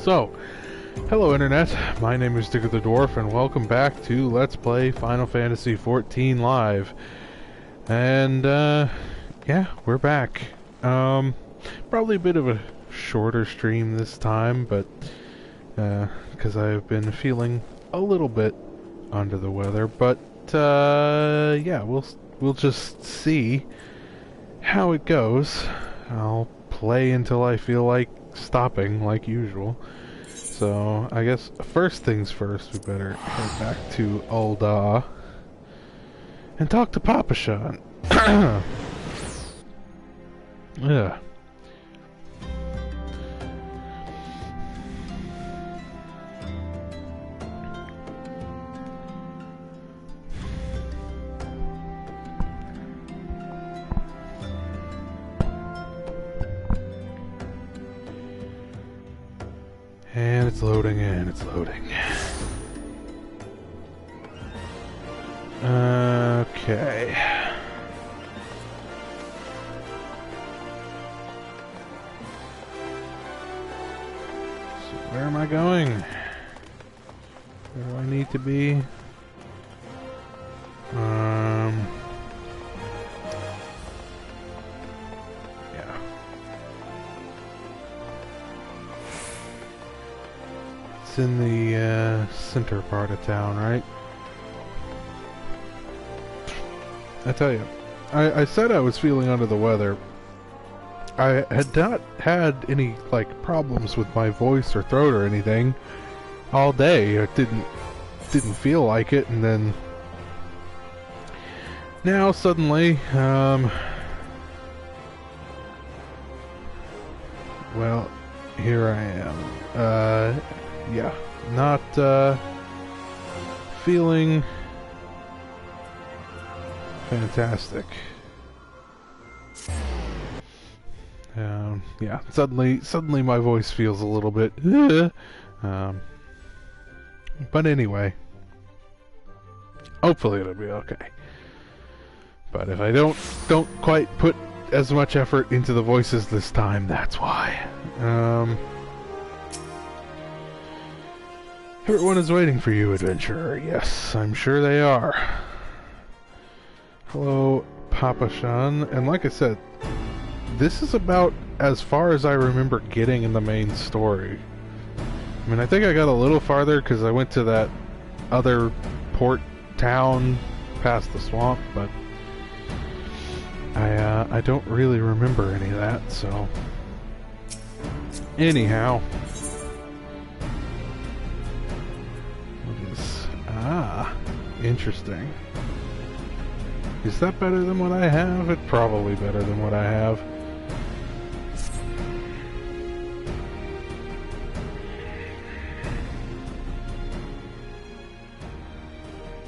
So, hello Internet, my name is DiggerTheDwarf and welcome back to Let's Play Final Fantasy XIV Live. And, yeah, we're back. Probably a bit of a shorter stream this time, but, because I've been feeling a little bit under the weather, but, yeah, we'll just see how it goes. I'll play until I feel like stopping, like usual. So, I guess first things first, we better head back to Ul'dah and talk to Papa Sean. Yeah. And it's loading and it's loading. Okay. So where am I going? Where do I need to be? Yeah. It's in the center part of town, right? I tell you, I said I was feeling under the weather. I had not had any, like, problems with my voice or throat or anything all day. I didn't feel like it, and then now suddenly, well, here I am. Yeah, not feeling fantastic. Yeah, suddenly my voice feels a little bit, but anyway, hopefully it'll be okay. But if I don't quite put as much effort into the voices this time, that's why. Everyone is waiting for you, adventurer. Yes, I'm sure they are. Hello, Papa Sean. And like I said, this is about as far as I remember getting in the main story. I mean, I think I got a little farther because I went to that other port town past the swamp, but I don't really remember any of that, so... Anyhow... What is... Ah, interesting. Is that better than what I have? It's probably better than what I have.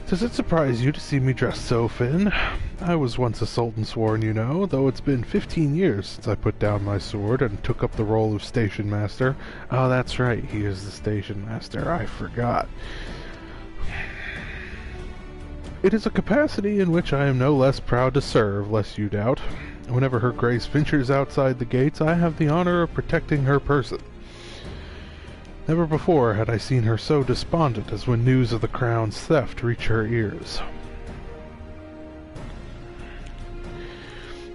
Does it surprise you to see me dressed so, Finn? I was once a Sultan Sworn, you know, though it's been 15 years since I put down my sword and took up the role of Station Master. Oh, that's right, he is the Station Master. I forgot. It is a capacity in which I am no less proud to serve, lest you doubt. Whenever Her Grace ventures outside the gates, I have the honor of protecting her person. Never before had I seen her so despondent as when news of the crown's theft reached her ears.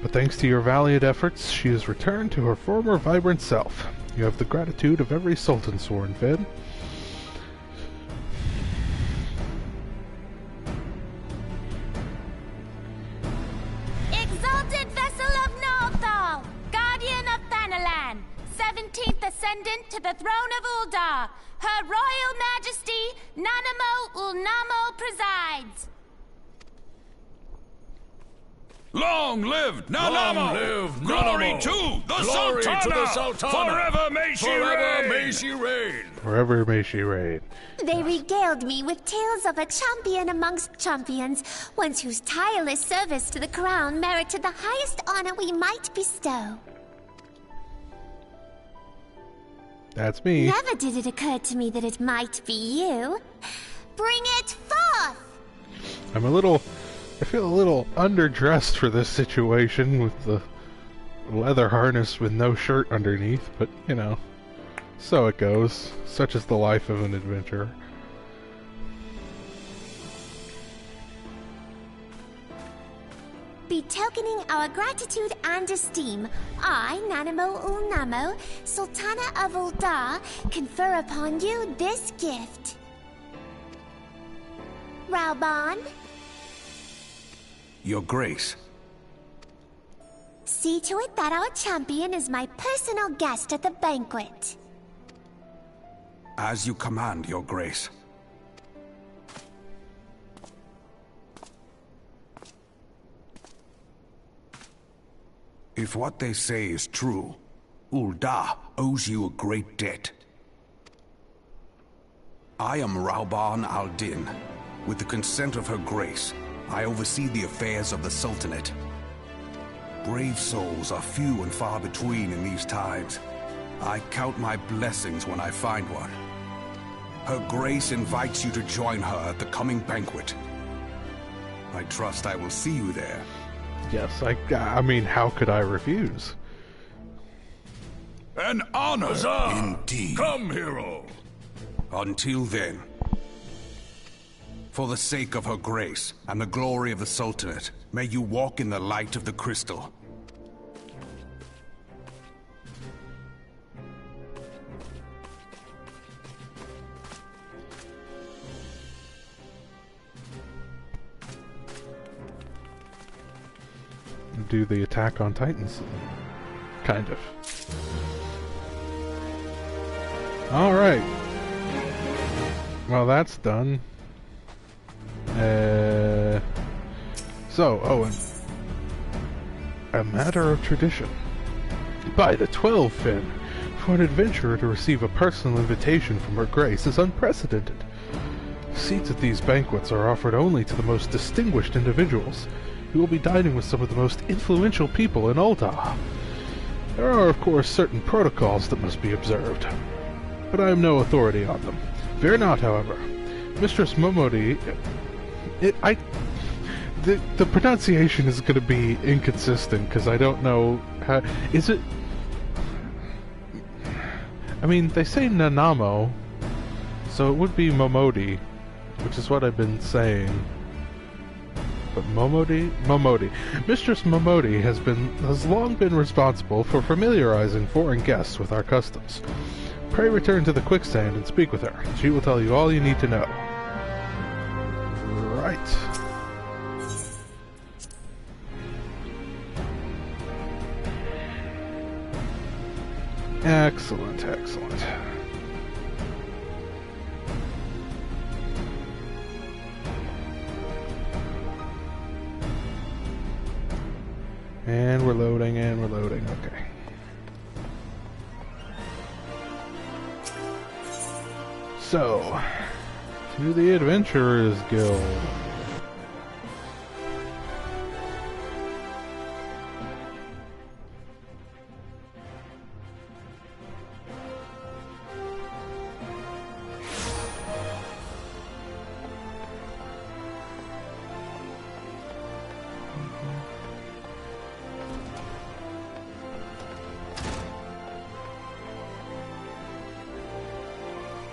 But thanks to your valiant efforts, she has returned to her former vibrant self. You have the gratitude of every Sultan Sworn, Finn. To the throne of Ul'dah, Her Royal Majesty Nanamo Ul'Namo presides. Long live Nanamo! Long live Glory Nanamo! to the Glory Sultana! to the Sultana! Forever may she Forever reign! may she reign! Forever may she reign. They regaled me with tales of a champion amongst champions, one whose tireless service to the crown merited the highest honor we might bestow. That's me. Never did it occur to me that it might be you. Bring it forth! I feel a little underdressed for this situation with the leather harness with no shirt underneath, but, you know, So it goes. Such is the life of an adventurer. Betokening our gratitude and esteem, I, Nanamo Ulnamo, Sultana of Ul'dah, confer upon you this gift. Raoban, Your Grace. see to it that our champion is my personal guest at the banquet. As you command, Your Grace. If what they say is true, Ul'dah owes you a great debt. I am Raoban al-Din. With the consent of Her Grace, I oversee the affairs of the Sultanate. Brave souls are few and far between in these times. I count my blessings when I find one. Her Grace invites you to join her at the coming banquet. I trust I will see you there. Yes, I mean, how could I refuse? An honor! Huzzah! Indeed. Come, hero! Until then, for the sake of Her Grace and the glory of the Sultanate, may you walk in the light of the crystal. Do the Attack on Titans. Kind of. Alright. Well, that's done. So, Owen. A matter of tradition. By the 12, Finn. For an adventurer to receive a personal invitation from Her Grace is unprecedented. Seats at these banquets are offered only to the most distinguished individuals. You will be dining with some of the most influential people in Ul'dah. There are, of course, certain protocols that must be observed, but I am no authority on them. Fear not, however. Mistress Momodi... The pronunciation is going to be inconsistent, because I don't know how... Is it... I mean, they say Nanamo, so it would be Momodi, which is what I've been saying. But Momodi. Mistress Momodi has long been responsible for familiarizing foreign guests with our customs. Pray return to the quicksand and speak with her. She will tell you all you need to know. Right. Excellent, excellent. And we're loading, okay. So, to the Adventurers Guild.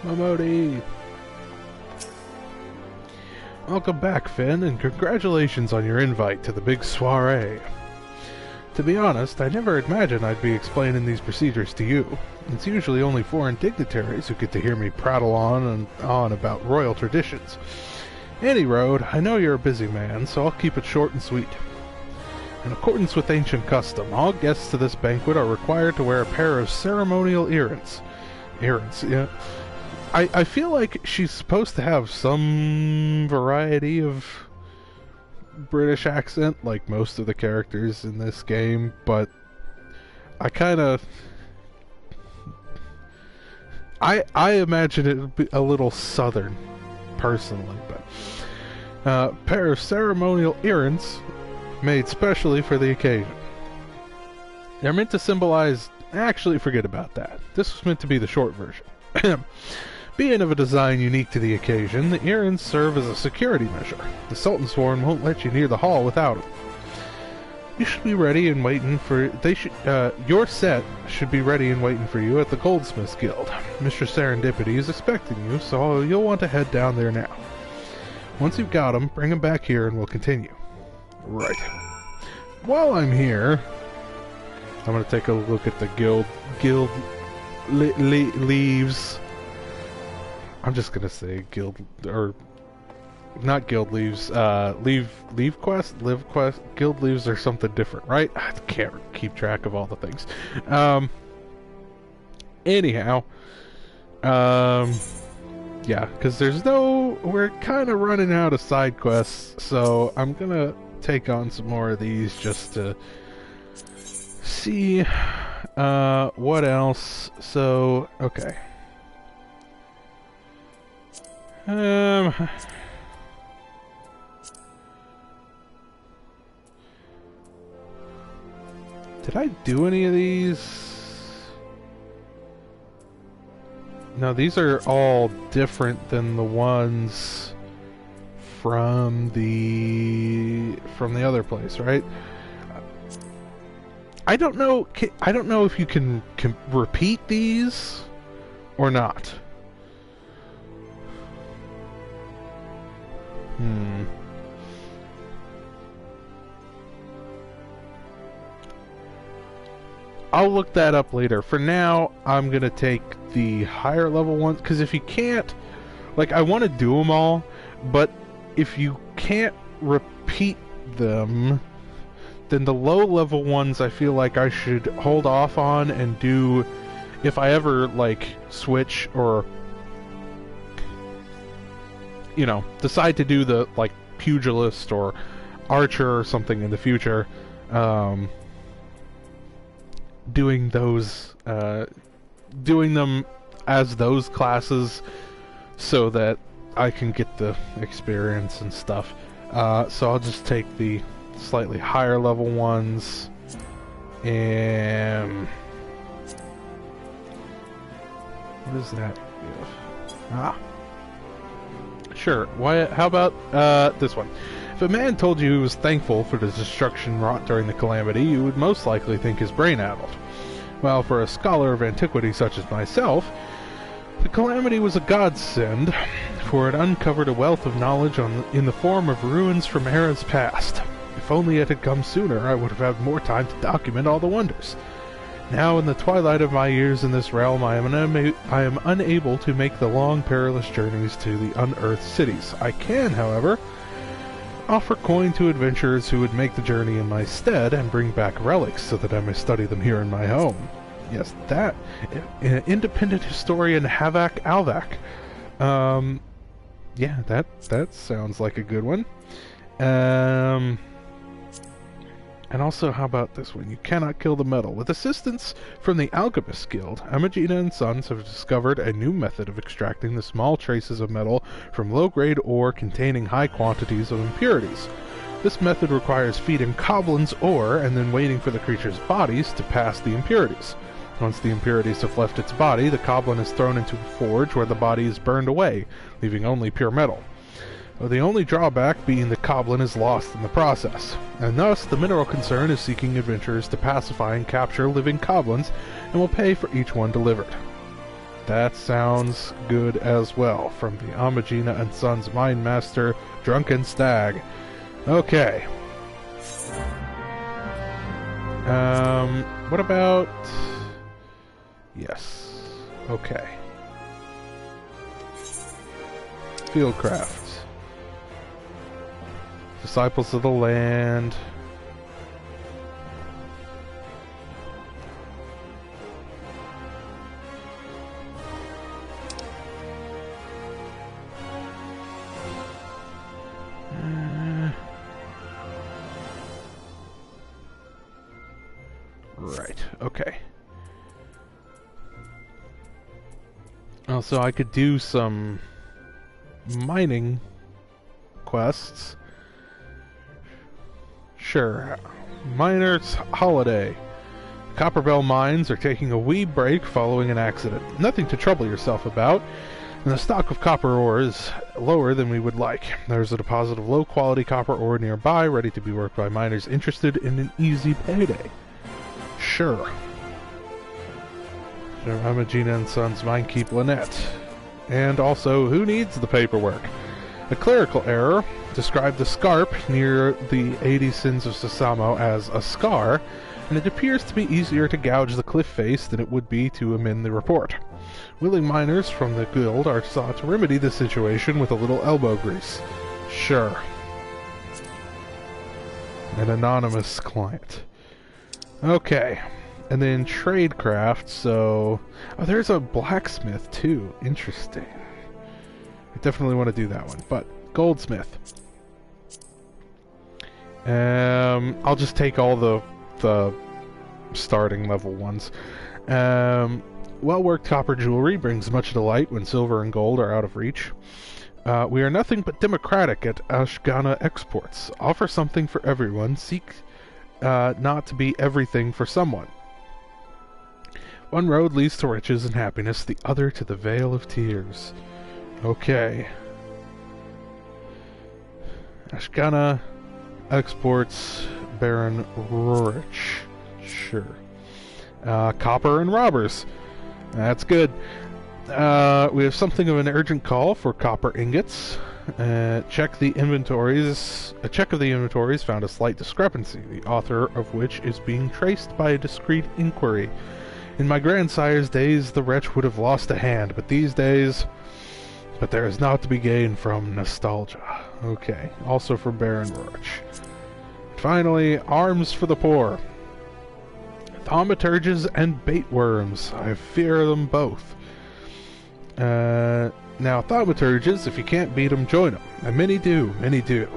Momodi! Welcome back, Finn, and congratulations on your invite to the big soiree. To be honest, I never imagined I'd be explaining these procedures to you. It's usually only foreign dignitaries who get to hear me prattle on and on about royal traditions. Any road, I know you're a busy man, so I'll keep it short and sweet. In accordance with ancient custom, all guests to this banquet are required to wear a pair of ceremonial earrings. Earrings, yeah. I feel like she's supposed to have some variety of British accent, like most of the characters in this game, but I kind of... I imagine it would be a little southern, personally, but... pair of ceremonial earrings made specially for the occasion. They're meant to symbolize... Actually, forget about that. This was meant to be the short version. Being of a design unique to the occasion, the earrings serve as a security measure. The Sultan's Sworn won't let you near the hall without them. You should be ready and waiting for... your set should be ready and waiting for you at the Goldsmiths Guild. Mr. Serendipity is expecting you, so you'll want to head down there now. Once you've got him, bring him back here and we'll continue. Right. While I'm here, I'm going to take a look at the guild leaves. I'm just going to say guild, or... not guild leaves, live quest, guild leaves are something different, right? I can't keep track of all the things. Anyhow, yeah, because we're kind of running out of side quests, so I'm gonna take on some more of these just to see, what else. So, okay. Did I do any of these? No, these are all different than the ones from the other place, right? I don't know. I don't know if you can repeat these or not. I'll look that up later. For now, I'm gonna take the higher level ones, because if you can't, like, I want to do them all, but if you can't repeat them, then the low level ones I feel like I should hold off on and do, if I ever, like, switch or, you know, decide to do the, like, pugilist or archer or something in the future, doing those, doing them as those classes so that I can get the experience and stuff. So I'll just take the slightly higher level ones, and what is that? Sure. Why? How about this one? If a man told you he was thankful for the destruction wrought during the calamity, you would most likely think his brain addled. Well, for a scholar of antiquity such as myself, the calamity was a godsend, for it uncovered a wealth of knowledge in the form of ruins from eras past. If only it had come sooner, I would have had more time to document all the wonders. Now, in the twilight of my years in this realm, I am unable to make the long, perilous journeys to the unearthed cities. I can, however, offer coin to adventurers who would make the journey in my stead and bring back relics so that I may study them here in my home. Yes, that. Independent historian Havak Alvak. Yeah, that sounds like a good one. And also, how about this one? You cannot kill the metal. With assistance from the Alchemist Guild, Amagina and Sons have discovered a new method of extracting the small traces of metal from low-grade ore containing high quantities of impurities. This method requires feeding goblins ore and then waiting for the creature's bodies to pass the impurities. Once the impurities have left its body, the goblin is thrown into a forge where the body is burned away, leaving only pure metal. The only drawback being the goblin is lost in the process, and thus the mineral concern is seeking adventurers to pacify and capture living goblins, and will pay for each one delivered. That sounds good as well, from the Amagina and Sons Mine Master, Drunken Stag. Okay. What about... Yes. Okay. Fieldcraft. Disciples of the Land. Right, okay. Also, I could do some mining quests. Sure. Miner's Holiday. Copperbell mines are taking a wee break following an accident. Nothing to trouble yourself about. And the stock of copper ore is lower than we would like. There's a deposit of low-quality copper ore nearby, ready to be worked by miners interested in an easy payday. Sure. Amagina and Sons Minekeep Lynette. And also, who needs the paperwork? A clerical error described the scarp near the 80 Sins of Sasamo as a scar, and it appears to be easier to gouge the cliff face than it would be to amend the report. Willing miners from the guild are sought to remedy the situation with a little elbow grease. Sure. An anonymous client. Okay. And then tradecraft, so... Oh, there's a blacksmith, too. Interesting. I definitely want to do that one. But, goldsmith. I'll just take all the starting level ones. Well-worked copper jewelry brings much delight when silver and gold are out of reach. We are nothing but democratic at Ashgana Exports. Offer something for everyone. Seek not to be everything for someone. One road leads to riches and happiness, the other to the Vale of Tears. Okay. Ashgana Exports, Baron Rorich. Sure. Copper and robbers. That's good. We have something of an urgent call for copper ingots. Check of the inventories found a slight discrepancy, the author of which is being traced by a discreet inquiry. In my grandsire's days, the wretch would have lost a hand, but these days... But there is naught to be gained from nostalgia. Okay, also for Baron Rorich. Finally, arms for the poor. Thaumaturges and baitworms. I fear them both. Now, thaumaturges, if you can't beat them, join them. And many do, many do.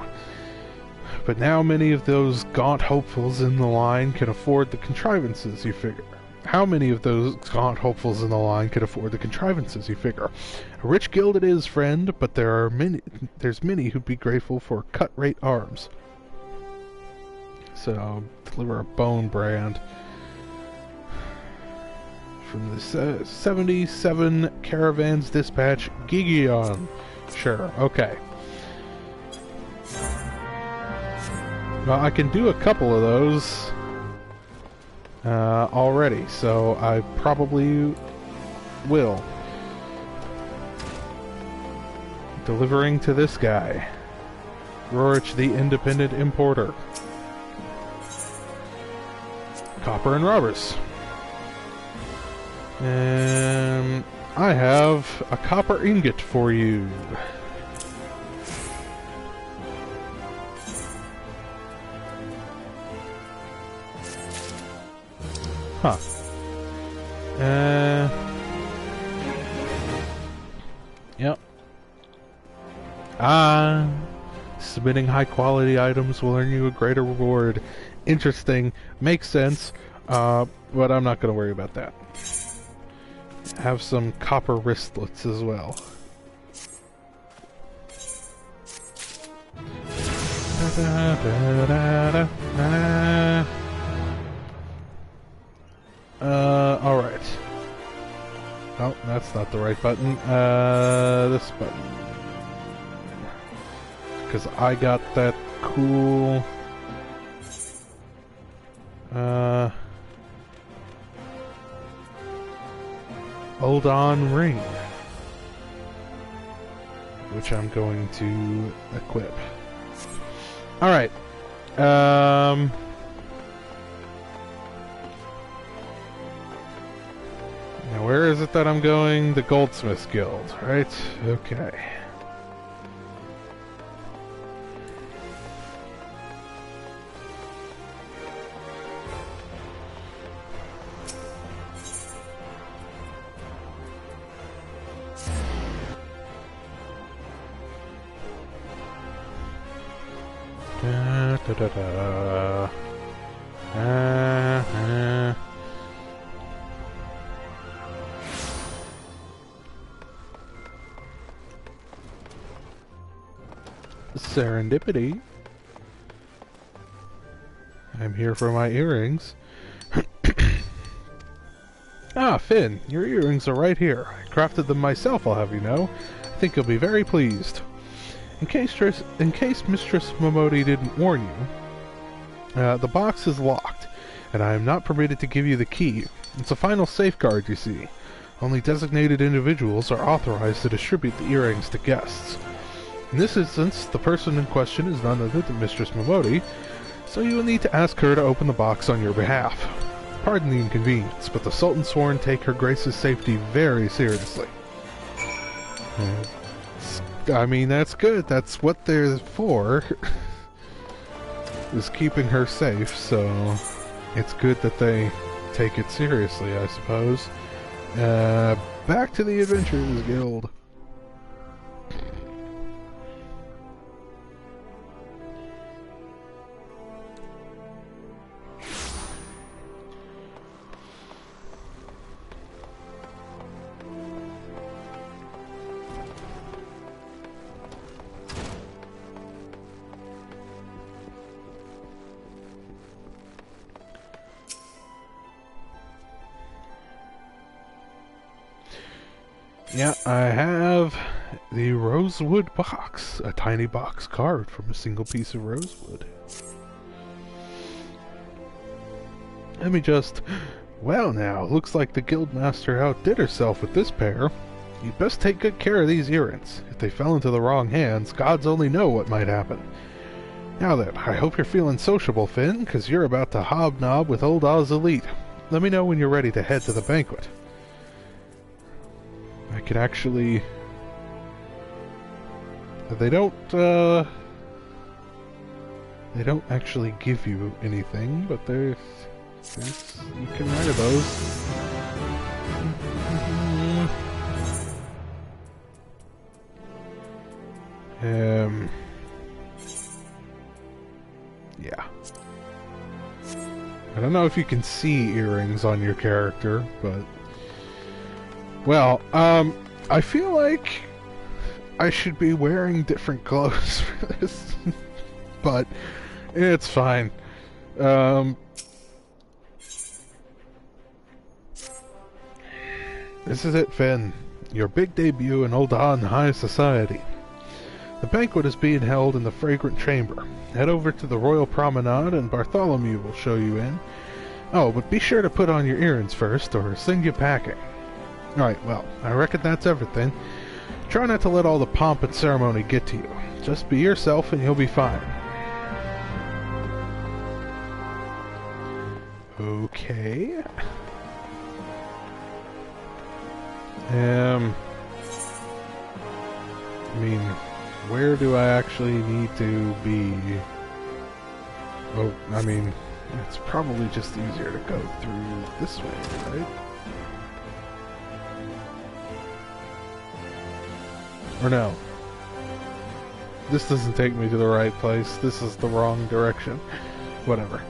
But now many of those gaunt hopefuls in the line can afford the contrivances, you figure. How many of those gaunt hopefuls in the line can afford the contrivances, you figure? A rich guild it is, friend, but there's many who'd be grateful for cut-rate arms. So, deliver a bone brand. From the 77 Caravans Dispatch, Gigion. Sure, okay. Well, I can do a couple of those already, so I probably will. Delivering to this guy. Rorich the Independent Importer. Copper and robbers. And I have a copper ingot for you. Huh. Yep. Submitting high quality items will earn you a greater reward. Interesting. Makes sense. But I'm not going to worry about that. Have some copper wristlets as well. Alright. Oh, that's not the right button. This button. Because I got that cool... Hold on ring, which I'm going to equip. Alright. Now where is it that I'm going? The Goldsmiths Guild, right? Okay. Serendipity. I'm here for my earrings. Ah, Finn, your earrings are right here. I crafted them myself, I'll have you know. I think you'll be very pleased. In case Mistress Momodi didn't warn you, the box is locked, and I am not permitted to give you the key. It's a final safeguard, you see. Only designated individuals are authorized to distribute the earrings to guests. In this instance, the person in question is none other than Mistress Momodi, so you will need to ask her to open the box on your behalf. Pardon the inconvenience, but the Sultan Sworn take Her Grace's safety very seriously. I mean, that's good. That's what they're for, is keeping her safe, so it's good that they take it seriously, I suppose. Back to the Adventurers Guild. Yeah, I have the rosewood box. A tiny box carved from a single piece of rosewood. Let me just... Well now, looks like the guildmaster outdid herself with this pair. You'd best take good care of these earrings. If they fell into the wrong hands, gods only know what might happen. Now then, I hope you're feeling sociable, Finn, because you're about to hobnob with Old Oz Elite. Let me know when you're ready to head to the banquet. I could actually... They don't actually give you anything, but there's you can hire those. Yeah. I don't know if you can see earrings on your character, but... Well, I feel like I should be wearing different clothes for this, but it's fine. This is it, Finn. Your big debut in Ul'Dah High Society. The banquet is being held in the Fragrant Chamber. Head over to the Royal Promenade and Bartholomew will show you in. Oh, but be sure to put on your earrings first, or send you packing. Alright, well, I reckon that's everything. Try not to let all the pomp and ceremony get to you. Just be yourself and you'll be fine. Okay. I mean, where do I actually need to be? Oh, I mean, it's probably just easier to go through this way, right? Or no. This doesn't take me to the right place. This is the wrong direction. Whatever.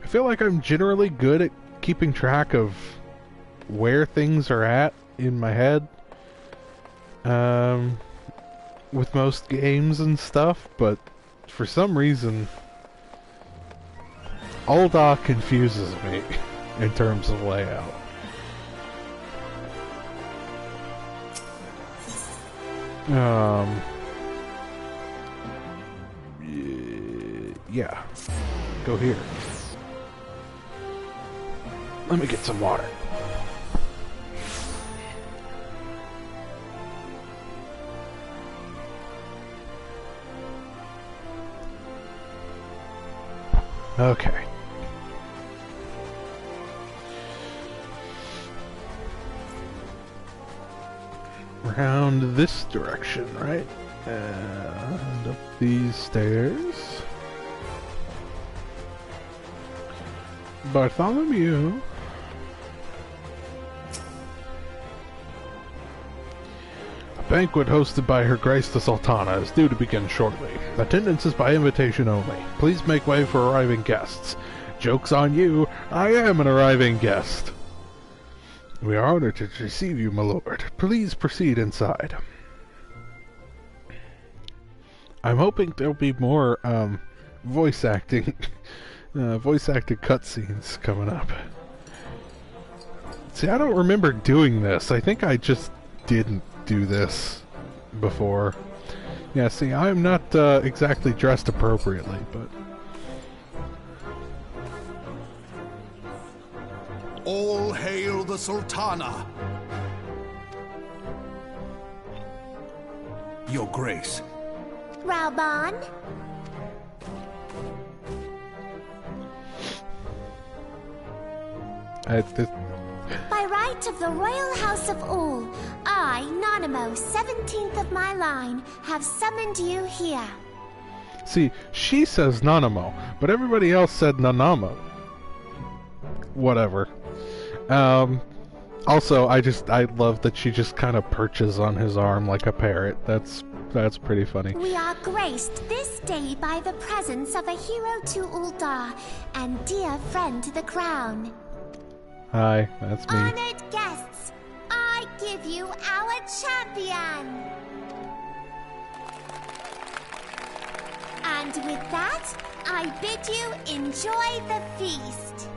I feel like I'm generally good at keeping track of where things are at in my head. With most games and stuff, but for some reason... Ul'Dah confuses me in terms of layout. Yeah. Go here. Let me get some water. Okay. Around this direction, right? And up these stairs. Bartholomew. A banquet hosted by Her Grace the Sultana is due to begin shortly. Attendance is by invitation only. Please make way for arriving guests. Joke's on you, I am an arriving guest. We are honored to receive you, my lord. Please proceed inside. I'm hoping there'll be more voice acting, voice acted cutscenes coming up. See, I don't remember doing this. I think I just didn't do this before. Yeah, see, I'm not exactly dressed appropriately, but... All hail the Sultana! Your Grace. Raubon? By right of the royal house of Ul, I, Nanamo, 17th of my line, have summoned you here. See, she says Nanamo, but everybody else said Nanamo. Whatever. Also, I love that she just kind of perches on his arm like a parrot. That's pretty funny. We are graced this day by the presence of a hero to Ul'dah and dear friend to the crown. Hi, that's me. Honored guests, I give you our champion. And with that, I bid you enjoy the feast.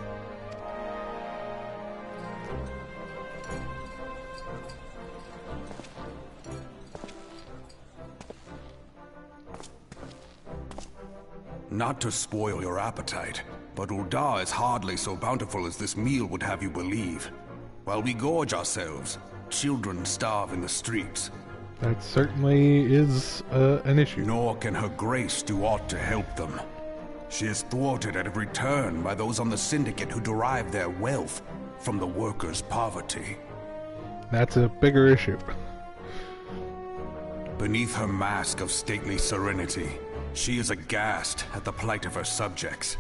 Not to spoil your appetite, but Ul'dah is hardly so bountiful as this meal would have you believe. While we gorge ourselves, children starve in the streets. That certainly is an issue. Nor can her grace do aught to help them. She is thwarted at every turn by those on the Syndicate who derive their wealth from the workers' poverty. That's a bigger issue. Beneath her mask of stately serenity, she is aghast at the plight of her subjects.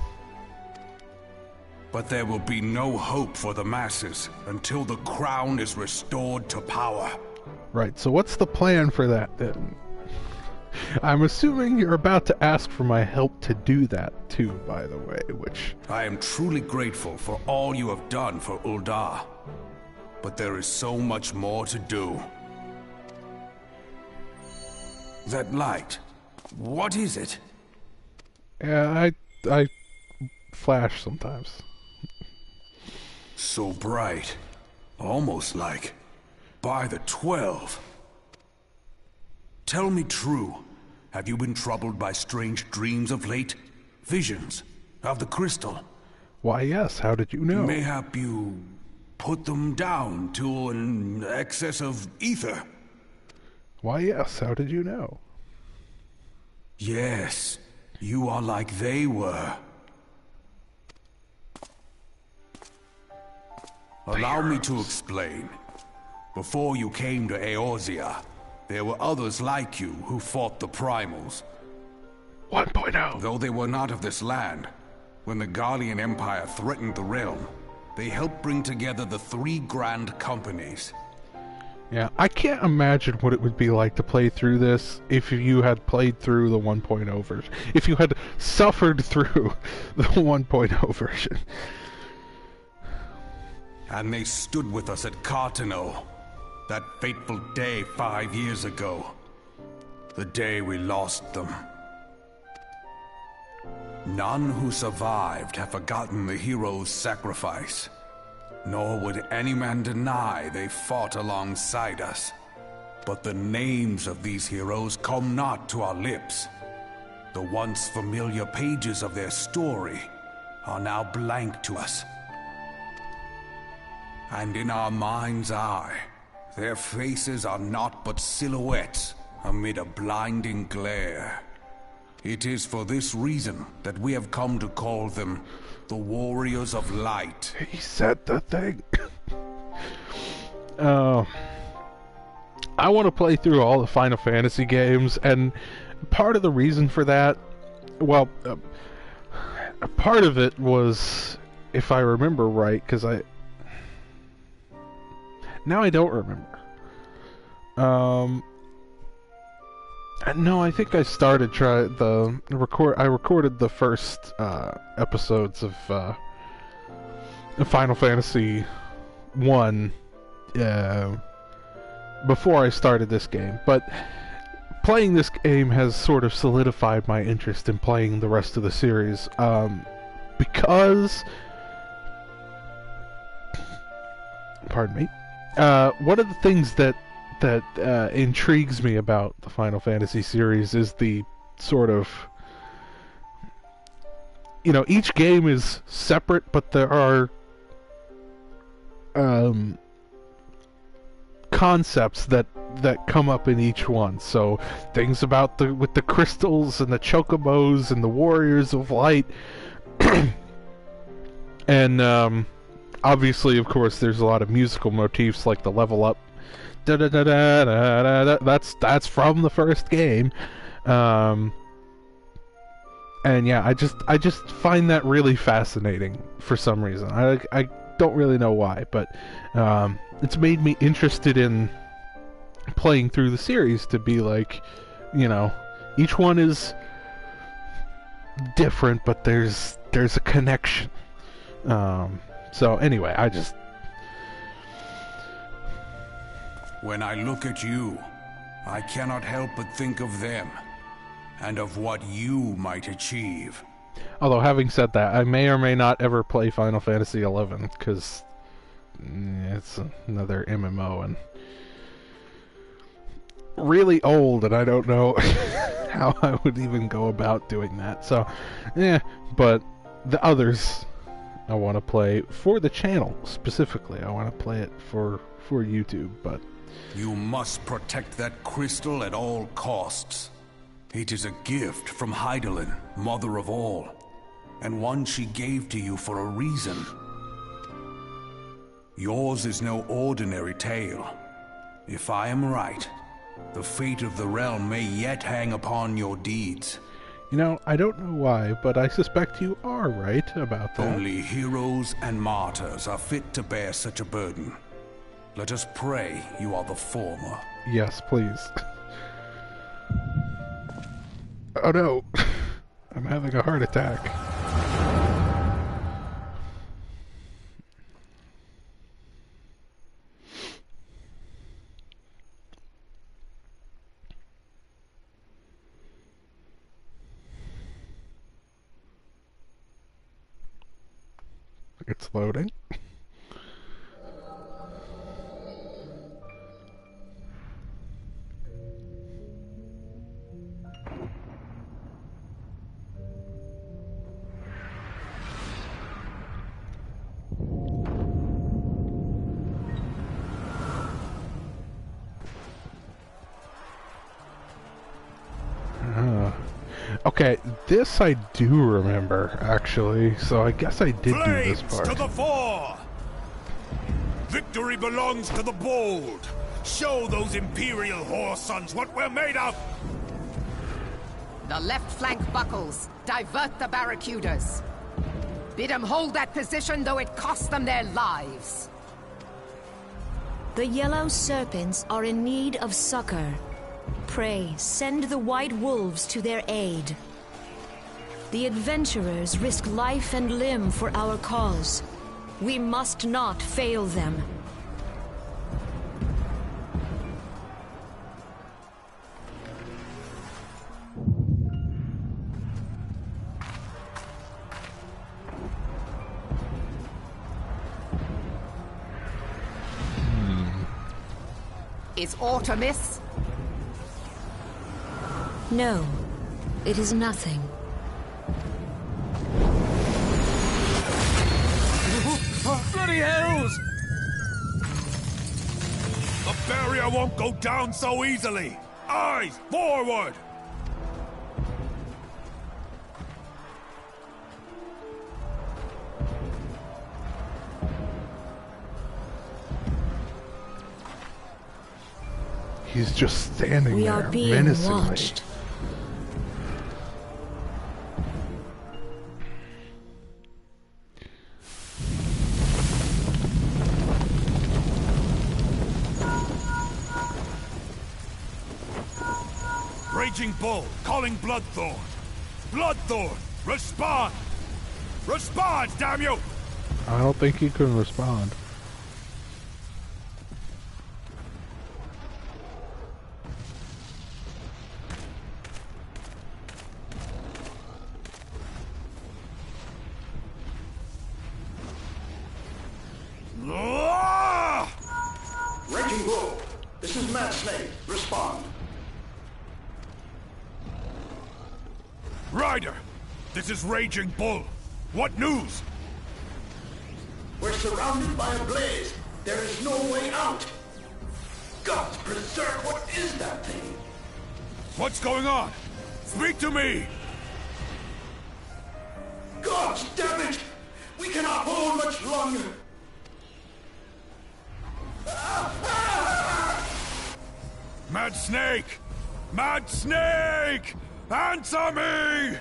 But there will be no hope for the masses until the crown is restored to power. Right, so what's the plan for that then? I'm assuming you're about to ask for my help to do that too, by the way, which... I am truly grateful for all you have done for Ul'dah. But there is so much more to do. That light, what is it? Yeah, I flash sometimes. So bright. Almost like by the 12. Tell me true. Have you been troubled by strange dreams of late? Visions of the crystal? Why, yes. How did you know? Mayhap you put them down to an excess of ether? Why, yes. How did you know? Yes. You are like they were. Allow me to explain. Before you came to Eorzea, there were others like you who fought the Primals. 1.0. Though they were not of this land, when the Garlean Empire threatened the realm, they helped bring together the 3 grand companies. Yeah, I can't imagine what it would be like to play through this if you had played through the 1.0 version. If you had suffered through the 1.0 version. And they stood with us at Cartano, that fateful day 5 years ago. The day we lost them. None who survived have forgotten the hero's sacrifice. Nor would any man deny they fought alongside us. But the names of these heroes come not to our lips. The once familiar pages of their story are now blank to us. And in our mind's eye, their faces are naught but silhouettes amid a blinding glare. It is for this reason that we have come to call them the Warriors of Light. He said the thing. I want to play through all the Final Fantasy games, and part of the reason for that, well, part of it was, if I remember right, because now I don't remember. No, I think I started I recorded the first episodes of Final Fantasy 1 before I started this game, but playing this game has sort of solidified my interest in playing the rest of the series, because, pardon me, one of the things that intrigues me about the Final Fantasy series is the sort of, you know, each game is separate, but there are concepts that come up in each one. So things about with the crystals and the chocobos and the warriors of light, and obviously, of course, there's a lot of musical motifs like the level up. Da da da da da da. That's from the first game. And yeah, I just find that really fascinating for some reason. I don't really know why, but it's made me interested in playing through the series to be like, you know, each one is different, but there's a connection. So anyway, When I look at you, I cannot help but think of them, and of what you might achieve. Although, having said that, I may or may not ever play Final Fantasy XI, because it's another MMO, and really old, and I don't know how I would even go about doing that. So, yeah, but the others I want to play for the channel, specifically. I want to play it for YouTube, but... You must protect that crystal at all costs. It is a gift from Hydaelyn, mother of all, and one she gave to you for a reason. Yours is no ordinary tale. If I am right, the fate of the realm may yet hang upon your deeds. You know, I don't know why, but I suspect you are right about that. Only heroes and martyrs are fit to bear such a burden. Let us pray you are the former. Yes, please. Oh no, I'm having a heart attack. It's loading. Okay, this I do remember, actually, so I guess I did do this part. To the fore! Victory belongs to the bold! Show those Imperial whore sons what we're made of! The left flank buckles. Divert the barracudas. Bid them hold that position, though it cost them their lives. The yellow serpents are in need of succor. Pray, send the white wolves to their aid. The adventurers risk life and limb for our cause. We must not fail them. Is aught amiss? No, it is nothing. Bloody hells! The barrier won't go down so easily! Eyes forward! He's just standing We there, are being menacingly. watched. Raging Bull, calling Bloodthorn! Bloodthorn, respond! Respond, damn you! I don't think he can respond. This is Raging Bull. What news? We're surrounded by a blaze. There is no way out. Gods preserve, what is that thing? What's going on? Speak to me! Gods damn it! We cannot hold much longer. Mad Snake! Mad Snake! Answer me!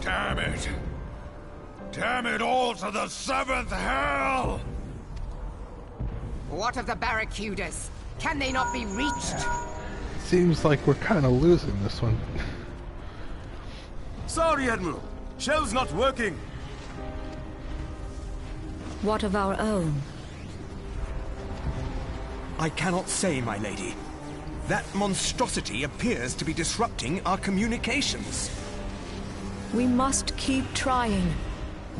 Damn it! Damn it all to the seventh hell! What of the barracudas? Can they not be reached? Seems like we're kind of losing this one. Sorry, Admiral. Shell's not working. What of our own? I cannot say, my lady. That monstrosity appears to be disrupting our communications. We must keep trying.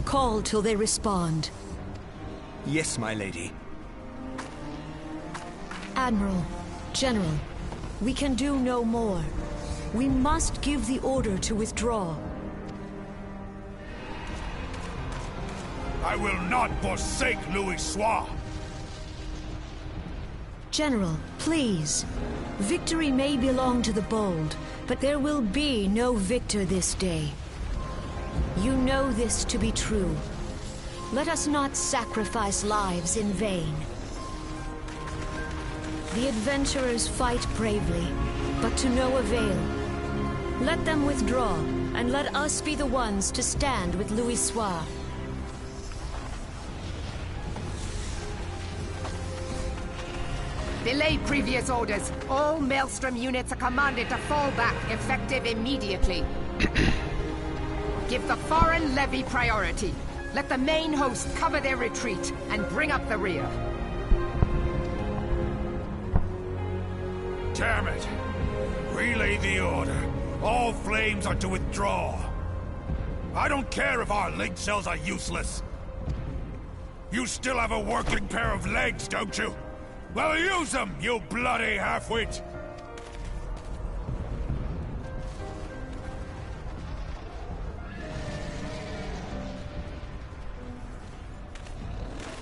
Call till they respond. Yes, my lady. Admiral, General, we can do no more. We must give the order to withdraw. I will not forsake Louis Soir. General, please. Victory may belong to the bold, but there will be no victor this day. You know this to be true. Let us not sacrifice lives in vain. The adventurers fight bravely, but to no avail. Let them withdraw, and let us be the ones to stand with Louis Soir. Delay previous orders. All Maelstrom units are commanded to fall back, effective immediately. Give the foreign levy priority. Let the main host cover their retreat and bring up the rear. Damn it! Relay the order. All flames are to withdraw. I don't care if our link cells are useless. You still have a working pair of legs, don't you? Well, use them, you bloody half-wit!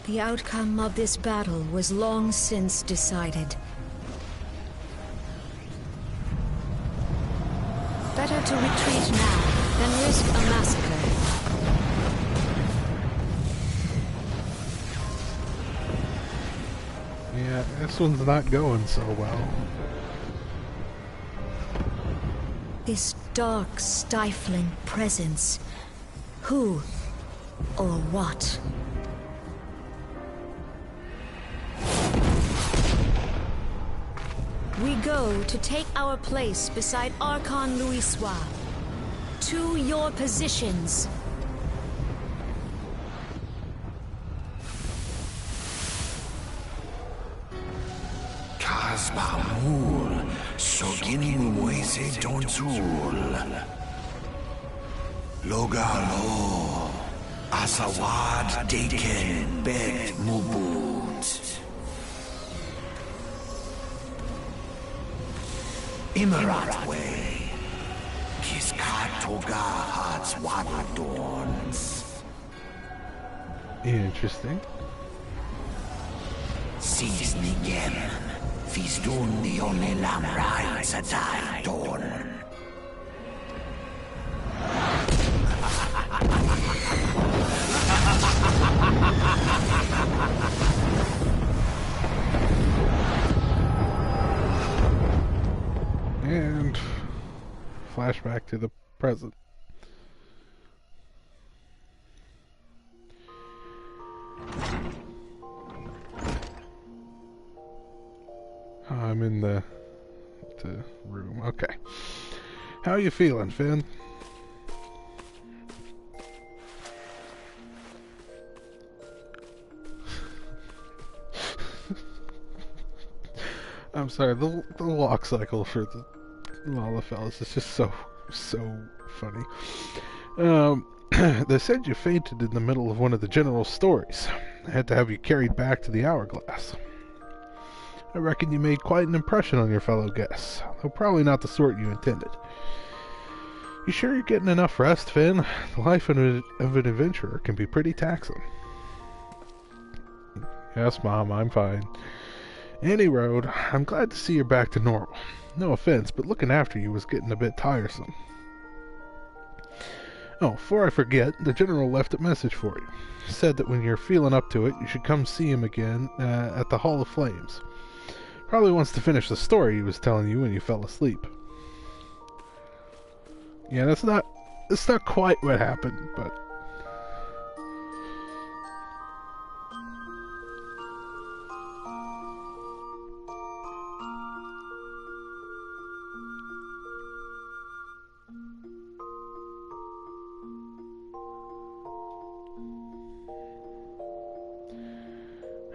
The outcome of this battle was long since decided. Better to retreat now than risk a massacre. Yeah, this one's not going so well. This dark, stifling presence. Who or what? We go to take our place beside Archon Louis Soir. To your positions. Kasbamul, Sogin Moise Dontul. Logalo, Asawad Deken Bet Mubut. Imarat Way, Kiskat Toga Hats Wadadorns. Interesting. Seasoning Fizdun the only Lamrai Satai Dorn. And flashback to the present. I'm in the room. Okay. How are you feeling, Finn? I'm sorry, the walk cycle for all the fellas is just so funny. They said you fainted in the middle of one of the general's stories. I had to have you carried back to the hourglass. I reckon you made quite an impression on your fellow guests, though probably not the sort you intended. You sure you're getting enough rest, Finn? The life of an adventurer can be pretty taxing. Yes, Mom, I'm fine. Any road, I'm glad to see you're back to normal. No offense, but looking after you was getting a bit tiresome. Oh, before I forget, the General left a message for you. He said that when you're feeling up to it, you should come see him again at the Hall of Flames. Probably wants to finish the story he was telling you when you fell asleep. Yeah, that's not quite what happened, but...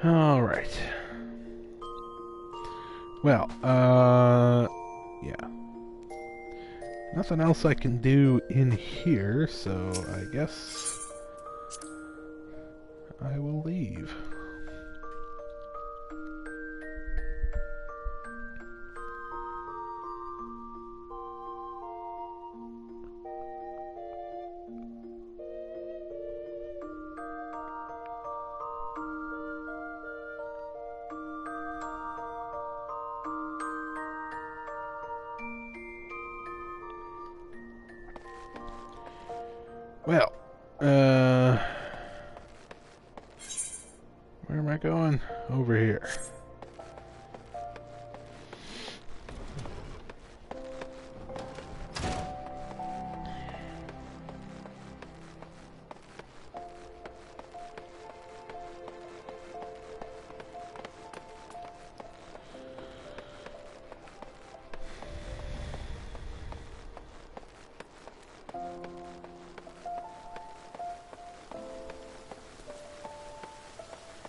Alright. Well, yeah. Nothing else I can do in here, so I guess I will leave. Well, where am I going? Over here.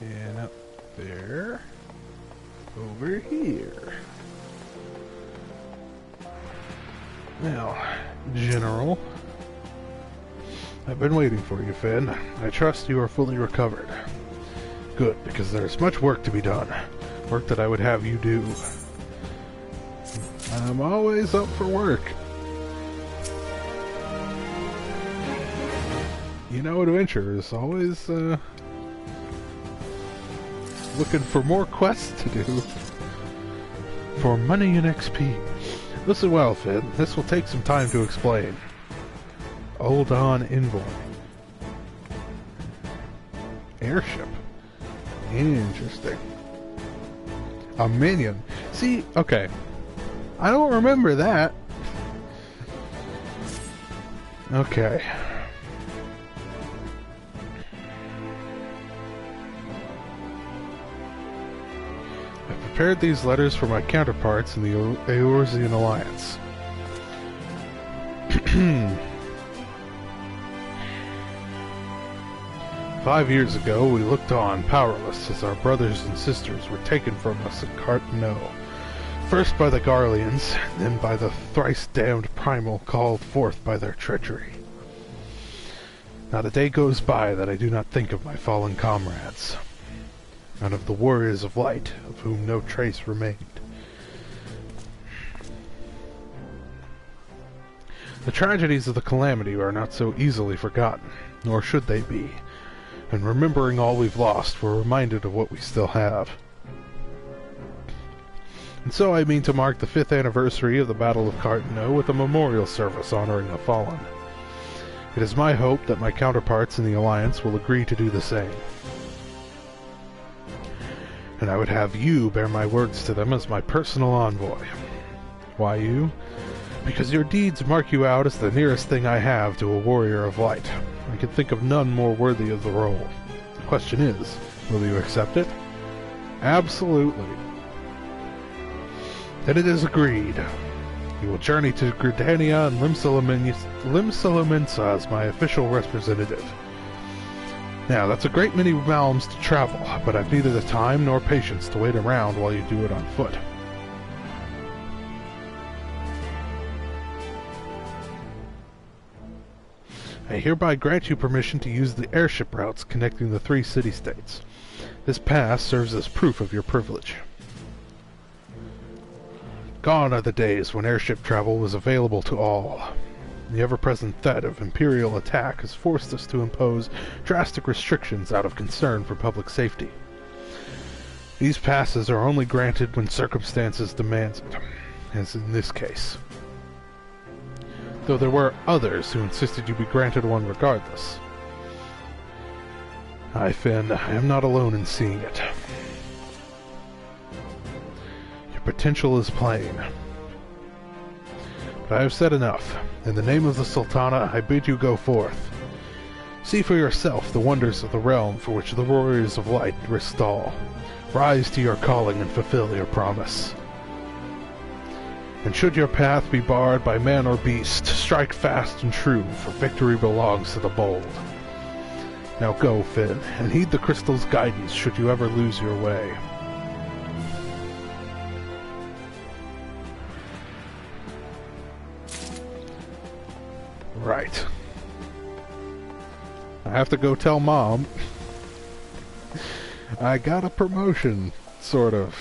And up there, over here. Now, General, I've been waiting for you, Finn. I trust you are fully recovered. Good, because there's much work to be done. Work that I would have you do. I'm always up for work. You know, adventurers always, looking for more quests to do. For money and XP. Listen well, Finn. This will take some time to explain. Oldon Envoy. Airship. Interesting. A minion. See, okay. I don't remember that. Okay. Prepared these letters for my counterparts in the Eorzean Alliance. 5 years ago, we looked on, powerless, as our brothers and sisters were taken from us at Cartneau. First by the Garleans, then by the thrice-damned Primal called forth by their treachery. Not a day goes by that I do not think of my fallen comrades, and of the warriors of light, of whom no trace remained. The tragedies of the Calamity are not so easily forgotten, nor should they be, and remembering all we've lost, we're reminded of what we still have. And so I mean to mark the 5th anniversary of the Battle of Cartneau with a memorial service honoring the fallen. It is my hope that my counterparts in the Alliance will agree to do the same. And I would have you bear my words to them as my personal envoy. Why you? Because your deeds mark you out as the nearest thing I have to a warrior of light. I can think of none more worthy of the role. The question is, will you accept it? Absolutely. Then it is agreed. You will journey to Gridania and Limsalaminsa as my official representative. Now, that's a great many realms to travel, but I've neither the time nor patience to wait around while you do it on foot. I hereby grant you permission to use the airship routes connecting the 3 city-states. This pass serves as proof of your privilege. Gone are the days when airship travel was available to all. The ever-present threat of Imperial attack has forced us to impose drastic restrictions out of concern for public safety. These passes are only granted when circumstances demand it, as in this case. Though there were others who insisted you be granted one regardless. Aye, Finn, I am not alone in seeing it. Your potential is plain. But I have said enough. In the name of the Sultana, I bid you go forth. See for yourself the wonders of the realm for which the warriors of light risked all. Rise to your calling and fulfill your promise. And should your path be barred by man or beast, strike fast and true, for victory belongs to the bold. Now go, Finn, and heed the crystal's guidance should you ever lose your way. Right. I have to go tell Mom I got a promotion, sort of.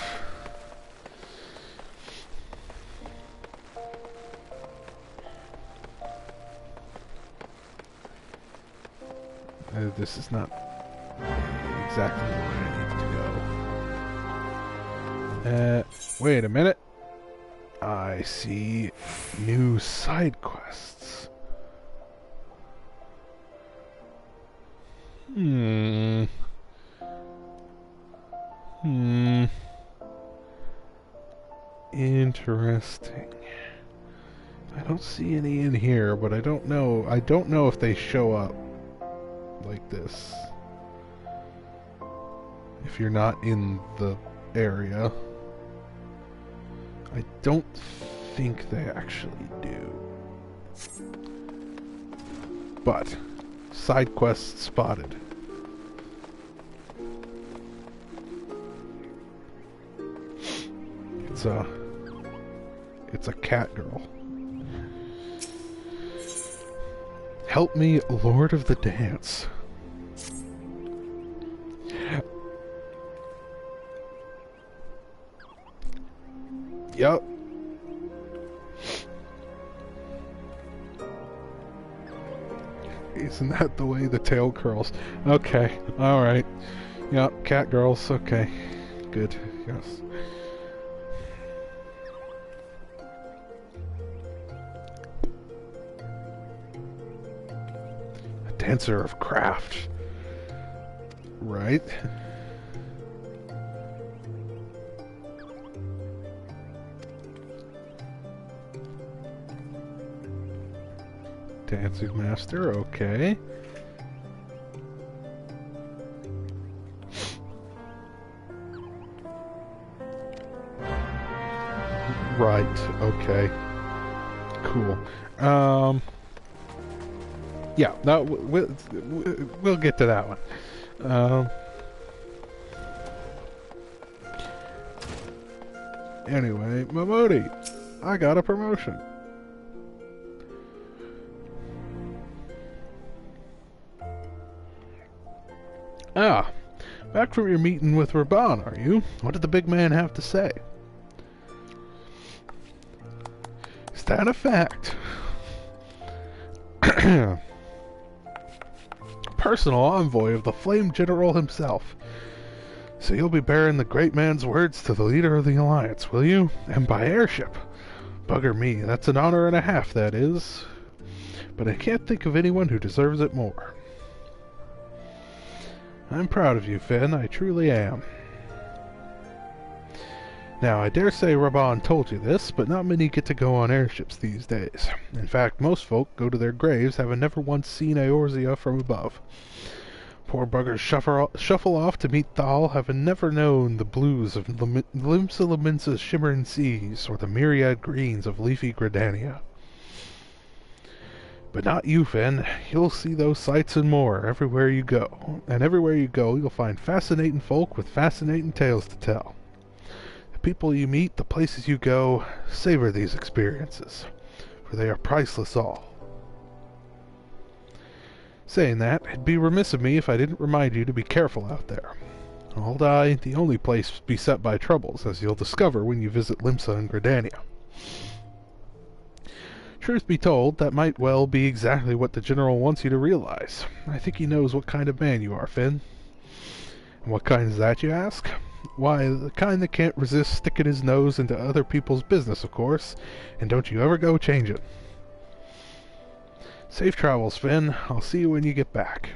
This is not exactly where I need to go. Wait a minute. I see new side quests. Interesting. I don't see any in here, but I don't know if they show up like this. If you're not in the area. I don't think they actually do. But side quest spotted. It's a cat girl. Help me, Lord of the Dance. Yup. Isn't that the way the tail curls? Okay, alright. Yup, cat girls, okay. Good, yes. A dancer of craft. Right? Dancing master, okay. Right, okay. Cool. Yeah, no, we'll get to that one. Anyway, Momodi, I got a promotion. Ah, back from your meeting with Raban, are you? What did the big man have to say? Is that a fact? Personal envoy of the Flame General himself. So you'll be bearing the great man's words to the leader of the Alliance, will you? And by airship. Bugger me, that's an honor and a half, that is. But I can't think of anyone who deserves it more. I'm proud of you, Finn, I truly am. Now, I dare say Raban told you this, but not many get to go on airships these days. In fact, most folk go to their graves having never once seen Eorzea from above. Poor buggers shuffle off to meet Thal, having never known the blues of Limsa shimmering seas, or the myriad greens of leafy Gridania. But not you, Finn. You'll see those sights and more everywhere you go. And everywhere you go, you'll find fascinating folk with fascinating tales to tell. The people you meet, the places you go, savor these experiences, for they are priceless all. Saying that, it'd be remiss of me if I didn't remind you to be careful out there. Alda ain't the only place beset by troubles, as you'll discover when you visit Limsa and Gridania. Truth be told, that might well be exactly what the General wants you to realize. I think he knows what kind of man you are, Finn. And what kind is that, you ask? Why, the kind that can't resist sticking his nose into other people's business, of course, and don't you ever go change it. Safe travels, Finn. I'll see you when you get back.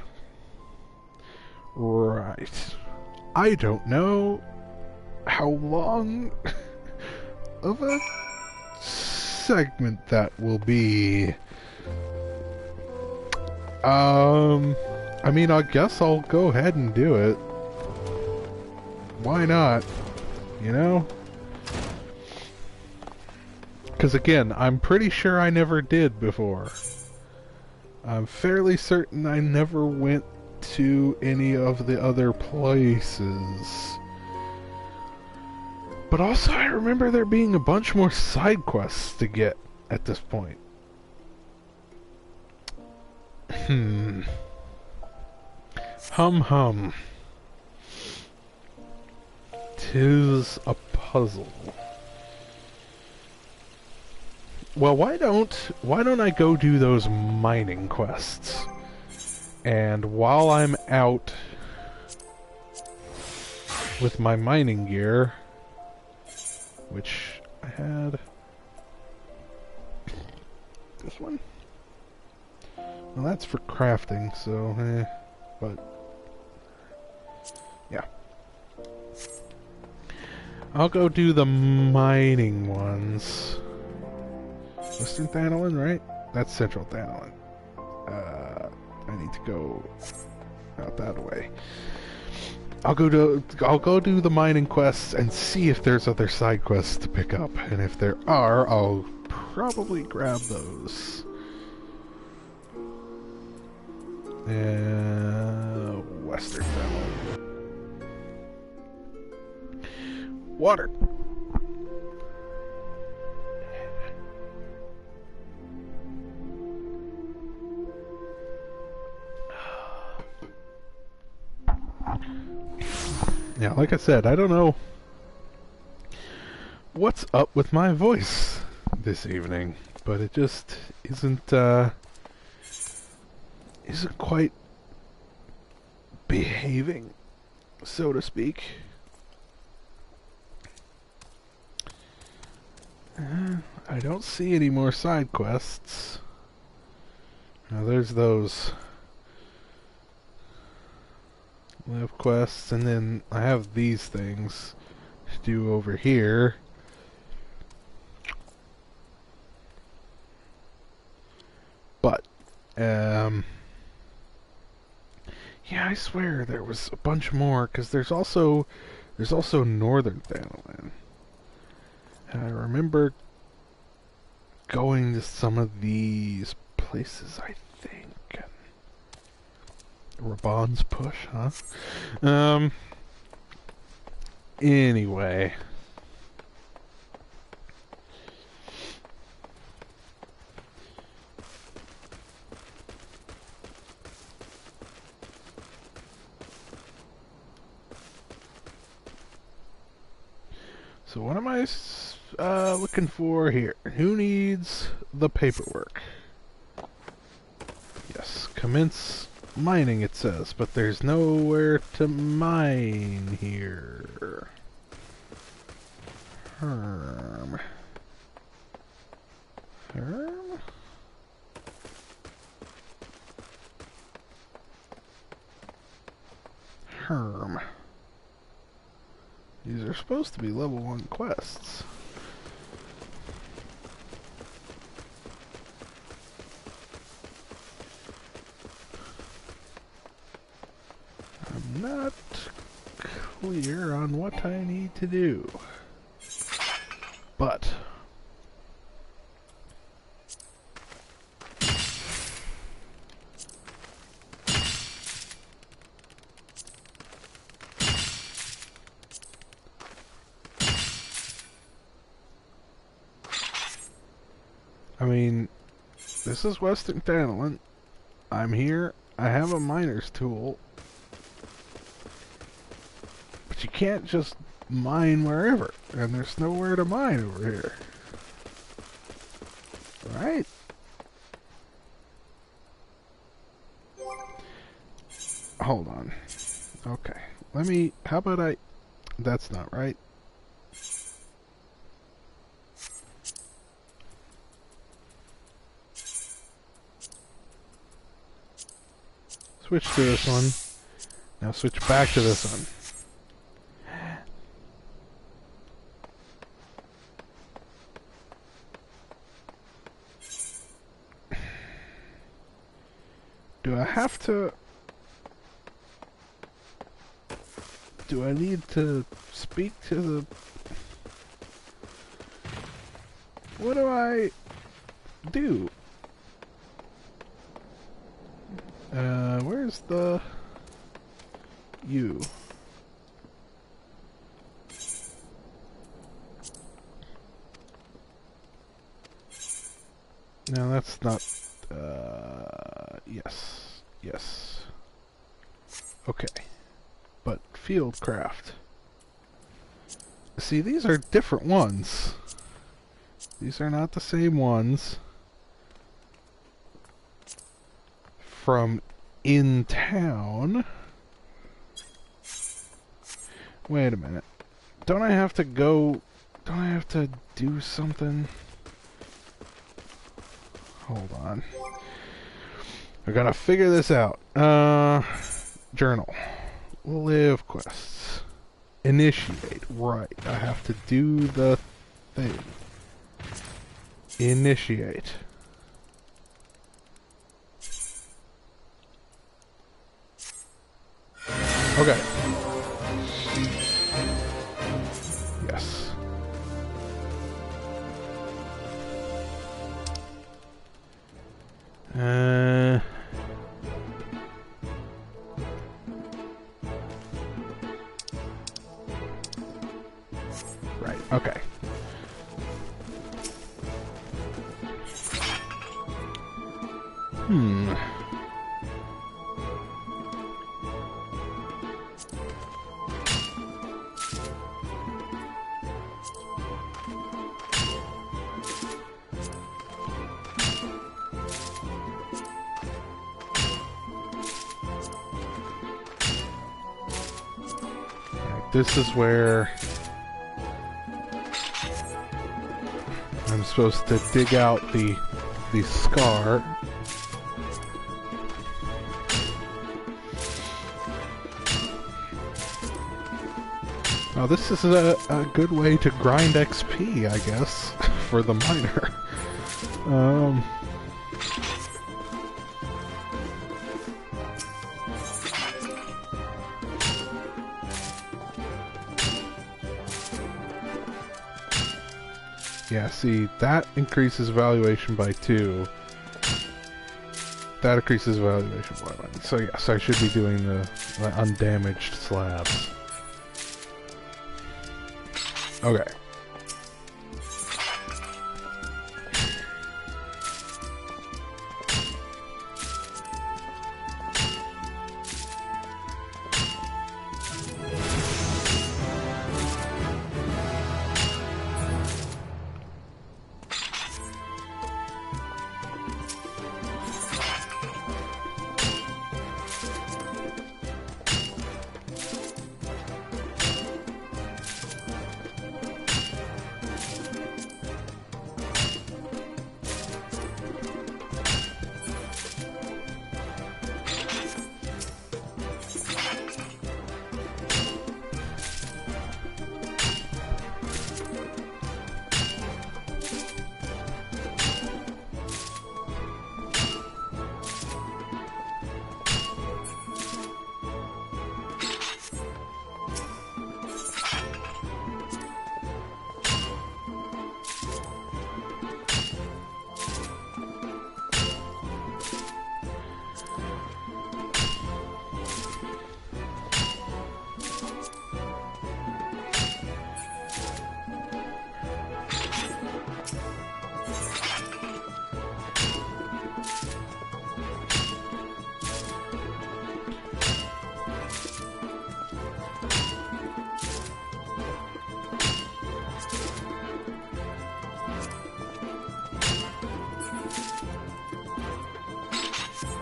Right. I don't know how long of a segment that will be. I mean, I guess I'll go ahead and do it. Why not? You know? Because again, I'm pretty sure I never did before. I'm fairly certain I never went to any of the other places. But also I remember there being a bunch more side quests to get at this point. Hum. 'Tis a puzzle. Well, why don't I go do those mining quests? And while I'm out with my mining gear, which I had this one. Well, that's for crafting, so but yeah. I'll go do the mining ones. Western Thanalan, right? That's Central Thanalan. I need to go out that way. I'll go do the mining quests and see if there's other side quests to pick up. And if there are, I'll probably grab those. Western Thanalan. Water. Yeah, like I said, I don't know what's up with my voice this evening, but it just isn't quite behaving, so to speak. I don't see any more side quests. Now there's those live quests, and then I have these things to do over here. But yeah, I swear there was a bunch more, because there's also Northern Thanalan. And I remember going to some of these places, I think. Raban's push, huh? Anyway. So what am I looking for here? Who needs the paperwork? Yes, commence mining, it says, but there's nowhere to mine here. Herm. These are supposed to be level 1 quests. I'm not clear on what I need to do. But I mean, this is Western Thanalan. I'm here. I have a miner's tool. But you can't just mine wherever. And there's nowhere to mine over here. Right? Hold on. Okay. Let me... How about I... That's not right. Switch to this one. Now switch back to this one. Do I have to... Do I need to speak to the... What do I do? Where's the... You? No, that's not... Yes. Yes. Okay. But Fieldcraft. See, these are different ones. These are not the same ones from in town. Wait a minute. Don't I have to go... Don't I have to do something? Hold on. I gotta figure this out. Journal. Live quests. Initiate. Right. I have to do the thing. Initiate. Okay. Yes. Right, okay. This is where I'm supposed to dig out the scar. Now this is a good way to grind XP, I guess, for the miner. Yeah, see, that increases valuation by 2. That increases valuation by 1. So yes, I should be doing the undamaged slabs. Okay.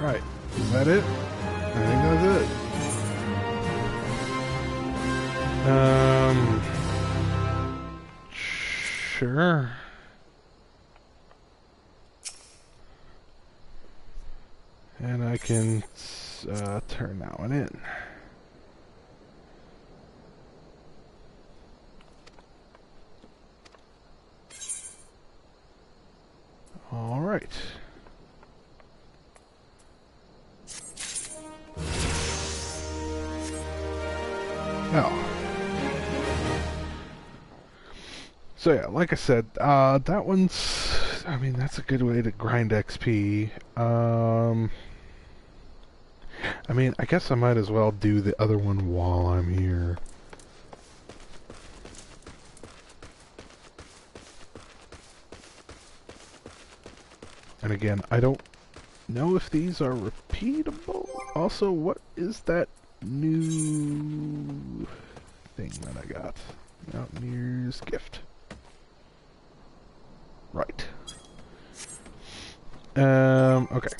Right. Is that it? I think that's it. Sure. And I can turn that one in. All right. Oh. So yeah, like I said, that one's, I mean, that's a good way to grind XP. I mean, I guess I might as well do the other one while I'm here. And again, I don't know if these are repeatable. Also, what is that new thing that I got? Mountaineer's Gift. Right. Okay.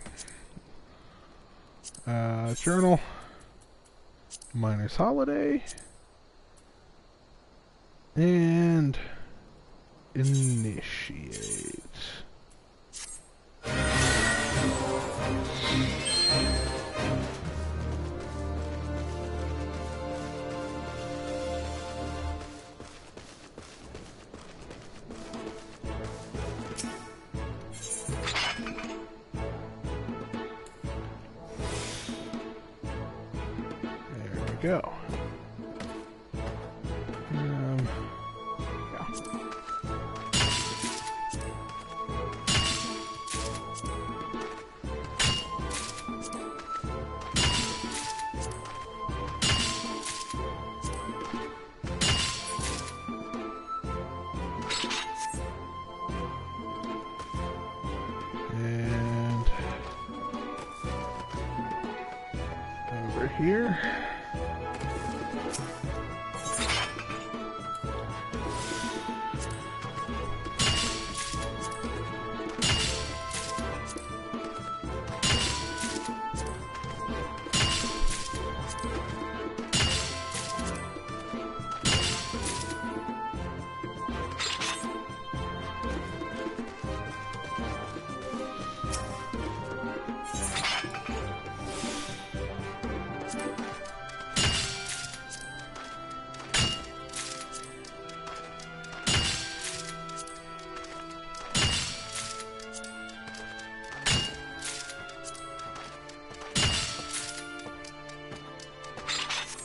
Journal. Miner's Holiday. And initiate. Go. Yeah. And over here.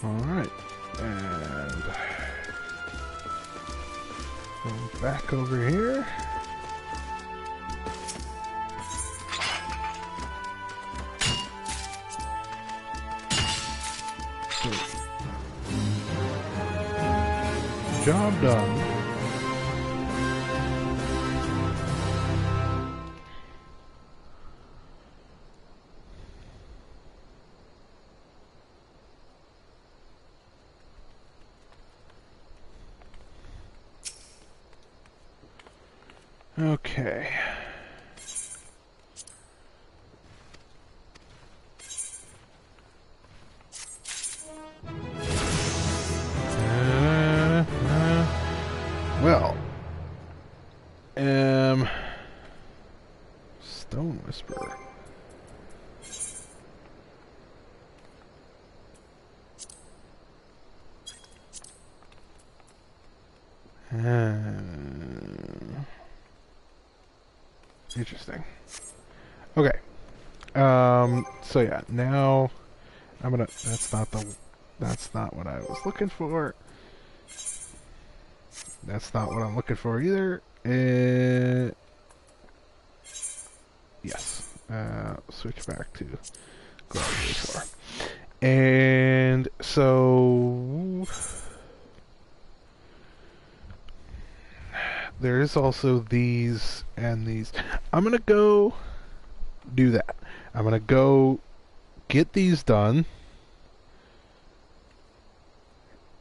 Alright, and go back over here. Job done. Okay. Well. Stone Whisperer. Interesting. Okay. So yeah, now I'm gonna, that's not what I was looking for. That's not what I'm looking for either. Yes. Switch back to DiggerTheDwarf. And so there is also these and these. I'm gonna go do that. I'm gonna go get these done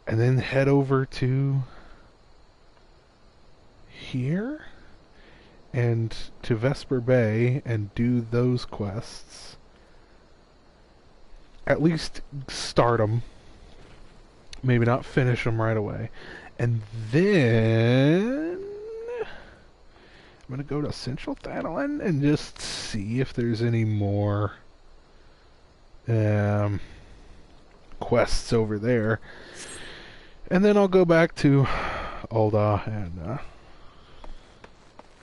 and then head over to here and to Vesper Bay and do those quests. at least start them. Maybe not finish them right away. And then I'm going to go to Central Thanalan and just see if there's any more quests over there. And then I'll go back to Ul'dah and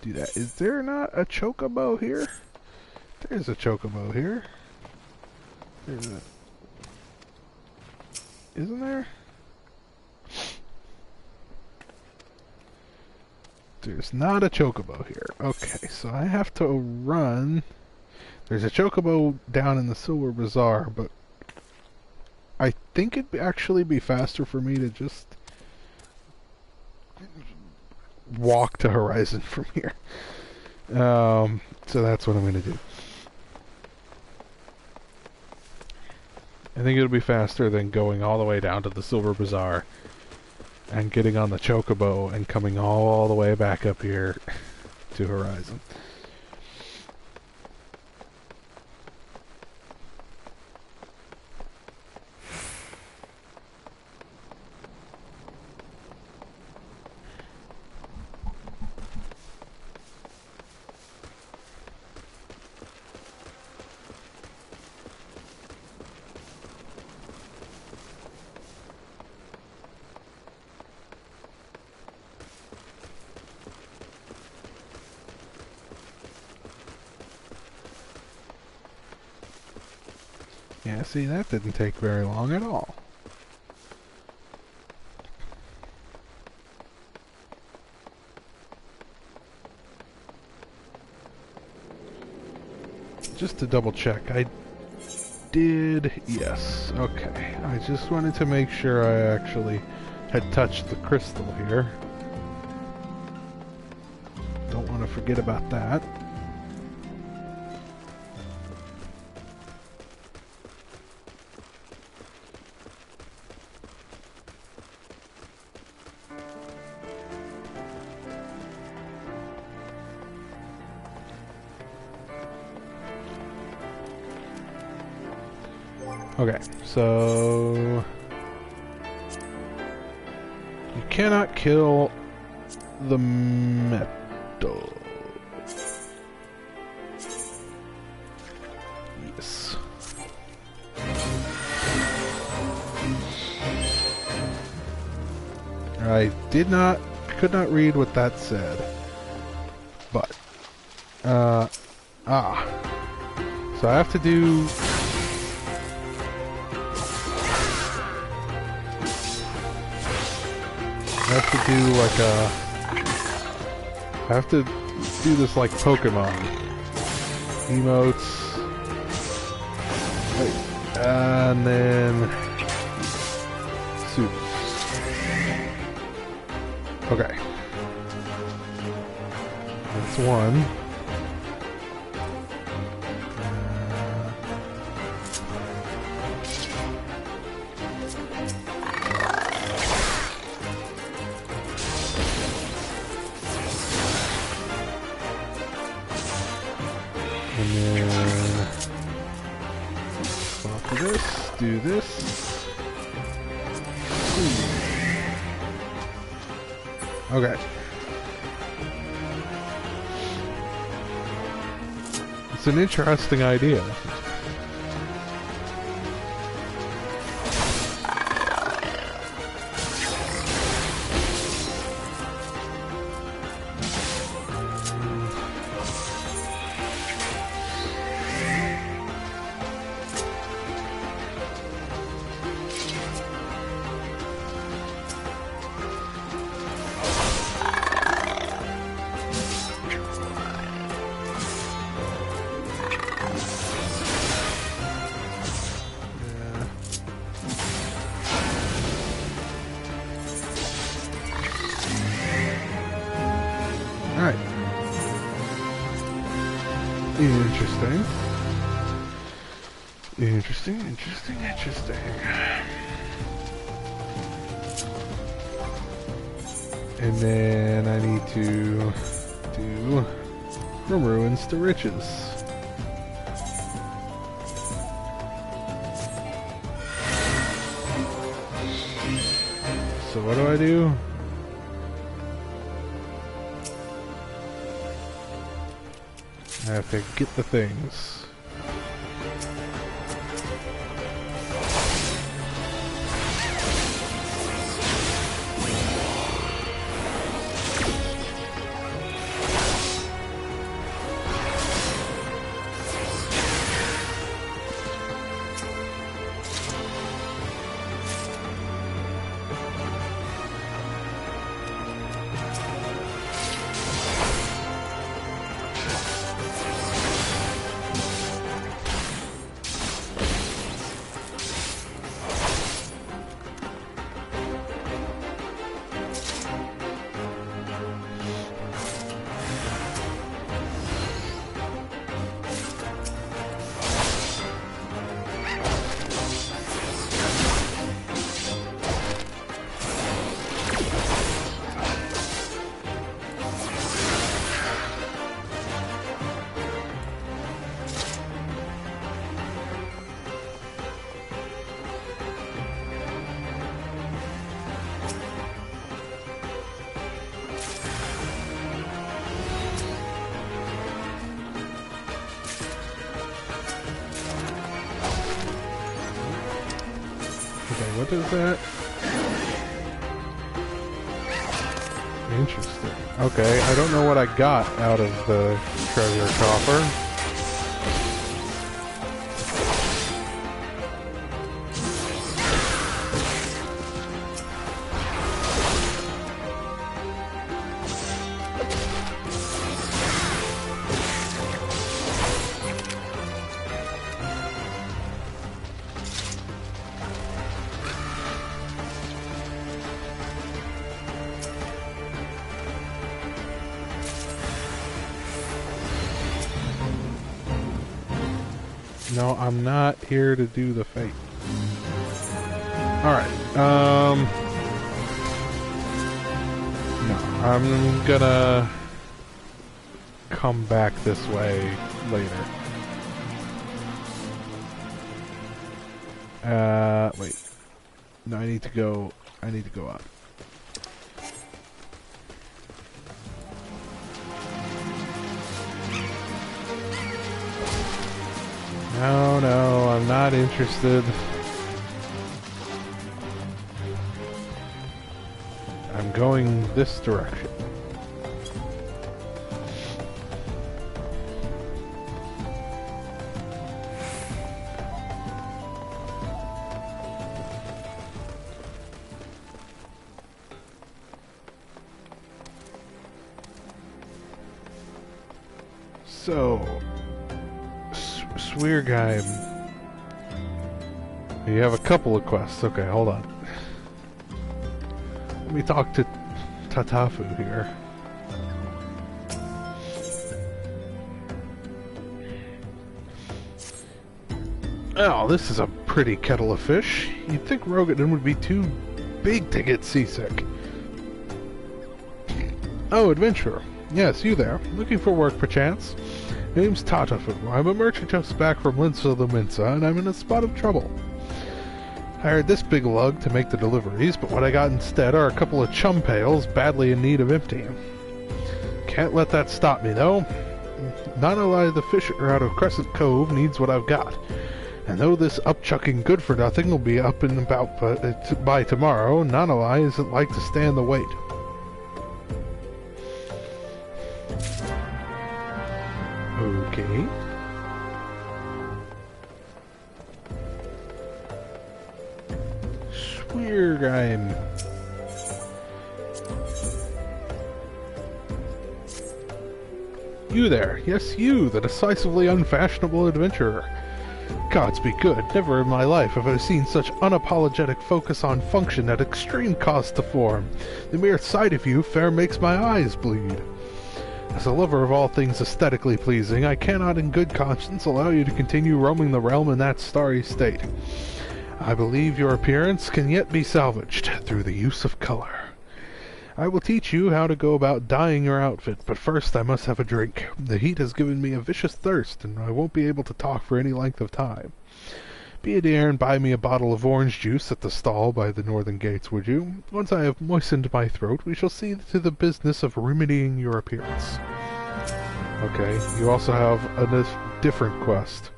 do that. Is there not a chocobo here? There's a chocobo here. There's a... Isn't there? There's not a chocobo here. Okay, so I have to run. There's a chocobo down in the Silver Bazaar, but I think it'd actually be faster for me to just walk to Horizon from here. So that's what I'm going to do. I think it'll be faster than going all the way down to the Silver Bazaar and getting on the chocobo and coming all the way back up here to Horizon. Yeah, see, that didn't take very long at all. Just to double check, I did, yes, okay. I just wanted to make sure I actually had touched the crystal here. Don't want to forget about that. Okay, so you cannot kill the metal. Yes. I could not read what that said, but, so I have to do I have to do this like Pokemon. Emotes. And then suits. Okay. That's one. Do this. Okay. It's an interesting idea. Interesting. And then I need to do From Ruins to Riches. what do I do? I have to get the things. What is that? Interesting. Okay, I don't know what I got out of the treasure coffer. No, I'm not here to do the fate. Alright, no, I'm gonna come back this way later. Wait. No, I need to go up. No, I'm not interested. I'm going this direction. So, Sweargeim. You have a couple of quests. Okay, hold on. Let me talk to Tatafu here. Oh, this is a pretty kettle of fish. You'd think Rogadin would be too big to get seasick. Oh, adventurer. Yes, you there. Looking for work, perchance? Name's Tatafu. I'm a merchant just back from Linsa the Minsa, and I'm in a spot of trouble. I hired this big lug to make the deliveries, but what I got instead are a couple of chum pails badly in need of emptying. Can't let that stop me, though. Not only the fisher out of Crescent Cove needs what I've got, and though this upchucking good-for-nothing will be up and about by tomorrow, Nanalai isn't like to stand the wait. Okay. Sweargeim. You there. Yes, you, the decisively unfashionable adventurer. Gods be good, never in my life have I seen such unapologetic focus on function at extreme cost to form. The mere sight of you fair makes my eyes bleed. As a lover of all things aesthetically pleasing, I cannot in good conscience allow you to continue roaming the realm in that starry state. I believe your appearance can yet be salvaged through the use of color. I will teach you how to go about dyeing your outfit, but first I must have a drink. The heat has given me a vicious thirst, and I won't be able to talk for any length of time. Be a dear and buy me a bottle of orange juice at the stall by the northern gates, would you? Once I have moistened my throat, we shall see to the business of remedying your appearance. Okay, you also have a different quest.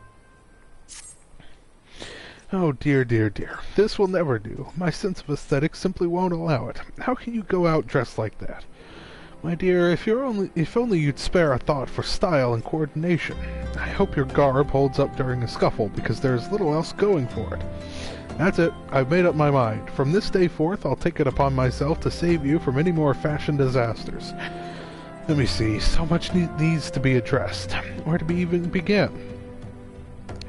Oh dear, dear, dear. This will never do. My sense of aesthetics simply won't allow it. How can you go out dressed like that? My dear, if only you'd spare a thought for style and coordination. I hope your garb holds up during a scuffle, because there is little else going for it. That's it. I've made up my mind. From this day forth, I'll take it upon myself to save you from any more fashion disasters. Let me see. So much needs to be addressed. Where to even begin?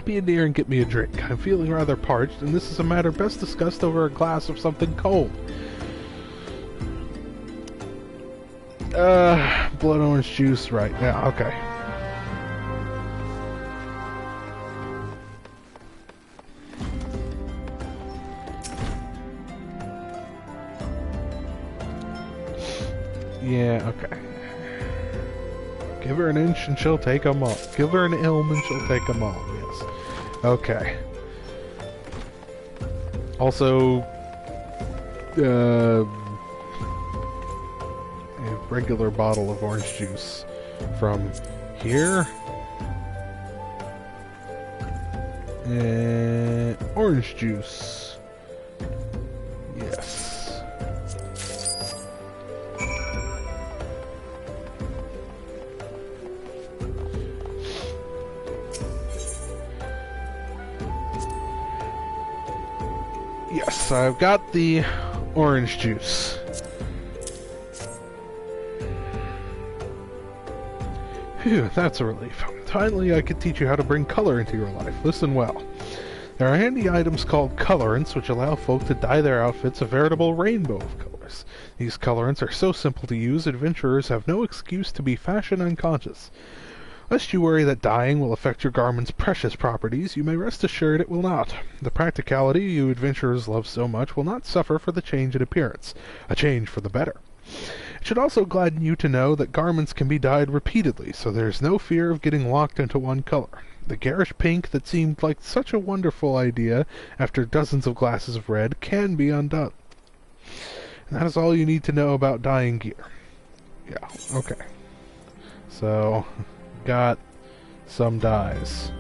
Be a dear and get me a drink. I'm feeling rather parched, and this is a matter best discussed over a glass of something cold. Blood orange juice, right. Yeah, okay. Yeah, okay. Give her an inch and she'll take 'em all. Give her an ilm and she'll take 'em all, yes. Okay. Also, a regular bottle of orange juice from here. And orange juice. Yes. Yes, I've got the orange juice. Phew, that's a relief. Finally, I could teach you how to bring color into your life. Listen well. There are handy items called colorants which allow folk to dye their outfits a veritable rainbow of colors. These colorants are so simple to use, adventurers have no excuse to be fashion unconscious. Lest you worry that dyeing will affect your garment's precious properties, you may rest assured it will not. The practicality you adventurers love so much will not suffer for the change in appearance, a change for the better. It should also gladden you to know that garments can be dyed repeatedly, so there is no fear of getting locked into one color. The garish pink that seemed like such a wonderful idea after dozens of glasses of red can be undone. And that is all you need to know about dyeing gear. Yeah, okay. So, got some dyes.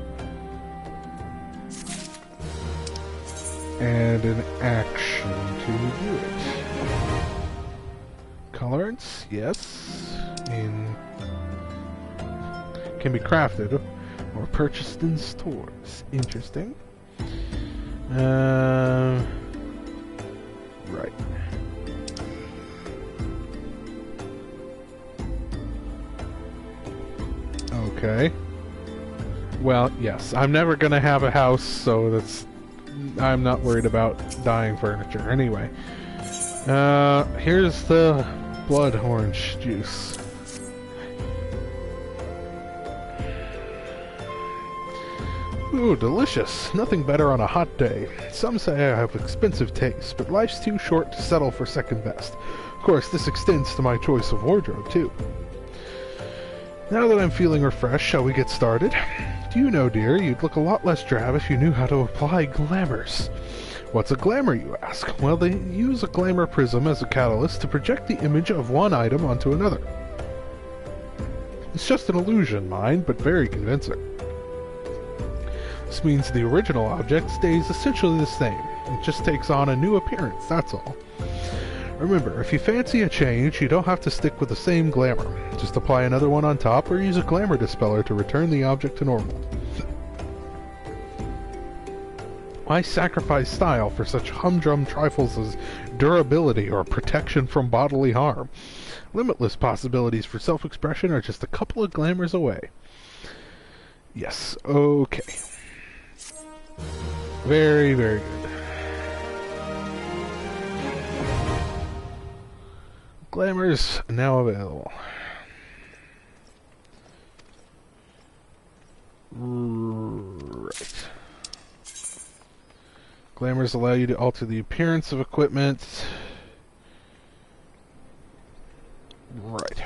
And an action to do it. Colorants, yes. Can be crafted or purchased in stores. Interesting. Right. Okay. Well, yes. I'm never gonna have a house, so I'm not worried about dyeing furniture. Anyway. Here's the blood orange juice. Ooh, delicious. Nothing better on a hot day. Some say I have expensive taste, but life's too short to settle for second best. Of course, this extends to my choice of wardrobe, too. Now that I'm feeling refreshed, shall we get started? Do you know, dear, you'd look a lot less drab if you knew how to apply glamours. What's a glamour, you ask? Well, they use a glamour prism as a catalyst to project the image of one item onto another. It's just an illusion, mind, but very convincing. This means the original object stays essentially the same. It just takes on a new appearance, that's all. Remember, if you fancy a change, you don't have to stick with the same glamour. Just apply another one on top or use a glamour dispeller to return the object to normal. Why sacrifice style for such humdrum trifles as durability or protection from bodily harm? Limitless possibilities for self-expression are just a couple of glamours away. Yes, okay. Very, very good. Glamours now available. Right. Glamours allow you to alter the appearance of equipment. Right.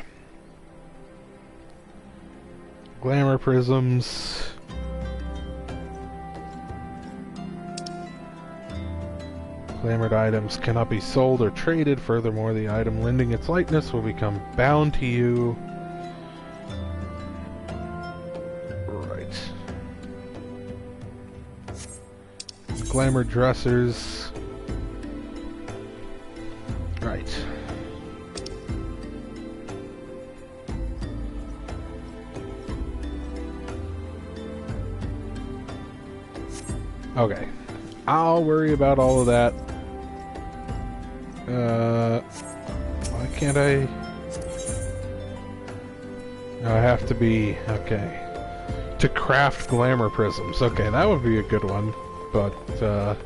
Glamour prisms. Glamored items cannot be sold or traded. Furthermore, the item lending its lightness will become bound to you. Right. Glamour dressers. Right. Okay. I'll worry about all of that. Why can't I? I have to be, okay. To craft glamour prisms. Okay, that would be a good one. But, to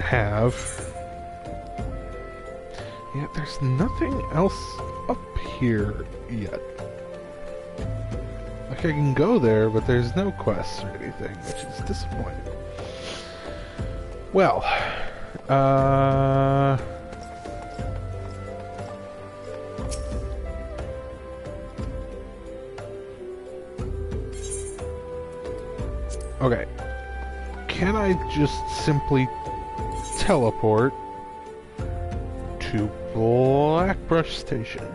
have. Yeah, there's nothing else up here yet. Like, I can go there, but there's no quests or anything, which is disappointing. Well, okay. Can I just simply teleport to Blackbrush Station?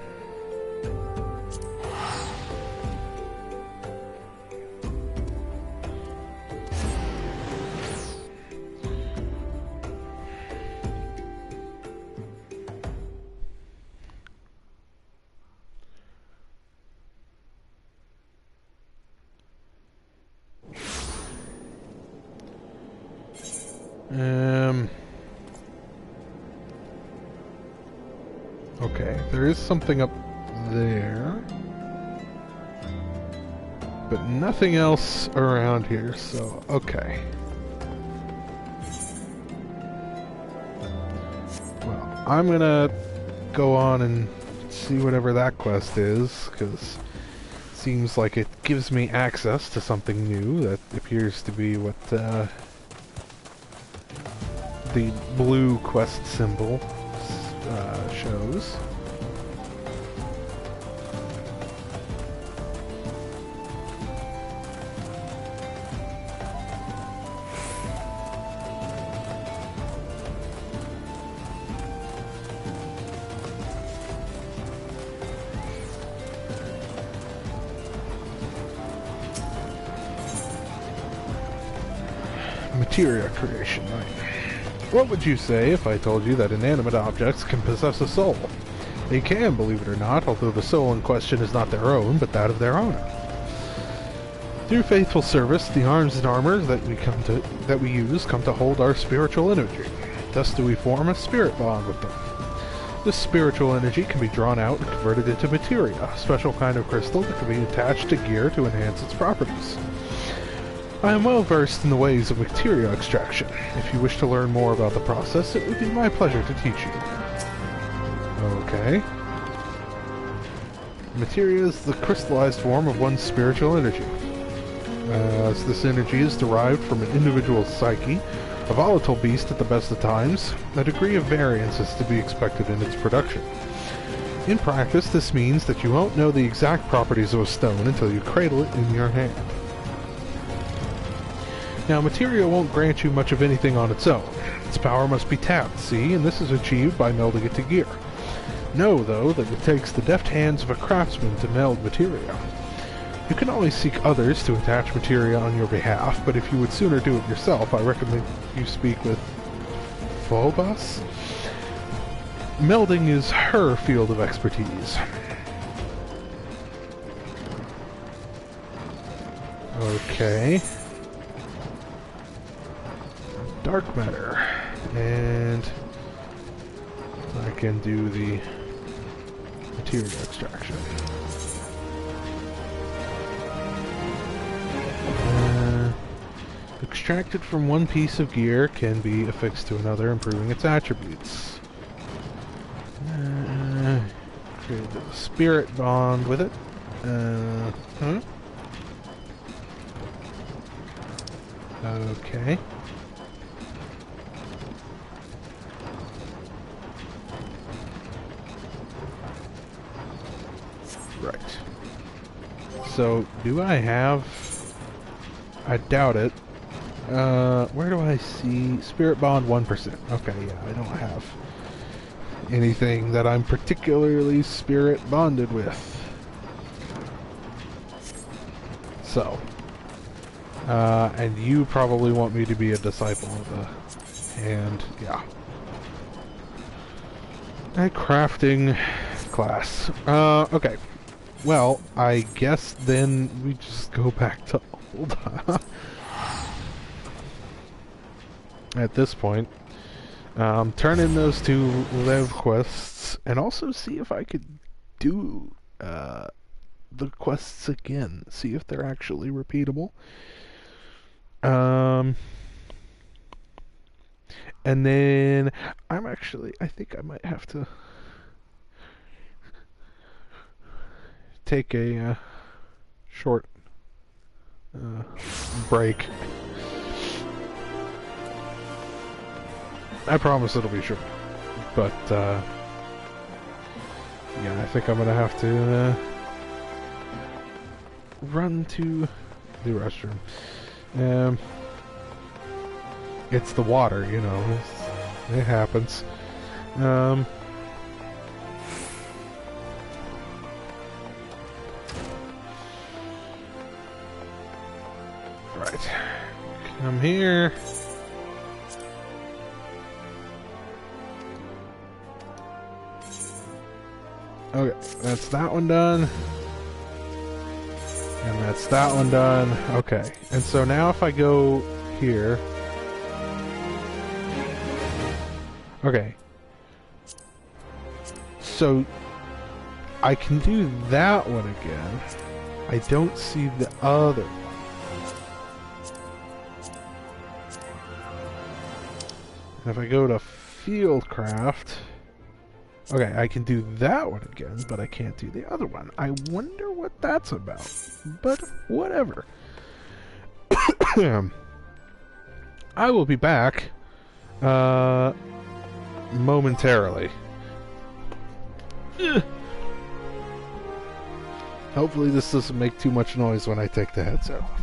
Okay, there is something up there, but nothing else around here, so, okay. Well, I'm gonna go on and see whatever that quest is, because it seems like it gives me access to something new. That appears to be what, the blue quest symbol shows. Materia creation, right. What would you say if I told you that inanimate objects can possess a soul? They can, believe it or not, although the soul in question is not their own, but that of their owner. Through faithful service, the arms and armor that we use come to hold our spiritual energy. Thus do we form a spirit bond with them. This spiritual energy can be drawn out and converted into materia, a special kind of crystal that can be attached to gear to enhance its properties. I am well versed in the ways of materia extraction. If you wish to learn more about the process, it would be my pleasure to teach you. Okay. Materia is the crystallized form of one's spiritual energy. As this energy is derived from an individual's psyche, a volatile beast at the best of times, a degree of variance is to be expected in its production. In practice, this means that you won't know the exact properties of a stone until you cradle it in your hand. Now, materia won't grant you much of anything on its own. Its power must be tapped, see, and this is achieved by melding it to gear. Know, though, that it takes the deft hands of a craftsman to meld materia. You can always seek others to attach materia on your behalf, but if you would sooner do it yourself, I recommend you speak with Phobos. Melding is her field of expertise. Okay. Dark matter, and I can do the materia extraction. Extracted from one piece of gear can be affixed to another, improving its attributes. Create a spirit bond with it. Okay. Right. So, do I have... I doubt it. Where do I see Spirit Bond 1%? Okay, yeah, I don't have anything that I'm particularly spirit bonded with. So, and you probably want me to be a disciple of the hand, yeah. A crafting class. Okay. Well, I guess then we just go back to Ulda. At this point. Turn in those 2 Lev quests, and also see if I could do the quests again. See if they're actually repeatable. And then I think I might have to take a short break. I promise it'll be short. But, yeah, I think I'm gonna have to run to the restroom. It's the water, you know. It happens. Right. Come here. Okay, that's that one done. And that's that one done. Okay, and so now if I go here... Okay. So, I can do that one again. I don't see the other one. And if I go to Fieldcraft... Okay, I can do that one again, but I can't do the other one. I wonder what that's about. But whatever. I will be back momentarily. Hopefully this doesn't make too much noise when I take the headset off.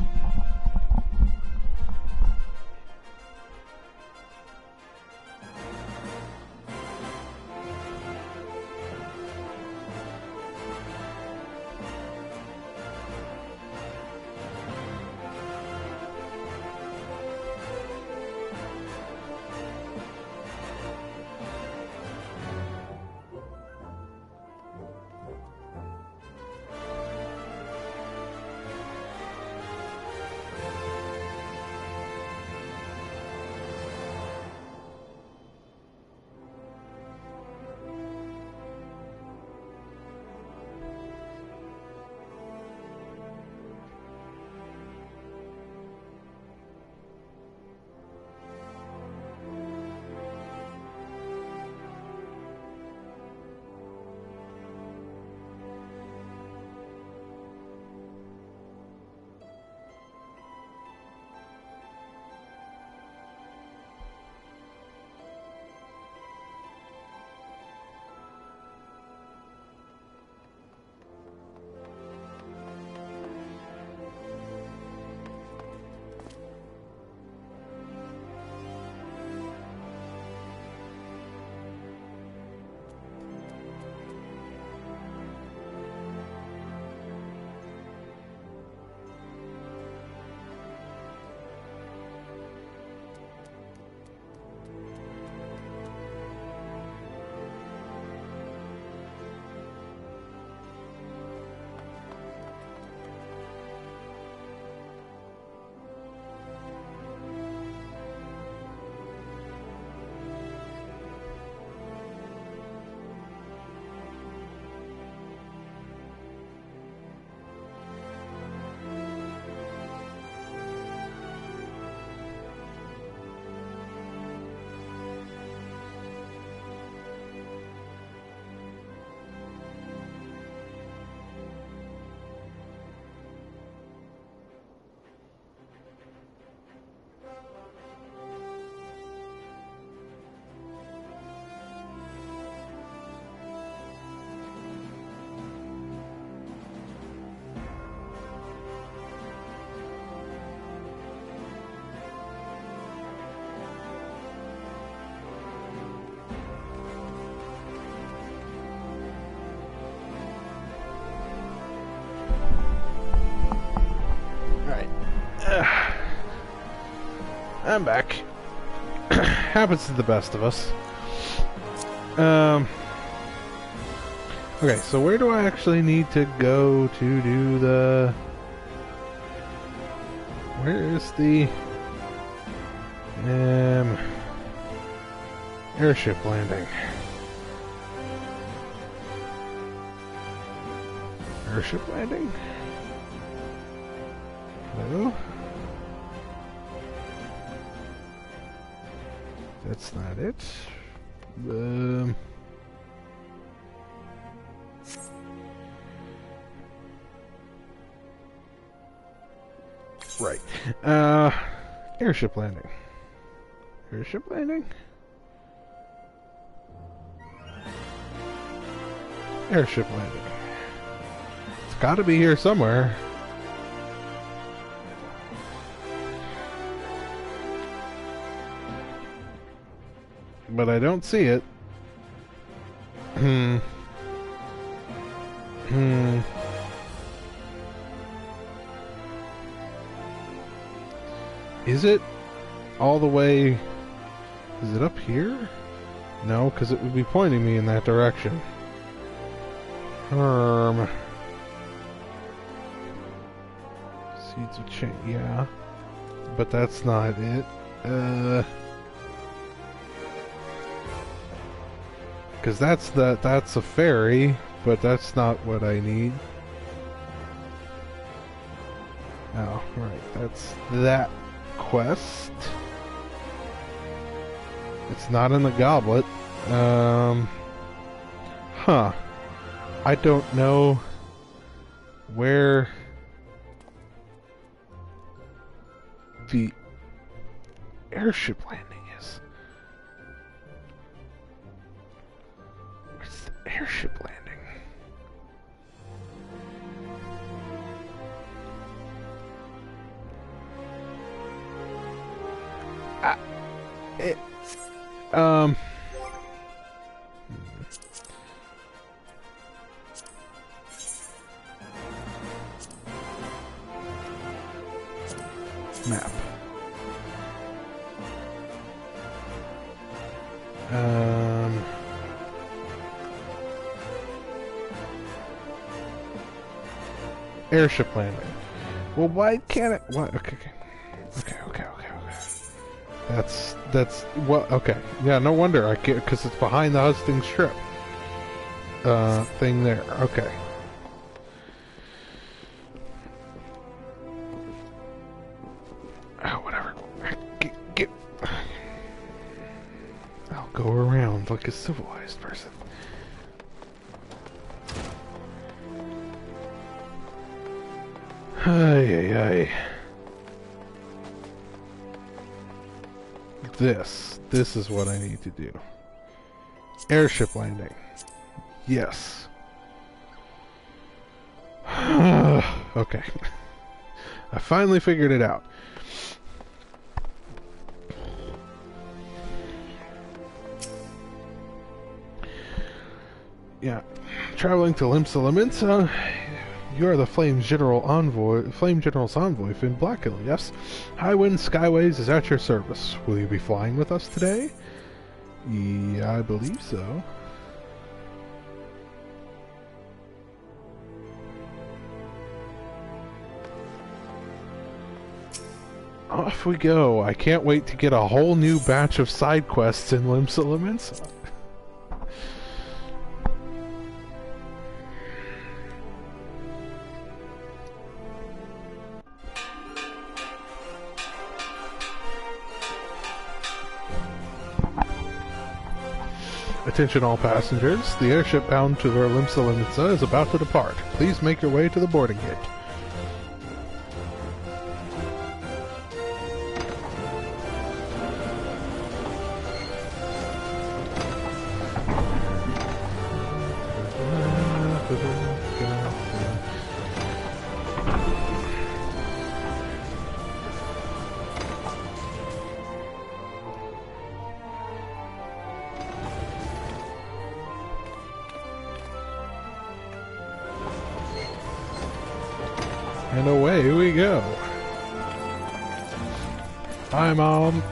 I'm back. Happens to the best of us. Okay, so where do I actually need to go to do the... Where is the... airship landing? Airship landing? No? That's not it. Right. Airship landing. Airship landing? Airship landing. It's gotta be here somewhere. But I don't see it. Is it all the way... Is it up here? No, because it would be pointing me in that direction. Seeds of change, yeah. But that's not it. Because that's a ferry, but that's not what I need. Oh, right, that's that quest. It's not in the goblet. Huh. I don't know where the airship landing is. Where's the airship landing? Map. Airship landing. Well, why can't it? What? Okay. That's what? Okay. Yeah. No wonder I can't, because it's behind the Hustings Strip. Thing there. Okay. Oh, whatever. Get. I'll go around like a civilized person. Ay. This is what I need to do. Airship landing. Yes. Okay. I finally figured it out. Yeah. Traveling to Limsa Limits, you are the Flame General's envoy Finn Blackhill, yes? Highwind Skyways is at your service. Will you be flying with us today? Yeah, I believe so. Off we go. I can't wait to get a whole new batch of side quests in Limsa Limits. Attention all passengers, the airship bound to Limsa Limitsa is about to depart. Please make your way to the boarding gate. And away we go. Bye, Mom.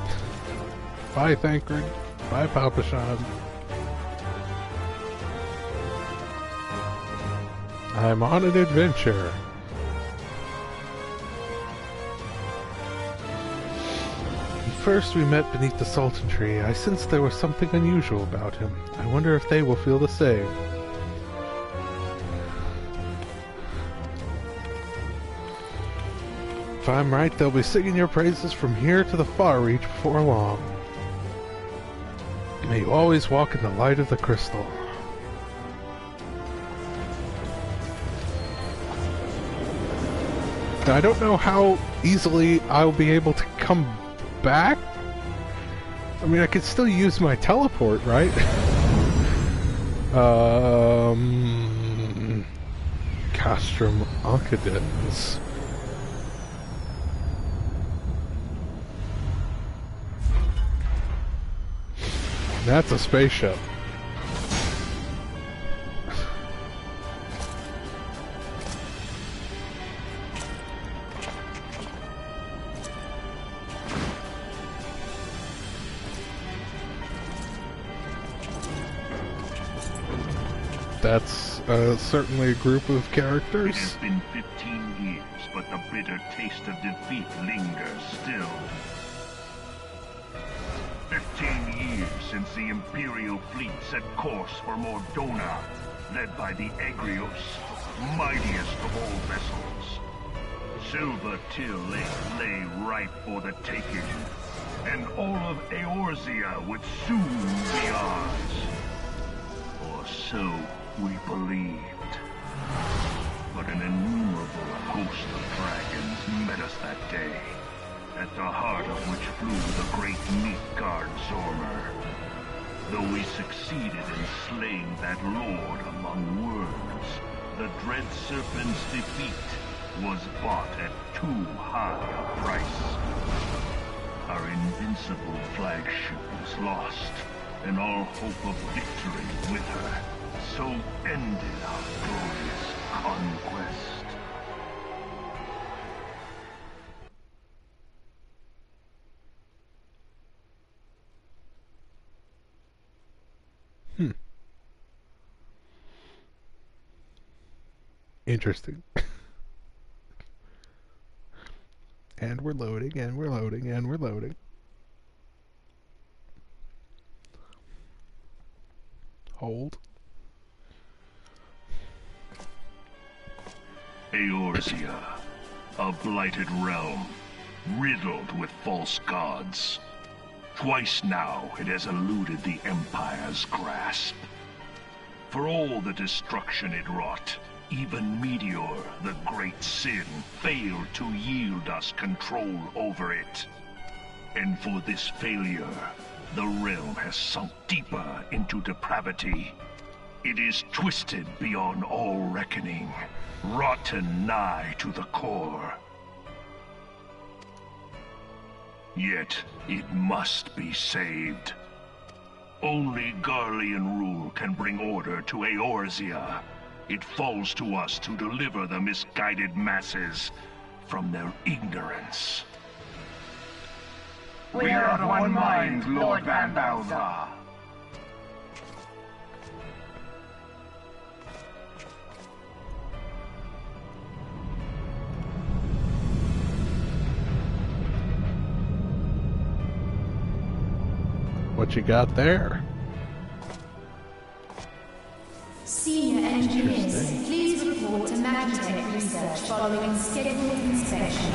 Bye, Thancred. Bye, Papa Sean. I'm on an adventure. First we met beneath the Sultan tree. I sensed there was something unusual about him. I wonder if they will feel the same. If I'm right, they'll be singing your praises from here to the far reach before long. May you always walk in the light of the crystal. Now, I don't know how easily I'll be able to come back. I mean, I could still use my teleport, right? Castrum Oncadens. That's a spaceship. That's certainly a group of characters. It has been 15 years, but the bitter taste of defeat lingers still. 15 years since the Imperial fleet set course for Mordona, led by the Egrios, mightiest of all vessels. Silver Till lay ripe for the taking, and all of Eorzea would soon be ours. Or so we believed. But an innumerable host of dragons met us that day, at the heart of which flew the great Midgard Zormer. Though we succeeded in slaying that lord among worms, the dread serpent's defeat was bought at too high a price. Our invincible flagship was lost, and all hope of victory with her. So ended our glorious conquest. Interesting. And we're loading, and we're loading, and we're loading. Hold. Eorzea, a blighted realm, riddled with false gods. Twice now it has eluded the Empire's grasp. For all the destruction it wrought, even Meteor, the great sin, failed to yield us control over it. And for this failure, the realm has sunk deeper into depravity. It is twisted beyond all reckoning, rotten nigh to the core. Yet, it must be saved. Only Garlean rule can bring order to Eorzea. It falls to us to deliver the misguided masses from their ignorance. We are of one mind, Lord Van Balthar. What you got there? Senior engineers, please report to Magitech research following scheduled inspection.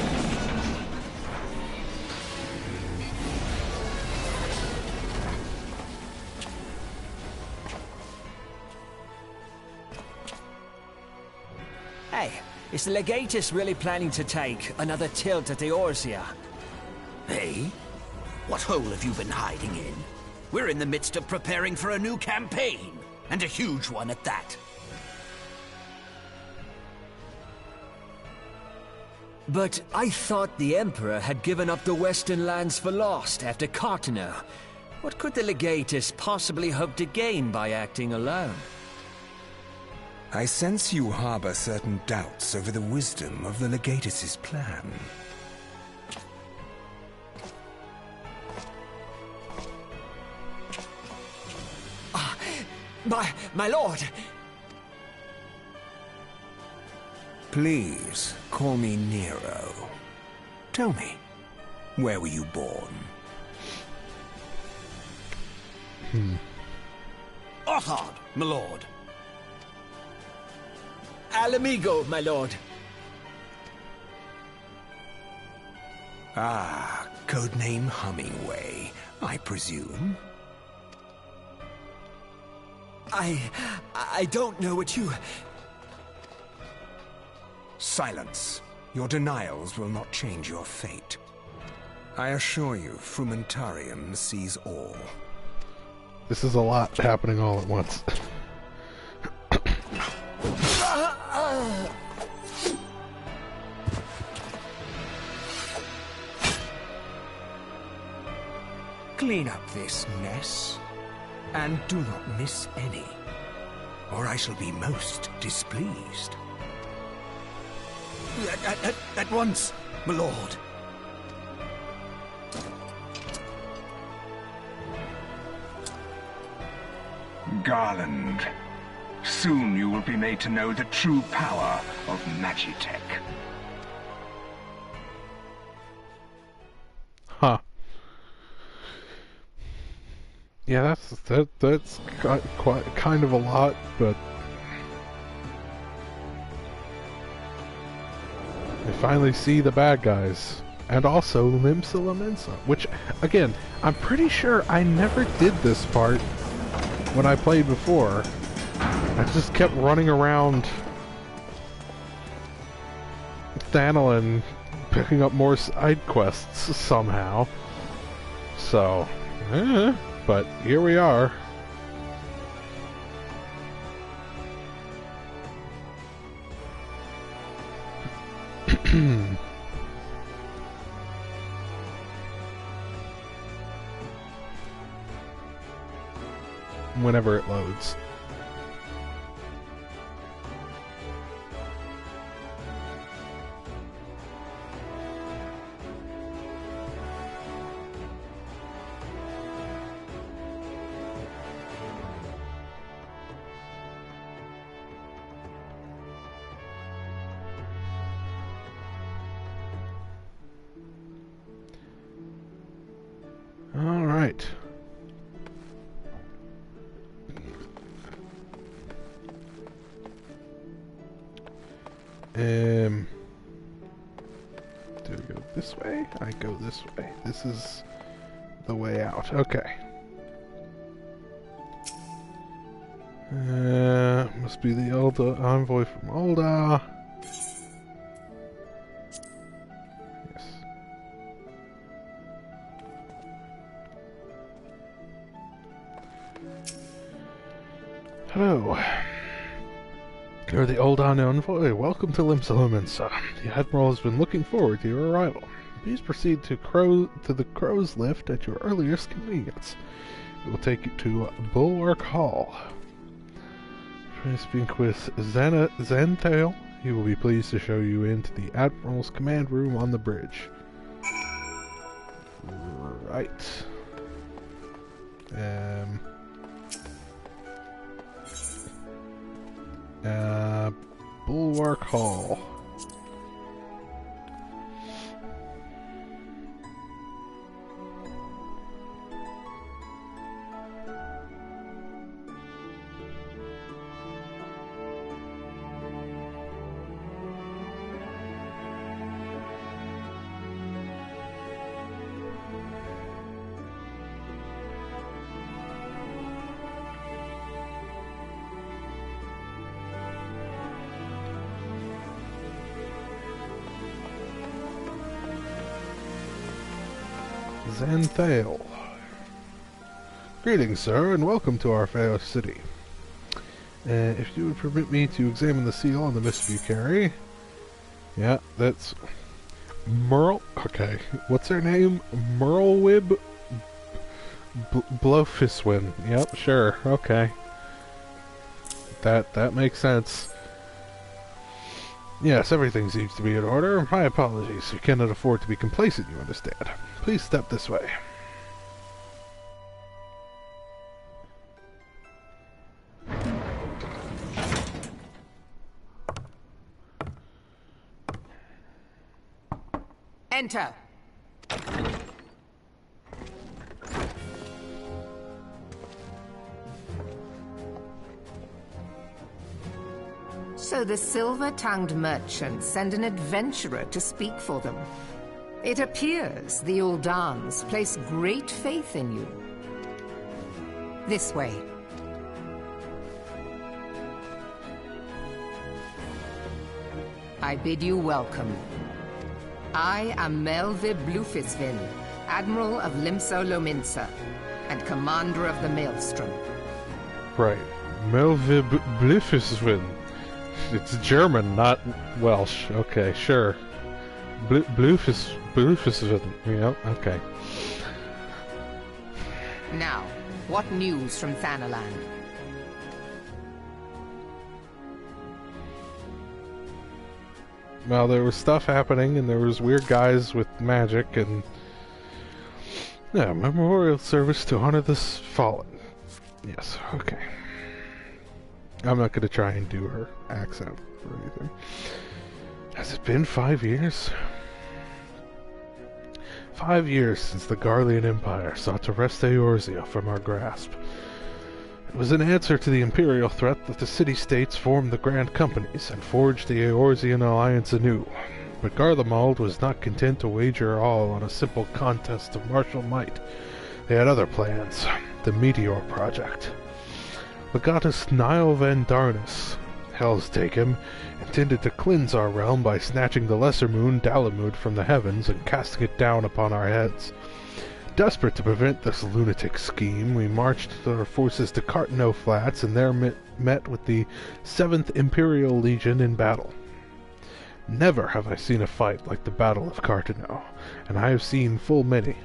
Hey, is the Legatus really planning to take another tilt at Eorzea? Hey? What hole have you been hiding in? We're in the midst of preparing for a new campaign, and a huge one at that. But I thought the Emperor had given up the Western lands for lost after Carteneau. What could the Legatus possibly hope to gain by acting alone? I sense you harbor certain doubts over the wisdom of the Legatus's plan. My lord! Please, call me Nero. Tell me, where were you born? Othard, my lord. Alamigo, my lord. Ah, codename Hummingway, I presume. I don't know what you... Silence. Your denials will not change your fate. I assure you, Frumentarium sees all. This is a lot happening all at once. Clean up this mess, and do not miss any, or I shall be most displeased. At once, my lord. Garland, soon you will be made to know the true power of Magitech. Huh. Yeah, that's quite kind of a lot, but I finally see the bad guys. And also Limsa Lamensa, which, again, I'm pretty sure I never did this part when I played before. I just kept running around Thanalin, picking up more side quests somehow. So, but here we are. Whenever it loads. All right. Do we go this way? I go this way. This is the way out. Okay. Must be the envoy from Ul'dah. Yes. Hello. You're the Ul'dah envoy. Welcome to Limsa Lamensa. The Admiral has been looking forward to your arrival. Please proceed to the Crow's Lift at your earliest convenience. It will take you to Bulwark Hall. Please speak with Xanthael. He will be pleased to show you into the Admiral's command room on the bridge. Right. Bulwark Hall. Xanthael. Greetings, sir, and welcome to our fair city. If you would permit me to examine the seal on the missive you carry. Yeah, that's Merle. Okay, what's her name? Merlewib Blofiswin. Yep, sure. Okay, that makes sense. Yes, everything seems to be in order. My apologies. We cannot afford to be complacent, you understand. Please step this way. Enter. So the silver-tongued merchants send an adventurer to speak for them. It appears the Uldans place great faith in you. This way. I bid you welcome. I am Melve Blufisvin, Admiral of Limso Lominsa, and Commander of the Maelstrom. Right. Melve Blufisvin. It's German, not Welsh. Okay, sure. Blufisvin. Yeah, okay. Now, what news from Thanaland? Well, there was stuff happening, and there was weird guys with magic, and... yeah, memorial service to honor the fallen. Yes, okay. I'm not gonna try and do her accent or anything. Has it been 5 years? 5 years since the Garlean Empire sought to wrest Eorzea from our grasp. It was in answer to the Imperial threat that the city-states formed the Grand Companies and forged the Eorzean alliance anew. But Garlemald was not content to wager all on a simple contest of martial might. They had other plans, the Meteor Project. Legatus Niall Van Darnus, hell's take him, intended to cleanse our realm by snatching the lesser moon Dalamud from the heavens and casting it down upon our heads. Desperate to prevent this lunatic scheme, we marched our forces to Cartano Flats and there met with the 7th Imperial Legion in battle. Never have I seen a fight like the Battle of Cartano, and I have seen full many.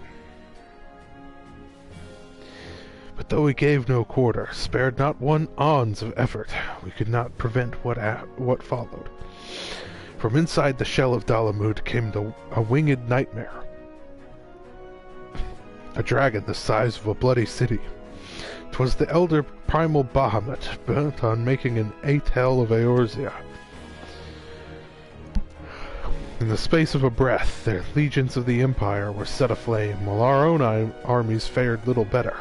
But though we gave no quarter, spared not one ounce of effort, we could not prevent what followed. From inside the shell of Dalamud came a winged nightmare. A dragon the size of a bloody city. 'Twas the elder primal Bahamut, bent on making an 8th hell of Eorzea. In the space of a breath, their legions of the Empire were set aflame, while our own armies fared little better.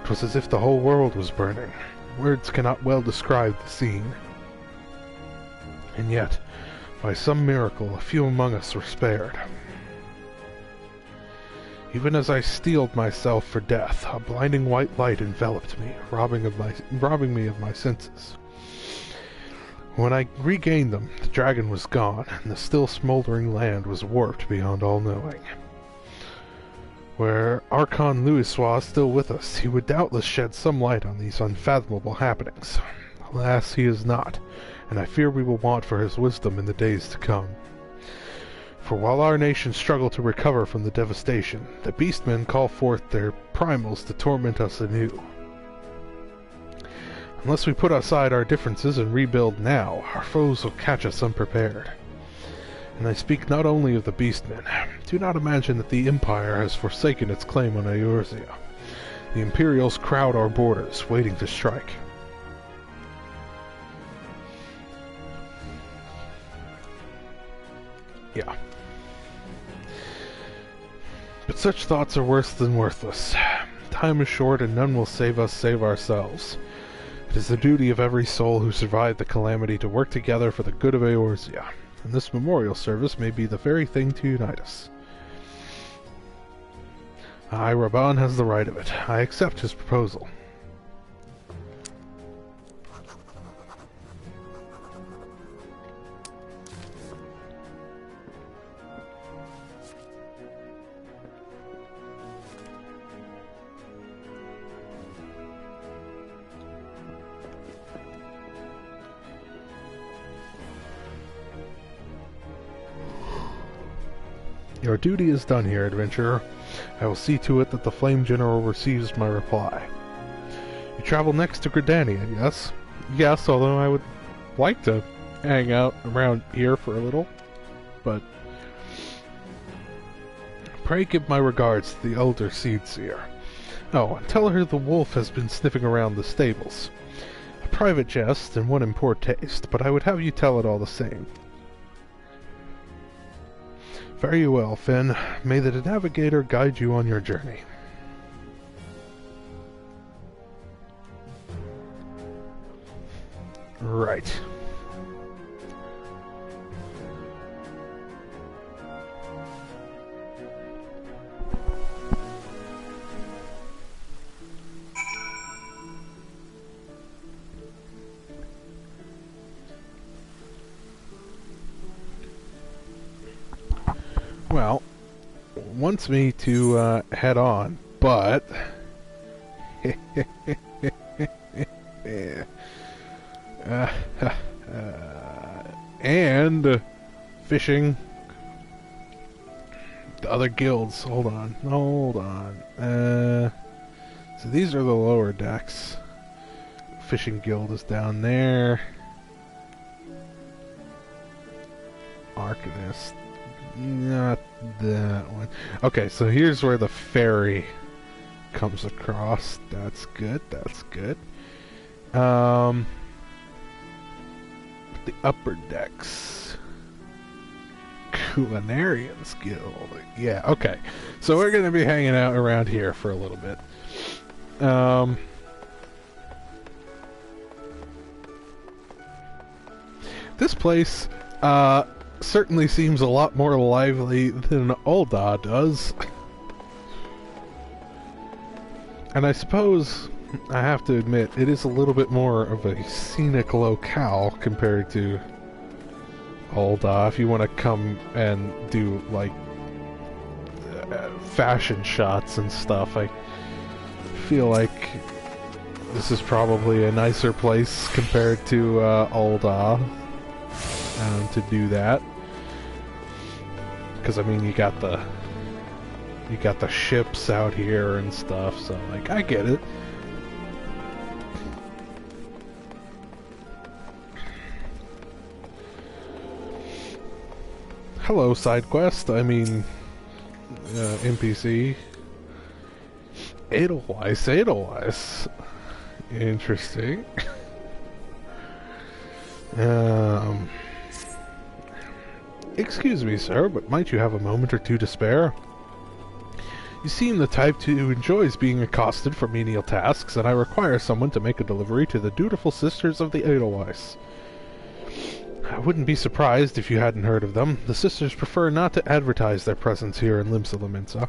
'Twas as if the whole world was burning. Words cannot well describe the scene. And yet, by some miracle, a few among us were spared. Even as I steeled myself for death, a blinding white light enveloped me, robbing me of my senses. When I regained them, the dragon was gone, and the still smoldering land was warped beyond all knowing. Were Archon Louisoix still with us, he would doubtless shed some light on these unfathomable happenings. Alas, he is not, and I fear we will want for his wisdom in the days to come. For while our nation struggle to recover from the devastation, the beastmen call forth their primals to torment us anew. Unless we put aside our differences and rebuild now, our foes will catch us unprepared. And I speak not only of the beastmen. Do not imagine that the Empire has forsaken its claim on Eorzea. The Imperials crowd our borders, waiting to strike. Yeah. But such thoughts are worse than worthless. Time is short and none will save us save ourselves. It is the duty of every soul who survived the calamity to work together for the good of Eorzea, and this memorial service may be the very thing to unite us. Aye, Raban has the right of it. I accept his proposal. Your duty is done here, adventurer. I will see to it that the Flame General receives my reply. You travel next to Gridania, yes? Yes, although I would like to hang out around here for a little. But pray give my regards to the Elder Seedseer. Oh, and tell her the wolf has been sniffing around the stables. A private jest and one in poor taste, but I would have you tell it all the same. Very well, Finn. May the navigator guide you on your journey. Right. Well, wants me to head on, but and fishing the other guilds. Hold on. So these are the lower decks. Fishing guild is down there. Arcanist. Not that one. Okay, so here's where the ferry comes across. That's good. The upper decks. Culinarians Guild. Yeah, okay. So we're gonna be hanging out around here for a little bit. This place, certainly seems a lot more lively than Ul'dah does. And I suppose I have to admit, it is a little bit more of a scenic locale compared to Ul'dah. If you want to come and do, like, fashion shots and stuff, I feel like this is probably a nicer place compared to Ul'dah. To do that, because I mean you got the ships out here and stuff, so like I get it. Hello, side quest. I mean, NPC. Edelweiss. Interesting. Excuse me, sir, but might you have a moment or two to spare? You seem the type who enjoys being accosted for menial tasks, and I require someone to make a delivery to the dutiful sisters of the Edelweiss. I wouldn't be surprised if you hadn't heard of them. The sisters prefer not to advertise their presence here in Limsa.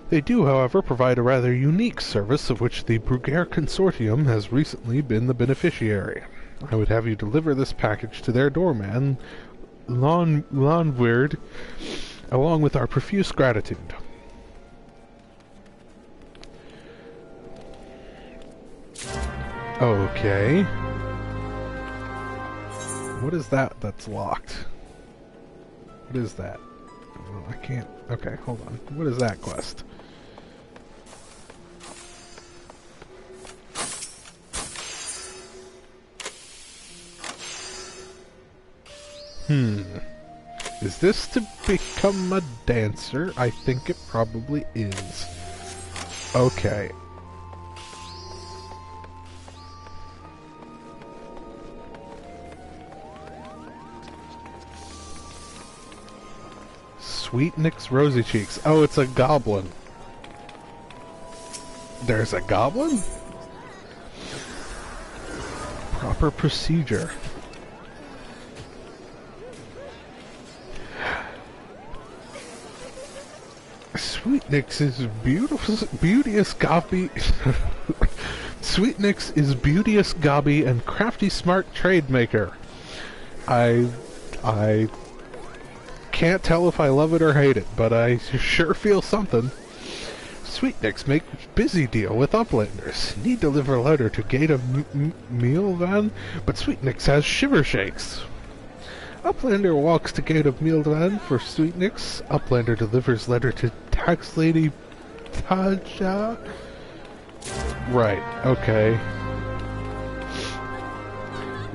They do, however, provide a rather unique service of which the Bruguière Consortium has recently been the beneficiary. I would have you deliver this package to their doorman, Lonweird, along with our profuse gratitude. Okay. What is that that's locked? What is that? Well, I can't... Okay, hold on. What is that quest? Is this to become a dancer? I think it probably is. Okay. Sweet Nick's Rosy Cheeks. Oh, it's a goblin. There's a goblin? Proper procedure. Sweetnix is beauteous gobby. Sweetnix is beauteous gobby and crafty smart trade maker. I can't tell if I love it or hate it, but I sure feel something. Sweetnix makes busy deal with Uplanders. Need deliver letter to Gate of Mealvan, but Sweetnix has shiver shakes. Uplander walks to Gate of Mealvan for Sweetnix. Uplander delivers letter to Tax Lady Taja. Right, okay.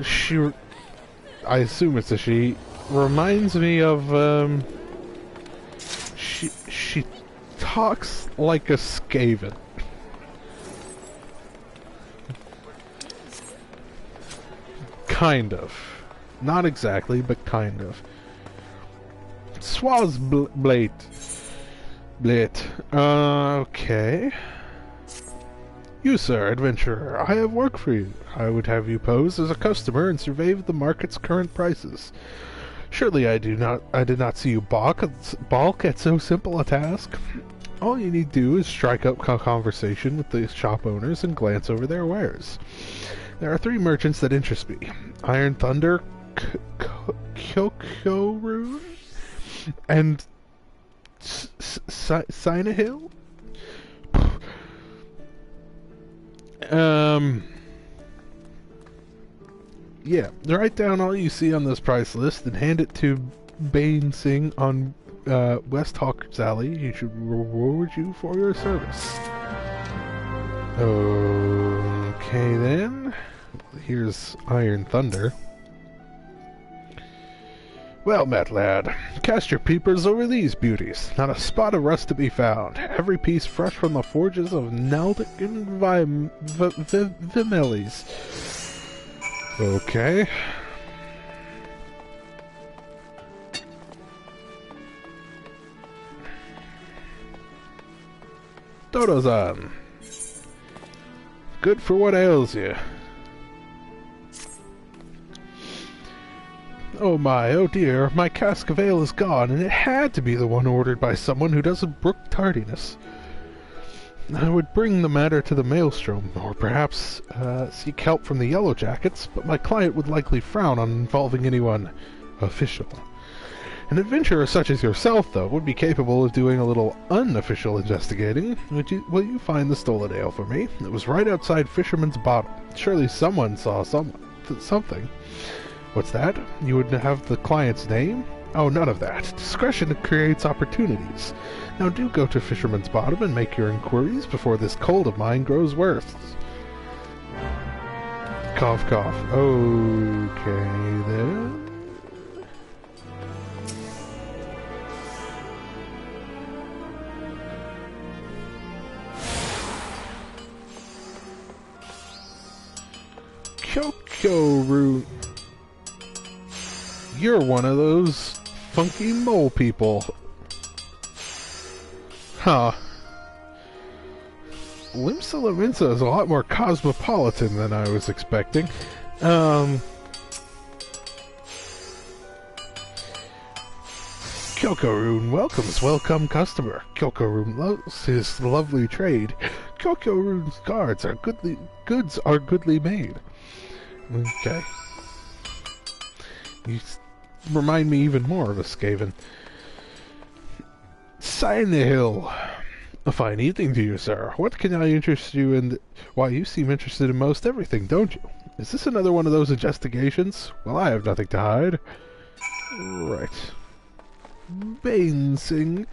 She... I assume it's a she. Reminds me of, She talks like a Skaven. Kind of. Not exactly, but kind of. Swazblade. Okay. You, sir, adventurer, I have work for you. I would have you pose as a customer and survey the market's current prices. Surely I did not see you balk at so simple a task. All you need to do is strike up conversation with the shop owners and glance over their wares. There are 3 merchants that interest me. Iron Thunder, Kyokorune, and Sinahil? Yeah, write down all you see on this price list and hand it to Bane Singh on West Hawker's Alley. He should reward you for your service. Okay then. Here's Iron Thunder. Well met, lad. Cast your peepers over these beauties. Not a spot of rust to be found. Every piece fresh from the forges of Naldic and Vimelis. Okay. Dodozan. Good for what ails you. Oh my, oh dear, my cask of ale is gone, and it had to be the one ordered by someone who doesn't brook tardiness. I would bring the matter to the Maelstrom, or perhaps seek help from the Yellow Jackets, but my client would likely frown on involving anyone official. An adventurer such as yourself, though, would be capable of doing a little unofficial investigating. Will you find the stolen ale for me? It was right outside Fisherman's Bottom. Surely someone saw something. What's that? You would have the client's name? Oh, none of that. Discretion creates opportunities. Now do go to Fisherman's Bottom and make your inquiries before this cold of mine grows worse. Cough, cough. Okay, then. Kyokorune. You're one of those funky mole people. Huh. Limsa is a lot more cosmopolitan than I was expecting. Kyokorune welcomes welcome customer. Kyokorune loves his lovely trade. Kyokorune's goods are goodly made. Okay. You remind me even more of a Skaven. Sinahil. A fine evening to you, sir. What can I interest you in? Why, you seem interested in most everything, don't you? Is this another one of those investigations? Well, I have nothing to hide. Right. Bane Singh.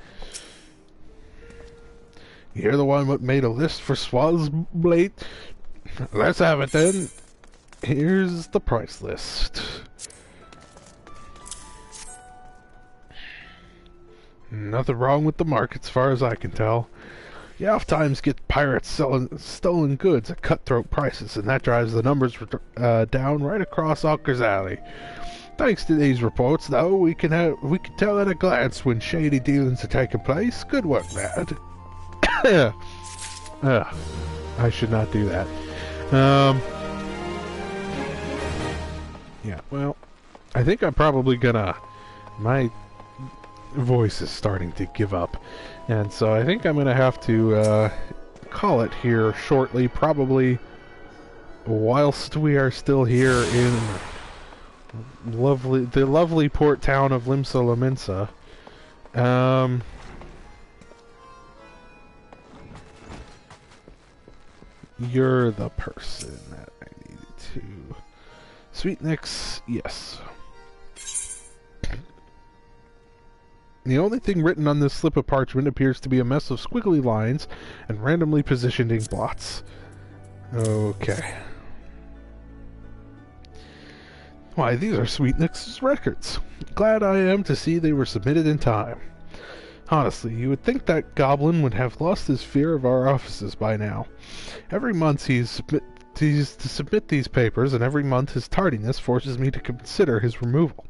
You're the one that made a list for Swazblade? Let's have it then. Here's the price list. Nothing wrong with the market as far as I can tell. You oftentimes get pirates selling stolen goods at cutthroat prices, and that drives the numbers down right across Hawker's Alley. Thanks to these reports, though, we can tell at a glance when shady dealings are taking place. Good work, lad. I should not do that. Yeah, well, I think I'm probably gonna... My voice is starting to give up, and so I think I'm gonna have to call it here shortly, probably whilst we are still here in the lovely port town of Limsa Lominsa. You're the person that I needed to... Sweetnix, yes. The only thing written on this slip of parchment appears to be a mess of squiggly lines and randomly positioned ink blots. Okay. Why, these are Sweetnix's records. Glad I am to see they were submitted in time. Honestly, you would think that goblin would have lost his fear of our offices by now. Every month he's to submit these papers, and every month his tardiness forces me to consider his removal.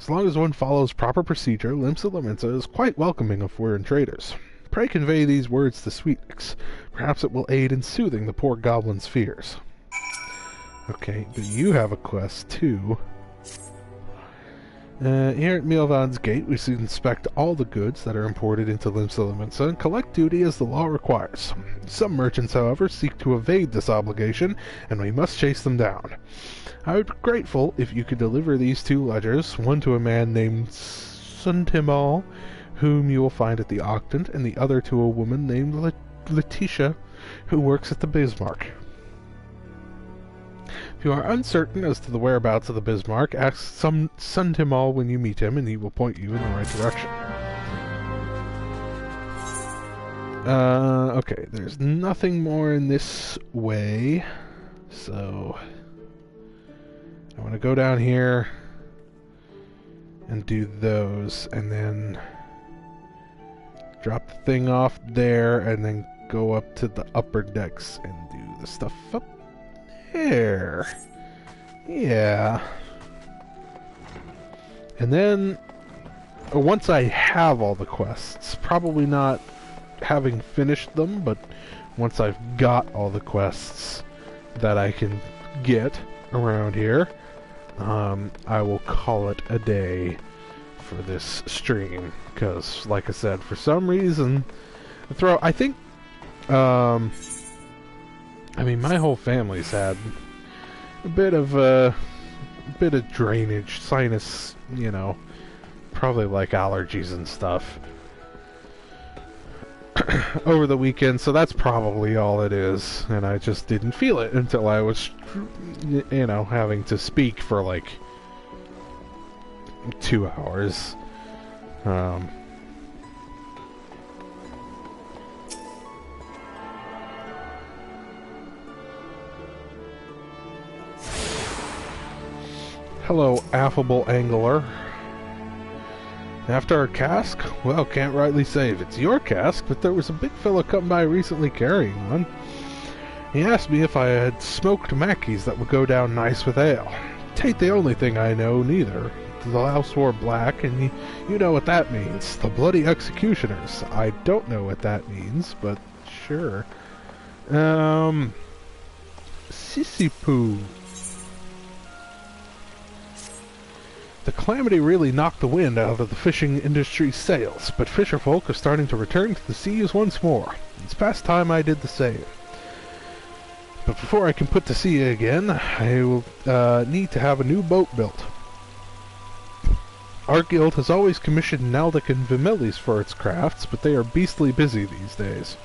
As long as one follows proper procedure, Limsa is quite welcoming of foreign traders. Pray convey these words to Sweetnix. Perhaps it will aid in soothing the poor goblin's fears. Okay, but you have a quest too. Here at Milvan's Gate, we inspect all the goods that are imported into Limsa and collect duty as the law requires. Some merchants, however, seek to evade this obligation, and we must chase them down. I would be grateful if you could deliver these 2 ledgers, one to a man named Suntimal, whom you will find at the Octant, and the other to a woman named Letitia, who works at the Bismarck. If you are uncertain as to the whereabouts of the Bismarck, ask Suntimal when you meet him, and he will point you in the right direction. Okay, there's nothing more in this way, so I want to go down here and do those, and then drop the thing off there, and then go up to the upper decks and do the stuff up there. Yeah. And then, once I have all the quests, probably not having finished them, but once I've got all the quests that I can get around here, I will call it a day for this stream. Because, like I said, for some reason, I think, I mean, my whole family's had a bit of drainage, sinus, you know, probably like allergies and stuff over the weekend, so that's probably all it is, and I just didn't feel it until I was, you know, having to speak for like 2 hours. Hello, affable angler. After our cask? Well, can't rightly say if it's your cask, but there was a big fellow come by recently carrying one. He asked me if I had smoked Mackies that would go down nice with ale. Tain't the only thing I know, neither. The house wore black, and you know what that means. The bloody executioners. I don't know what that means, but sure. Sissy-poo. The calamity really knocked the wind out of the fishing industry's sails, but fisherfolk are starting to return to the seas once more. It's past time I did the same. But before I can put to sea again, I will need to have a new boat built. Our guild has always commissioned Naldic and Vimelis for its crafts, but they are beastly busy these days.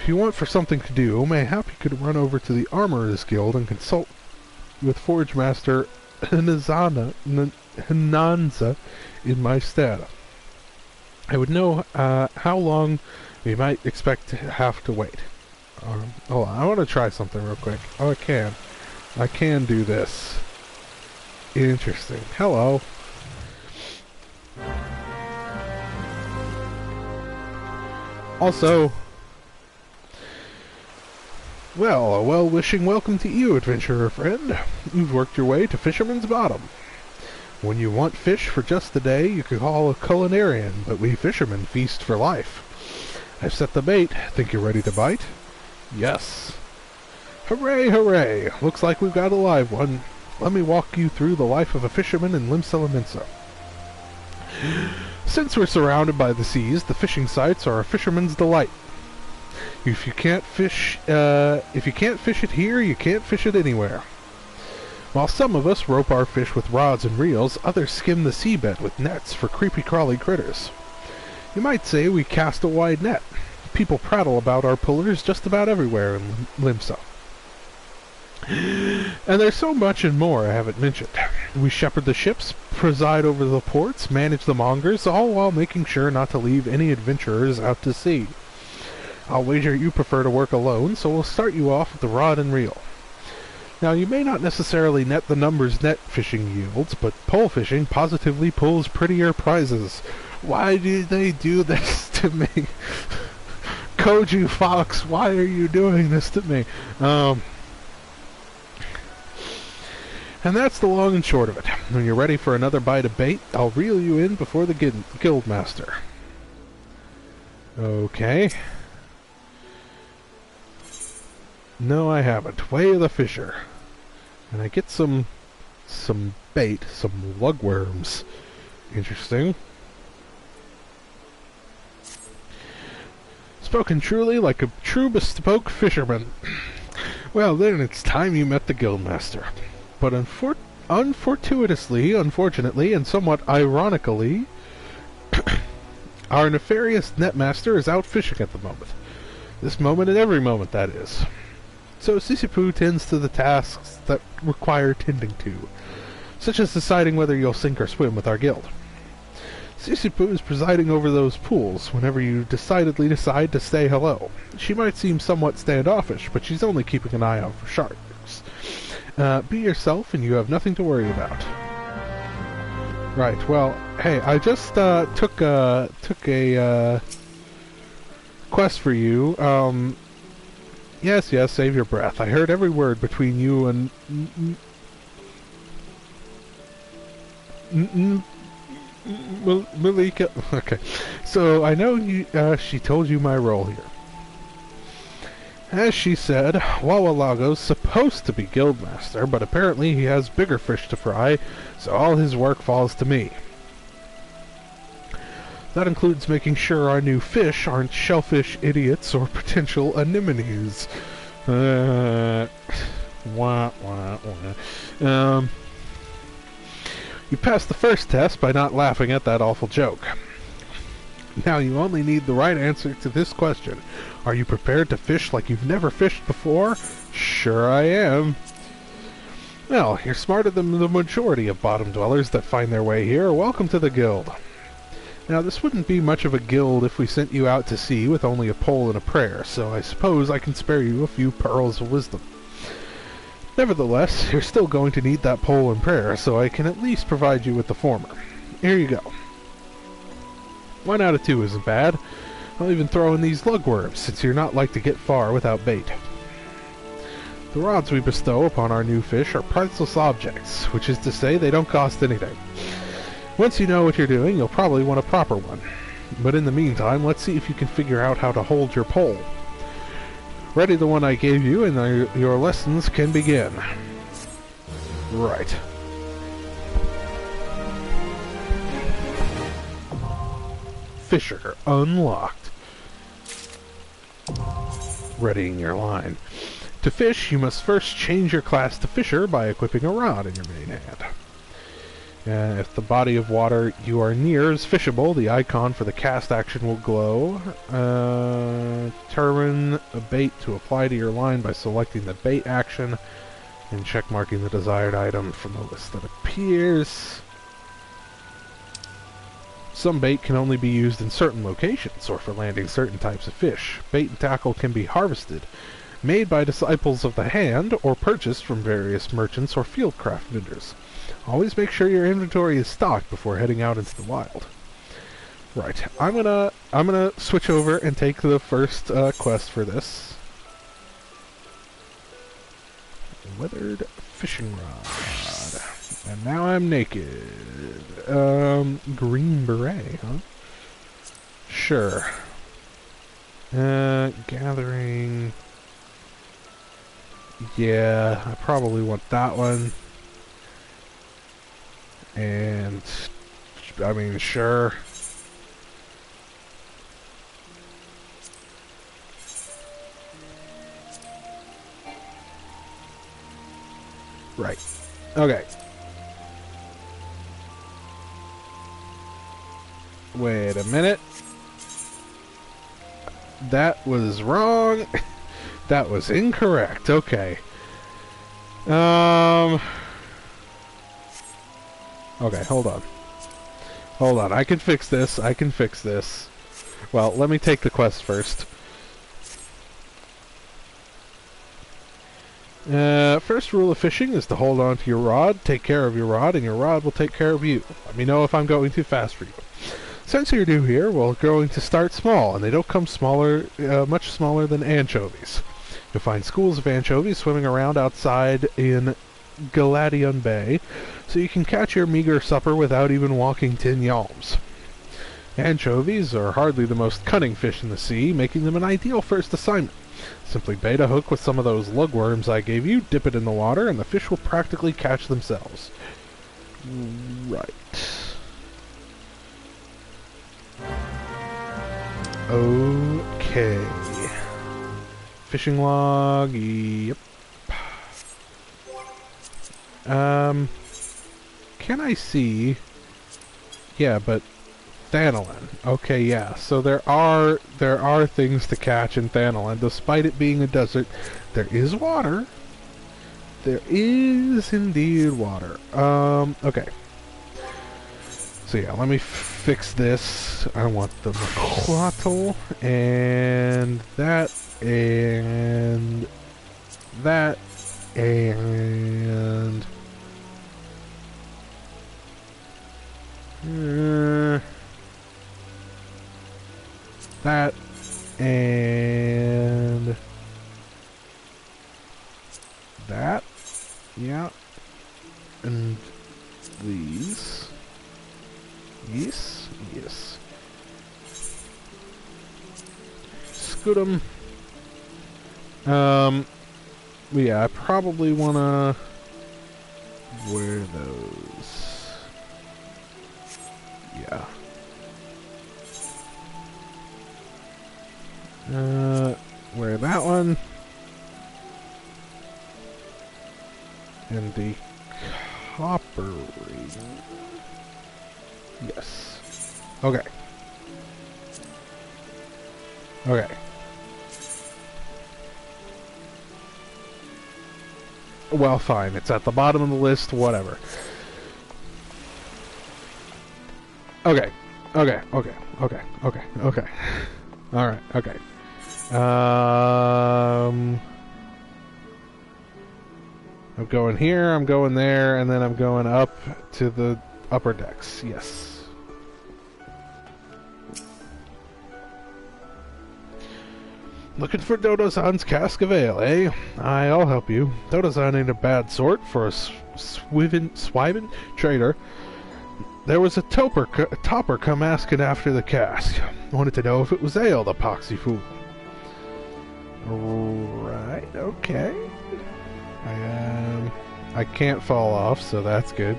If you want for something to do, mayhap you could run over to the Armorers Guild and consult with Forge Master Hinanza in my stead. I would know how long we might expect to have to wait. Hold on, I want to try something real quick. Oh, I can do this. Interesting. Hello. Also, well, a well-wishing welcome to you, adventurer friend. You've worked your way to Fisherman's Bottom. When you want fish for just the day, you can call a culinarian, but we fishermen feast for life. I've set the bait. Think you're ready to bite? Yes. Hooray, hooray! Looks like we've got a live one. Let me walk you through the life of a fisherman in Limsa. Since we're surrounded by the seas, the fishing sites are a fisherman's delight. If you can't fish it here, you can't fish it anywhere. While some of us rope our fish with rods and reels, others skim the seabed with nets for creepy-crawly critters. You might say we cast a wide net. People prattle about our pullers just about everywhere in Limsa. And there's so much and more I haven't mentioned. We shepherd the ships, preside over the ports, manage the mongers, all while making sure not to leave any adventurers out to sea. I'll wager you prefer to work alone, so we'll start you off with the rod and reel. Now, you may not necessarily net the numbers net fishing yields, but pole fishing positively pulls prettier prizes. Why do they do this to me? Koju Fox, why are you doing this to me? And that's the long and short of it. When you're ready for another bite of bait, I'll reel you in before the guildmaster. Okay. No, I haven't. Way of the Fisher. And I get some bait, some lugworms. Interesting. Spoken truly like a true bespoke fisherman. Well, then it's time you met the guildmaster. But unfortuitously, unfortunately, and somewhat ironically, our nefarious netmaster is out fishing at the moment. This moment and every moment, that is. So Sisipu tends to the tasks that require tending to, such as deciding whether you'll sink or swim with our guild. Sisipu is presiding over those pools whenever you decidedly decide to say hello. She might seem somewhat standoffish, but she's only keeping an eye out for sharks. Be yourself and you have nothing to worry about. Right, well, hey, I just took a quest for you. Yes, save your breath. I heard every word between you and Malika. Okay, so I know you. She told you my role here. As she said, Wawalago's supposed to be guildmaster, but apparently he has bigger fish to fry, so all his work falls to me. That includes making sure our new fish aren't shellfish idiots or potential anemones. You passed the first test by not laughing at that awful joke. Now you only need the right answer to this question. Are you prepared to fish like you've never fished before? Sure I am. Well, you're smarter than the majority of bottom dwellers that find their way here. Welcome to the guild. Now, this wouldn't be much of a guild if we sent you out to sea with only a pole and a prayer, so I suppose I can spare you a few pearls of wisdom. Nevertheless, you're still going to need that pole and prayer, so I can at least provide you with the former. Here you go. 1 out of 2 isn't bad. I'll even throw in these lugworms, since you're not like to get far without bait. The rods we bestow upon our new fish are priceless objects, which is to say they don't cost anything. Once you know what you're doing, you'll probably want a proper one. But in the meantime, let's see if you can figure out how to hold your pole. Ready the one I gave you, and your lessons can begin. Right. Fisher unlocked. Readying your line. To fish, you must first change your class to Fisher by equipping a rod in your main hand. If the body of water you are near is fishable, the icon for the cast action will glow. Determine a bait to apply to your line by selecting the bait action and checkmarking the desired item from the list that appears. Some bait can only be used in certain locations or for landing certain types of fish. Bait and tackle can be harvested, made by disciples of the hand, or purchased from various merchants or fieldcraft vendors. Always make sure your inventory is stocked before heading out into the wild. Right, I'm gonna switch over and take the first quest for this. Weathered fishing rod. And now I'm naked. Green beret, huh? Sure. Gathering. Yeah, I probably want that one. And, I mean, sure. Right. Okay. Wait a minute. That was wrong. That was incorrect. Okay. Okay, hold on. Hold on, I can fix this. I can fix this. Well, let me take the quest first. First rule of fishing is to hold on to your rod, take care of your rod, and your rod will take care of you. Let me know if I'm going too fast for you. Since you're new here, we're going to start small, and they don't come smaller, much smaller than anchovies. You'll find schools of anchovies swimming around outside in Galadion Bay, so you can catch your meager supper without even walking 10 yalms. Anchovies are hardly the most cunning fish in the sea, making them an ideal first assignment. Simply bait a hook with some of those lugworms I gave you, dip it in the water, and the fish will practically catch themselves. Right. Okay. Fishing log, yep. Can I see? Yeah, but Thanolin. Okay, yeah. So there are things to catch in Thanolin. Despite it being a desert, there is water. There is indeed water. Okay. So yeah, let me fix this. I want the Maquatl and that and that and that and that, yeah, and these, yes, yes, scoot 'em. Yeah, I probably wanna wear those. Yeah. Wear that one. And the copper ring. Yes. Okay. Okay. Well, fine. It's at the bottom of the list. Whatever. Okay. Okay. Okay. Okay. Okay. Okay. Alright. Okay. I'm going here, I'm going there, and then I'm going up to the upper decks. Yes. Looking for Dodozan's cask of ale, eh? I'll help you. Dodozan ain't a bad sort for a swivin trader. There was a topper come asking after the cask. Wanted to know if it was ale, the poxy fool. Right, okay. I can't fall off, so that's good.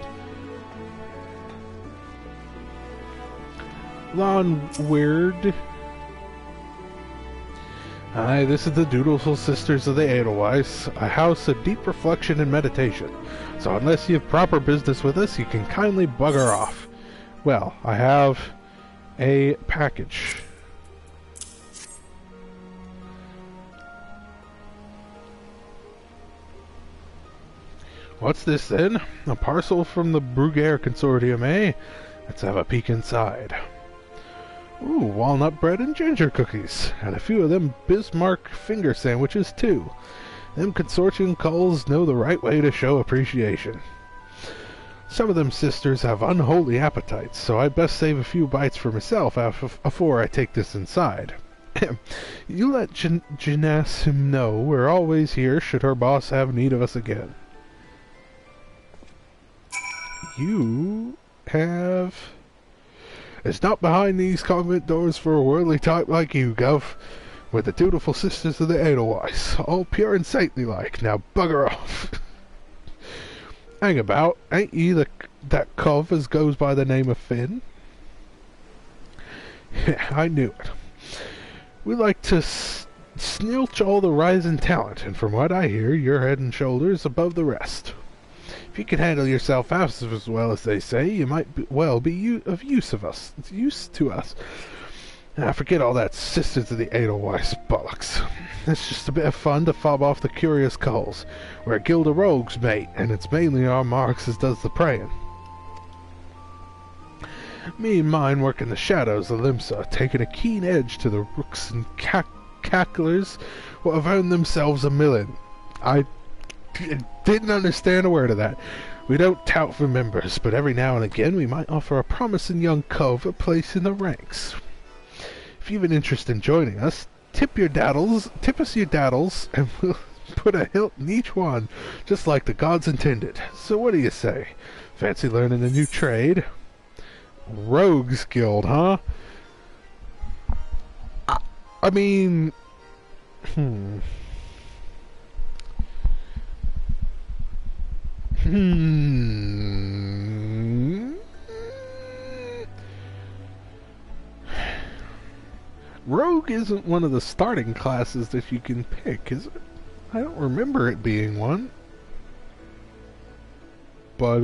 Lawn weird. Aye, this is the Dutiful Sisters of the Edelweiss, a house of deep reflection and meditation. So unless you have proper business with us, you can kindly bugger off. Well, I have a package. What's this then? A parcel from the Bruguiere Consortium, eh? Let's have a peek inside. Ooh, walnut bread and ginger cookies. And a few of them Bismarck finger sandwiches, too. Them consortium culls know the right way to show appreciation. Some of them sisters have unholy appetites, so I'd best save a few bites for myself afore I take this inside. You let Janassim know we're always here should her boss have need of us again. You have... It's not behind these convent doors for a worldly type like you, Gov. We're the Dutiful Sisters of the Edelweiss, all pure and saintly like. Now bugger off. Hang about, ain't ye that cove as goes by the name of Finn? Yeah, I knew it. We like to snilch all the rising talent, and from what I hear, you're head and shoulders above the rest. If you can handle yourself as well as they say, you might be of use to us. Now forget all that Sisters of the Edelweiss bollocks. It's just a bit of fun to fob off the curious culls. We're a guild of rogues, mate, and it's mainly our marks as does the praying. Me and mine work in the shadows of Limsa, taking a keen edge to the rooks and cacklers what have earned themselves a million. I didn't understand a word of that. We don't tout for members, but every now and again we might offer a promising young cove a place in the ranks. If you've an interest in joining us, tip us your daddles, and we'll Put a hilt in each one, just like the gods intended. So what do you say? Fancy learning a new trade? Rogues Guild, huh? I mean... Rogue isn't one of the starting classes that you can pick, is it? I don't remember it being one. But,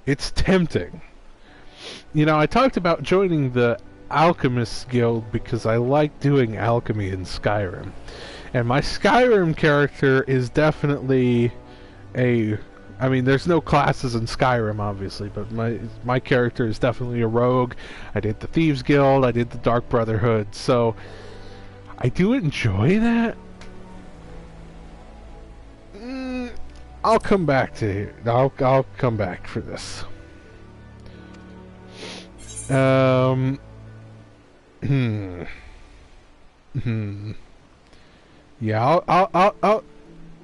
It's tempting. You know, I talked about joining the Alchemist Guild because I like doing alchemy in Skyrim. And my Skyrim character is definitely a... I mean, there's no classes in Skyrim, obviously, but my character is definitely a rogue. I did the Thieves Guild, I did the Dark Brotherhood, so... I do enjoy that. I'll come back to it. I'll come back for this. Yeah,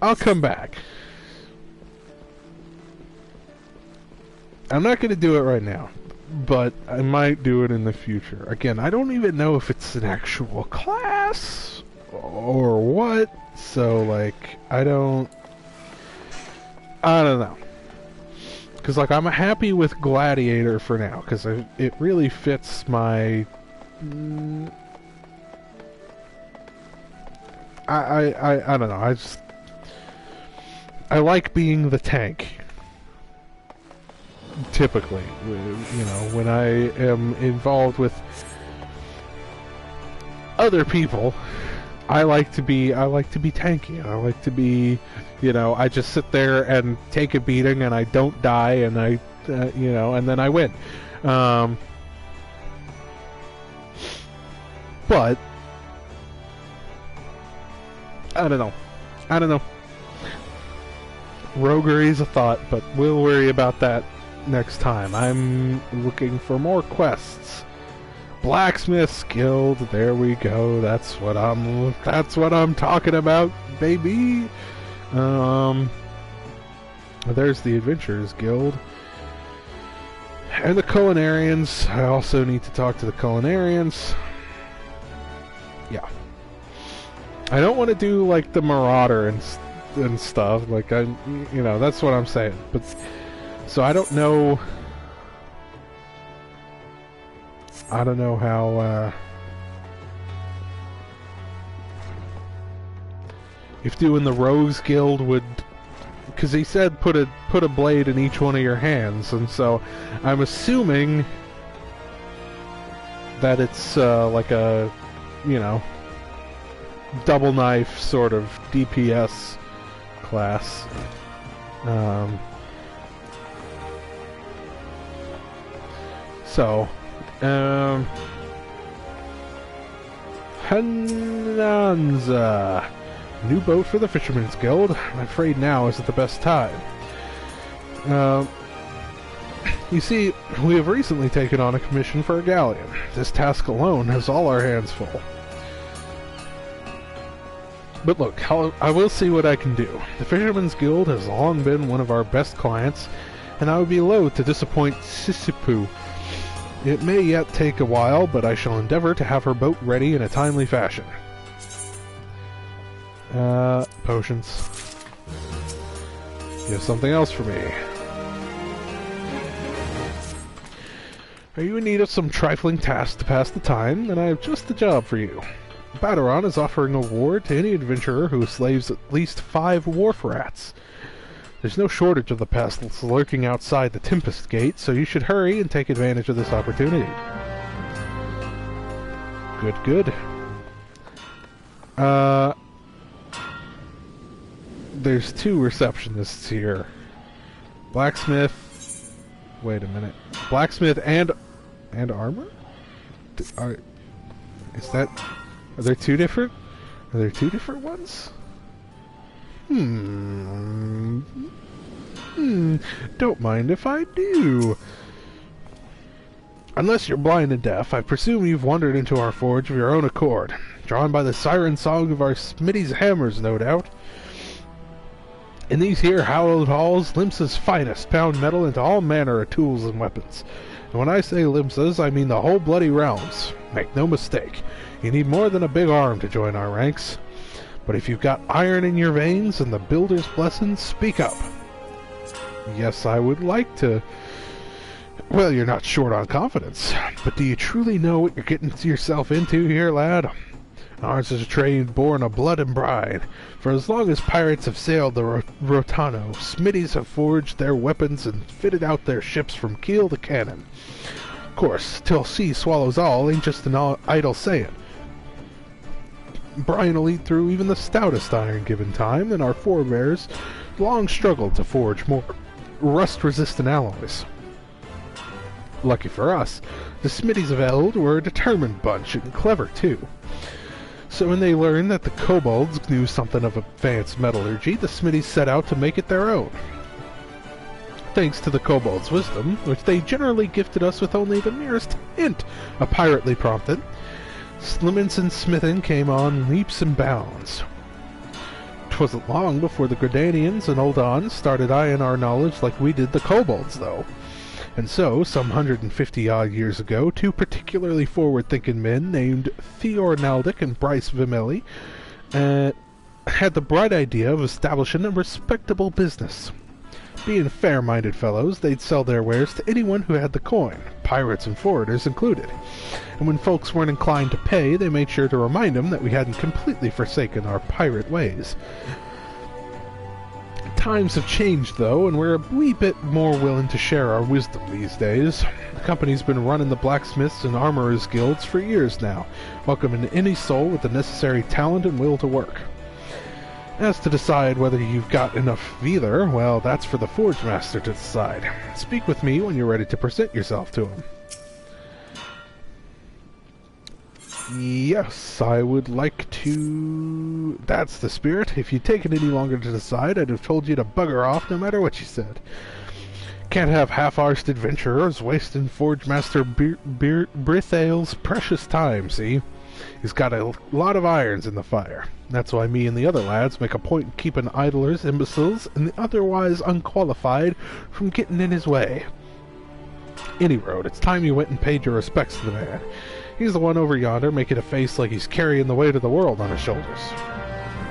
I'll come back. I'm not gonna do it right now, but I might do it in the future. Again, I don't even know if it's an actual class or what, so like I don't know. Because like I'm happy with Gladiator for now, because it really fits my. I don't know. I like being the tank. Typically, you know, when I am involved with other people, I like to be tanky. I like to be, you know, I just sit there and take a beating and I don't die and I, you know, and then I win. But I don't know. Roguery is a thought, but we'll worry about that next time. I'm looking for more quests. Blacksmith's Guild, there we go. That's what I'm talking about, baby. There's the Adventurers Guild. And the Culinarians. I also need to talk to the Culinarians. Yeah. I don't want to do like the Marauder and stuff. Like you know, that's what I'm saying. But so I don't know how if doing the Rogues Guild would, because he said put a blade in each one of your hands, and so I'm assuming that it's like a, you know, double knife sort of DPS class. So, Hananza. New boat for the Fisherman's Guild. I'm afraid now isn't the best time. You see, we have recently taken on a commission for a galleon. This task alone has all our hands full. But look, I will see what I can do. The Fisherman's Guild has long been one of our best clients, and I would be loath to disappoint Sissipu. It may yet take a while, but I shall endeavor to have her boat ready in a timely fashion. Potions. You have something else for me. Are you in need of some trifling task to pass the time? Then I have just the job for you. Baderon is offering a reward to any adventurer who slays at least 5 wharf rats. There's no shortage of the pests lurking outside the Tempest Gate, so you should hurry and take advantage of this opportunity. Good. There's 2 receptionists here. Blacksmith. Wait a minute. Blacksmith and armor? Are there 2 different? Are there two different ones? Don't mind if I do. Unless you're blind and deaf, I presume you've wandered into our forge of your own accord. Drawn by the siren song of our smithy's hammers, no doubt. In these here hallowed halls, Limsa's finest pound metal into all manner of tools and weapons. And when I say Limsa's, I mean the whole bloody realms. Make no mistake, you need more than a big arm to join our ranks. But if you've got iron in your veins and the builder's blessings, speak up. Yes, I would like to. Well, you're not short on confidence. But do you truly know what you're getting yourself into here, lad? Ours is a trade born of blood and brine. For as long as pirates have sailed the Rotano, smithies have forged their weapons and fitted out their ships from keel to cannon. Of course, till sea swallows all ain't just an idle saying. Brine will eat through even the stoutest iron given time, and our forebears long struggled to forge more rust-resistant alloys. Lucky for us, the smithies of Eld were a determined bunch, and clever too. So when they learned that the kobolds knew something of advanced metallurgy, the smithies set out to make it their own. Thanks to the kobolds' wisdom, which they generally gifted us with only the merest hint of pirately prompting, Slimminson Smithin came on leaps and bounds. 'Twasn't long before the Gradanians and Uldans started eyeing our knowledge like we did the kobolds, though. And so, some 150-odd years ago, two particularly forward-thinking men named Theor Naldic and Bryce Vimelli had the bright idea of establishing a respectable business. Being fair-minded fellows, they'd sell their wares to anyone who had the coin, pirates and forwarders included. And when folks weren't inclined to pay, they made sure to remind them that we hadn't completely forsaken our pirate ways. Times have changed, though, and we're a wee bit more willing to share our wisdom these days. The company's been running the blacksmiths and armorers guilds for years now, welcoming any soul with the necessary talent and will to work. As to decide whether you've got enough of either, well, that's for the Forge Master to decide. Speak with me when you're ready to present yourself to him. Yes, I would like to... That's the spirit. If you'd taken any longer to decide, I'd have told you to bugger off no matter what you said. Can't have half-arsed adventurers wasting Forge Master Brithale's precious time, see? He's got a lot of irons in the fire. That's why me and the other lads make a point of keeping idlers, imbeciles, and the otherwise unqualified from getting in his way. Any road, it's time you went and paid your respects to the man. He's the one over yonder making a face like he's carrying the weight of the world on his shoulders.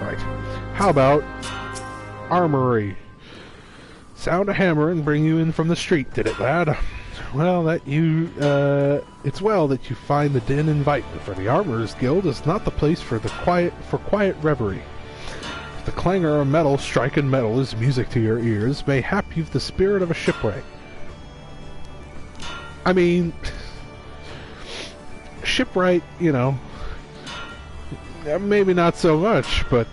Right. How about armory? Sound a hammer and bring you in from the street, did it, lad? Well, it's well that you find the den inviting, for the Armorers Guild is not the place for quiet reverie. If the clangor of metal striking metal is music to your ears, mayhap you've the spirit of a shipwright. I mean... Shipwright, you know, maybe not so much, but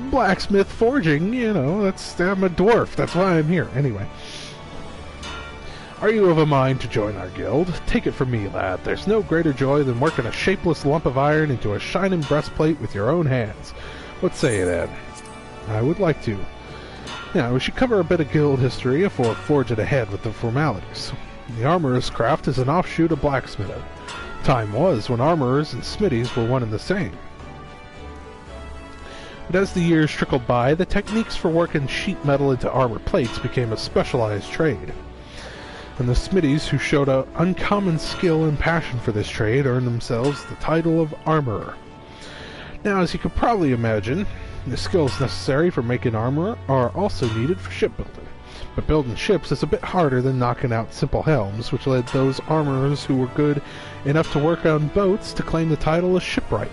blacksmith forging, you know, I'm a dwarf, that's why I'm here. Anyway, are you of a mind to join our guild? Take it from me, lad, there's no greater joy than working a shapeless lump of iron into a shining breastplate with your own hands. What say you then? I would like to. Now, we should cover a bit of guild history before forging ahead with the formalities. The armorer's craft is an offshoot of blacksmithing. Time was when armorers and smithies were one and the same. But as the years trickled by, the techniques for working sheet metal into armor plates became a specialized trade. And the smithies who showed an uncommon skill and passion for this trade earned themselves the title of armorer. Now, as you could probably imagine, the skills necessary for making armor are also needed for shipbuilding. But building ships is a bit harder than knocking out simple helms, which led those armorers who were good enough to work on boats to claim the title of shipwright.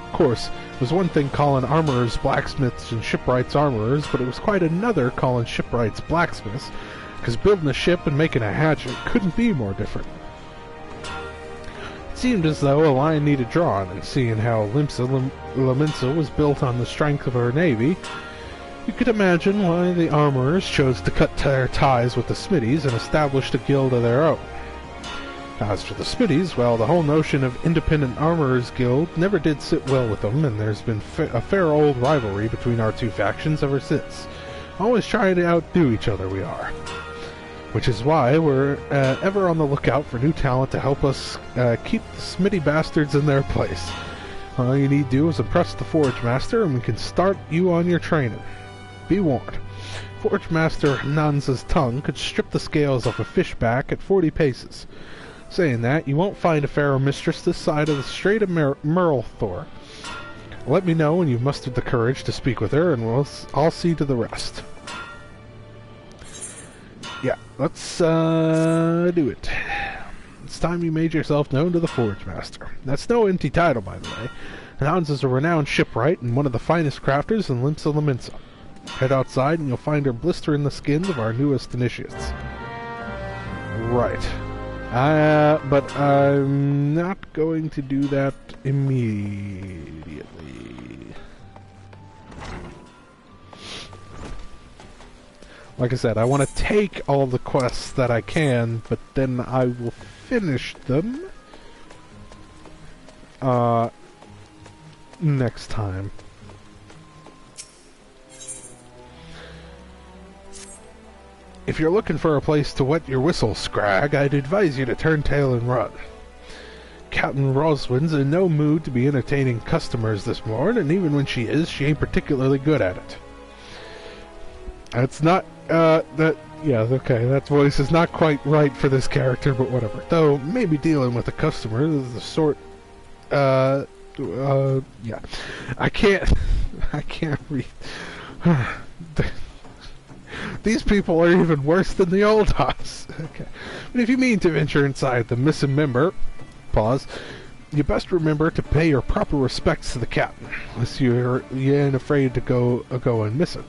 Of course, it was one thing calling armorers blacksmiths and shipwrights armorers, but it was quite another calling shipwrights blacksmiths, because building a ship and making a hatchet couldn't be more different. It seemed as though a line needed drawn, and seeing how Liminsa was built on the strength of her navy, you could imagine why the armorers chose to cut their ties with the smithies and established a guild of their own. As for the Smitties, well, the whole notion of Independent Armorers Guild never did sit well with them, and there's been a fair old rivalry between our two factions ever since. Always trying to outdo each other, we are. Which is why we're ever on the lookout for new talent to help us keep the Smitty bastards in their place. All you need to do is impress the Forge Master, and we can start you on your training. Be warned. Forge Master Nanza's tongue could strip the scales off a fish back at 40 paces. Saying that, you won't find a Pharaoh mistress this side of the Strait of Merlthor. Let me know when you've mustered the courage to speak with her, and I'll see to the rest. Yeah, let's do it. It's time you made yourself known to the Forge Master. That's no empty title, by the way. Nanza's a renowned shipwright and one of the finest crafters in Limsa Laminsa. Head outside and you'll find her blistering the skins of our newest initiates. Right. But I'm not going to do that immediately. Like I said, I want to take all the quests that I can, but then I will finish them next time. If you're looking for a place to wet your whistle, Scrag, I'd advise you to turn tail and run. Captain Roswin's in no mood to be entertaining customers this morning, and even when she is, she ain't particularly good at it. That's not, yeah, okay, that voice is not quite right for this character, but whatever. Though, maybe dealing with a customer is the sort, yeah. I can't read. These people are even worse than the old us. Okay. But if you mean to venture inside the missing member, pause, you best remember to pay your proper respects to the captain, unless you ain't afraid to go and miss it.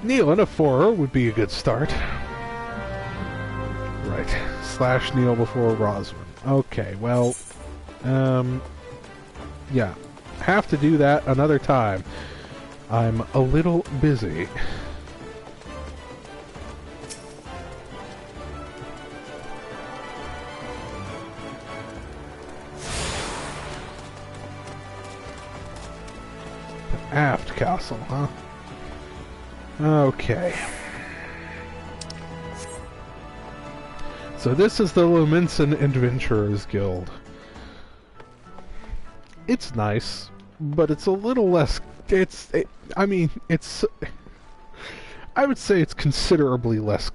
Kneeling a forer would be a good start. Right. / kneel before Roswin. Okay, well, yeah. Have to do that another time. I'm a little busy. Aft castle, huh? Okay. So this is the Luminson Adventurers Guild. It's nice, but it's a little less... I would say it's considerably less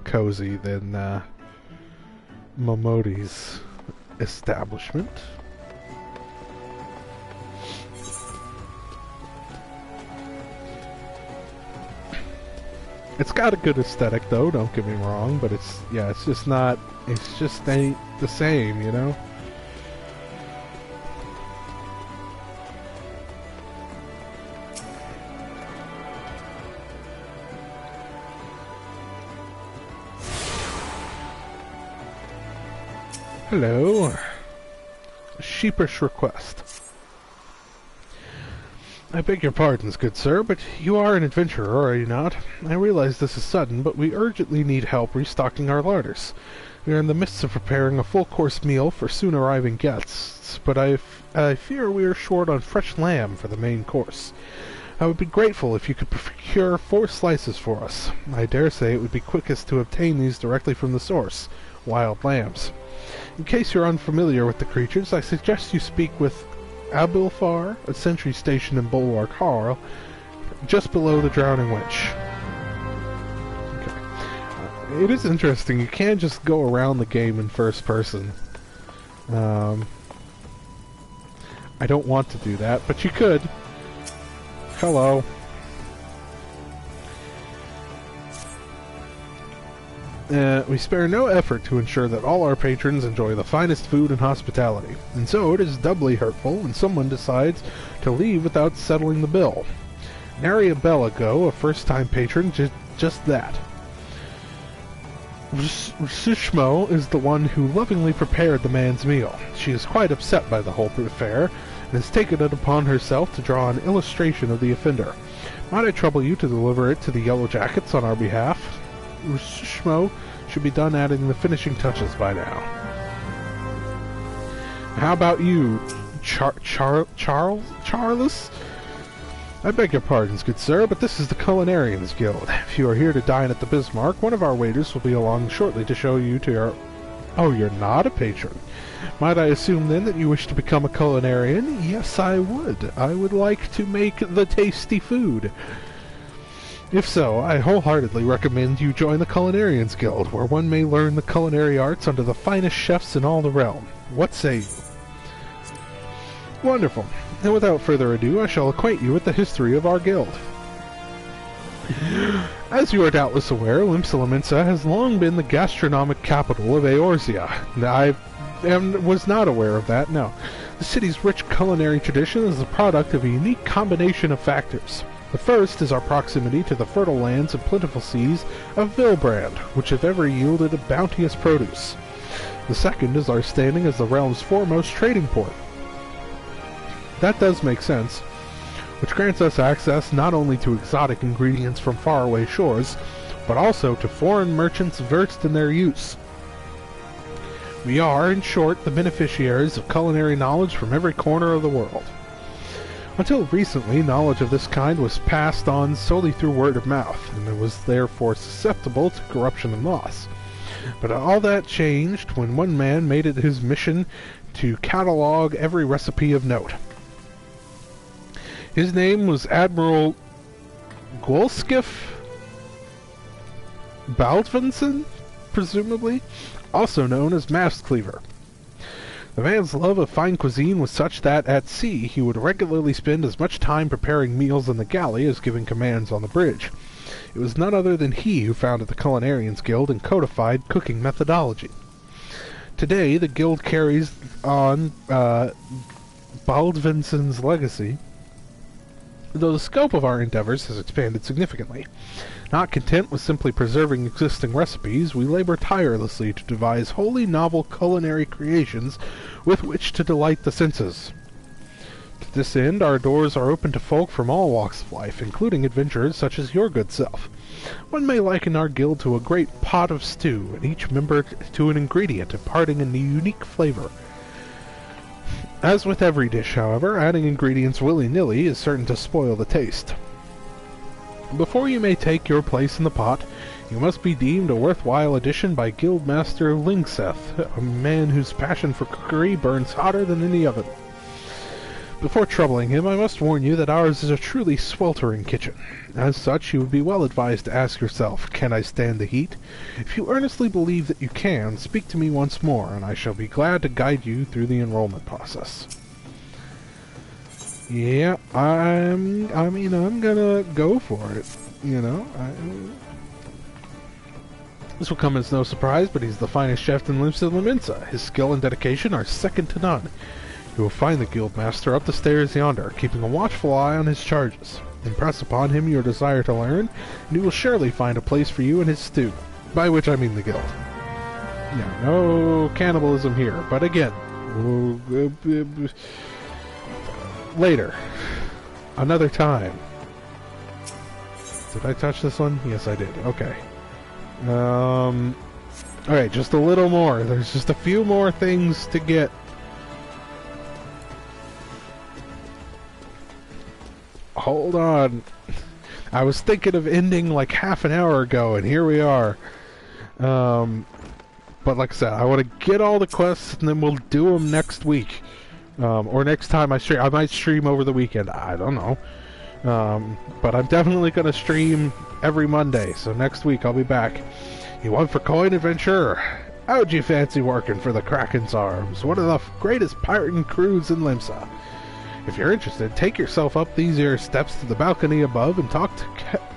cozy than Momodi's establishment. It's got a good aesthetic, though, don't get me wrong, but it's just not, it's just ain't the same, you know? Hello. A sheepish request. I beg your pardons, good sir, but you are an adventurer, are you not? I realize this is sudden, but we urgently need help restocking our larders. We are in the midst of preparing a full-course meal for soon-arriving guests, but I fear we are short on fresh lamb for the main course. I would be grateful if you could procure 4 slices for us. I dare say it would be quickest to obtain these directly from the source, wild lambs. In case you're unfamiliar with the creatures, I suggest you speak with Abilfar, a sentry station in Bulwark Hall, just below the Drowning Witch. Okay. It is interesting, you can't just go around the game in first person. I don't want to do that, but you could. Hello. We spare no effort to ensure that all our patrons enjoy the finest food and hospitality, and so it is doubly hurtful when someone decides to leave without settling the bill. Nary a bell ago, a first-time patron just that. Sushmo is the one who lovingly prepared the man's meal. She is quite upset by the whole affair, and has taken it upon herself to draw an illustration of the offender. Might I trouble you to deliver it to the Yellow Jackets on our behalf? schmo should be done adding the finishing touches by now. How about you, Charles? I beg your pardons, good sir, but this is the Culinarians Guild. If you are here to dine at the Bismarck, one of our waiters will be along shortly to show you to your... Oh, you're not a patron. Might I assume, then, that you wish to become a culinarian? Yes, I would. I would like to make the tasty food. If so, I wholeheartedly recommend you join the Culinarians Guild, where one may learn the culinary arts under the finest chefs in all the realm. What say you? Wonderful. And without further ado, I shall acquaint you with the history of our guild. As you are doubtless aware, Limsa has long been the gastronomic capital of Eorzea. I was not aware of that, no. The city's rich culinary tradition is the product of a unique combination of factors. The first is our proximity to the fertile lands and plentiful seas of Vilbrand, which have ever yielded a bounteous produce. The second is our standing as the realm's foremost trading port. That does make sense, which grants us access not only to exotic ingredients from faraway shores, but also to foreign merchants versed in their use. We are, in short, the beneficiaries of culinary knowledge from every corner of the world. Until recently, knowledge of this kind was passed on solely through word of mouth, and it was therefore susceptible to corruption and loss. But all that changed when one man made it his mission to catalog every recipe of note. His name was Admiral Gwolskiff Baldvinsson, presumably, also known as Mast Cleaver. The man's love of fine cuisine was such that, at sea, he would regularly spend as much time preparing meals on the galley as giving commands on the bridge. It was none other than he who founded the Culinarians Guild and codified cooking methodology. Today, the guild carries on Baldvinsson's legacy, though the scope of our endeavors has expanded significantly. Not content with simply preserving existing recipes, we labor tirelessly to devise wholly novel culinary creations with which to delight the senses. To this end, our doors are open to folk from all walks of life, including adventurers such as your good self. One may liken our guild to a great pot of stew, and each member to an ingredient imparting a unique flavor. As with every dish, however, adding ingredients willy-nilly is certain to spoil the taste. Before you may take your place in the pot, you must be deemed a worthwhile addition by Guildmaster Lingseth, a man whose passion for cookery burns hotter than any oven. Before troubling him, I must warn you that ours is a truly sweltering kitchen. As such, you would be well advised to ask yourself, can I stand the heat? If you earnestly believe that you can, speak to me once more, and I shall be glad to guide you through the enrollment process. Yeah, I'm gonna go for it, you know. This will come as no surprise, but he's the finest chef in Limsa. His skill and dedication are second to none. You will find the Guildmaster up the stairs yonder, keeping a watchful eye on his charges. Impress upon him your desire to learn, and he will surely find a place for you in his stew. By which I mean the guild. Yeah, no cannibalism here, but again, later. Another time. Did I touch this one? Yes, I did. Okay. Alright, just a little more. There's just a few more things to get. Hold on. I was thinking of ending like half an hour ago, and here we are. But like I said, I want to get all the quests, and then we'll do them next week. Or next time I stream. I might stream over the weekend. I don't know. But I'm definitely going to stream every Monday, so next week I'll be back. You want for coin, adventurer? How'd you fancy working for the Kraken's Arms, one of the greatest pirating crews in Limsa? If you're interested, take yourself up these here steps to the balcony above and talk to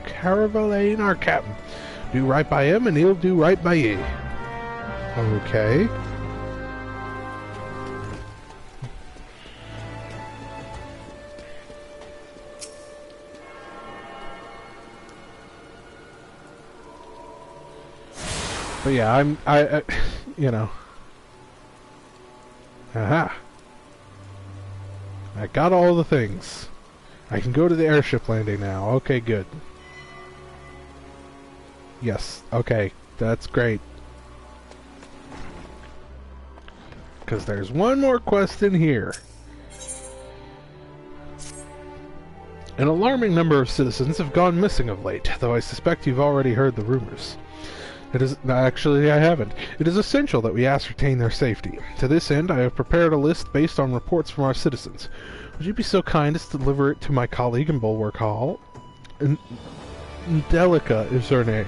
Caravalain, our captain. Do right by him, and he'll do right by ye. Okay. But yeah, I you know. Aha. I got all the things. I can go to the airship landing now. Okay, good. Yes, okay, that's great. Because there's one more quest in here. An alarming number of citizens have gone missing of late, though I suspect you've already heard the rumors. It is... Actually, I haven't. It is essential that we ascertain their safety. To this end, I have prepared a list based on reports from our citizens. Would you be so kind as to deliver it to my colleague in Bulwark Hall? Delica is her name.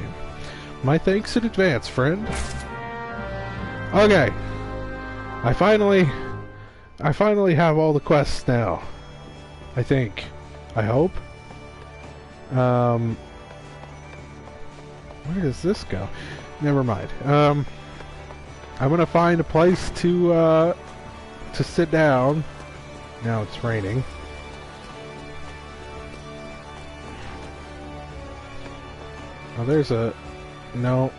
My thanks in advance, friend. Okay. I finally have all the quests now. I think. I hope. Where does this go? Never mind. I'm gonna find a place to sit down. Now it's raining. Oh, there's a... No.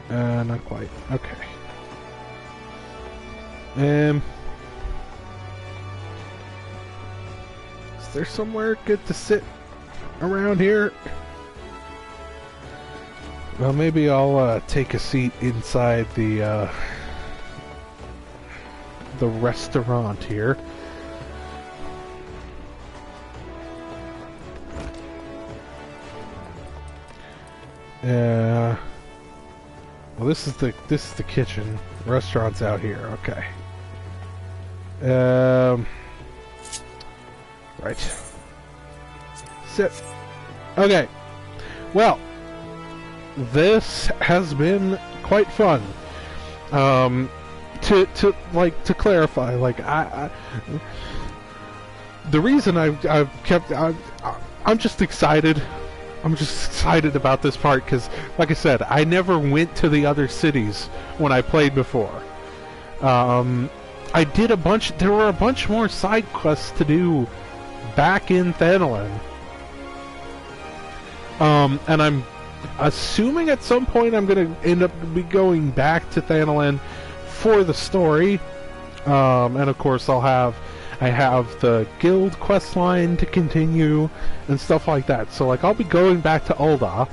Not quite. Okay. Is there somewhere good to sit around here? Well, maybe I'll take a seat inside the restaurant here. Well, this is the kitchen. Restaurant's out here. Okay. Right. Sit. Okay. Well, this has been quite fun. To clarify, like the reason I'm just excited. I'm just excited about this part because, like I said, I never went to the other cities when I played before. I did a bunch. There were a bunch more side quests to do back in Thanalan. And I'm assuming at some point I'm gonna end up going back to Thanalan for the story. And of course I have the guild quest line to continue and stuff like that. So like I'll be going back to Ul'dah.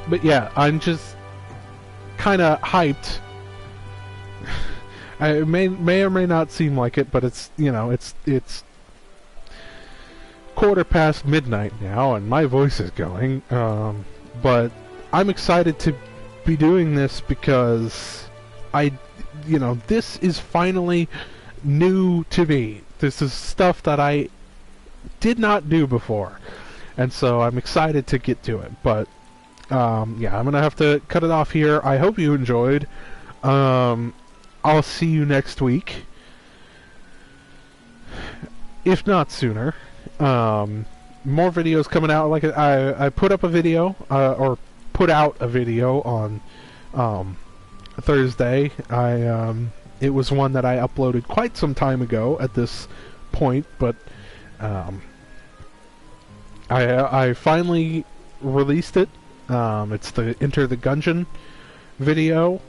But yeah, I'm just kind of hyped. It may or may not seem like it, but it's, you know, it's midnight now, and my voice is going. But I'm excited to be doing this because this is finally new to me. This is stuff that I did not do before, and so I'm excited to get to it. But yeah, I'm gonna have to cut it off here. I hope you enjoyed. I'll see you next week, if not sooner. More videos coming out. Like I put up a video, or put out a video on Thursday. It was one that I uploaded quite some time ago at this point, but I finally released it. It's the Enter the Gungeon video,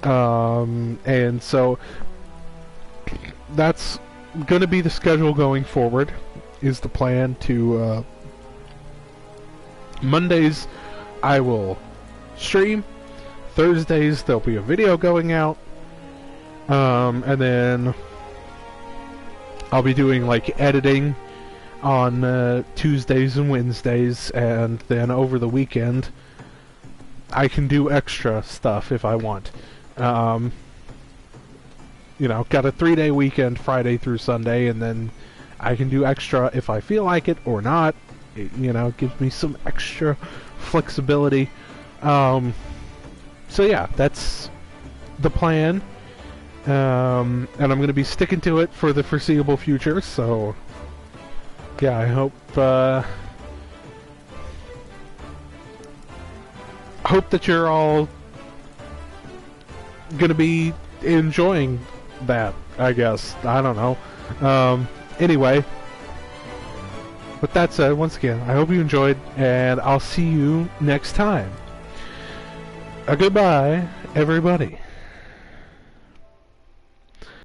and so that's gonna be the schedule going forward. Is the plan to Mondays I will stream. Thursdays there'll be a video going out, and then I'll be doing like editing on Tuesdays and Wednesdays, and then over the weekend I can do extra stuff if I want. Got a 3-day weekend, Friday through Sunday, and then I can do extra if I feel like it or not. It gives me some extra flexibility. So yeah, that's the plan. And I'm going to be sticking to it for the foreseeable future, so yeah, I hope that you're all going to be enjoying that, I guess. I don't know. Anyway, with that said, once again, I hope you enjoyed, and I'll see you next time. Goodbye, everybody.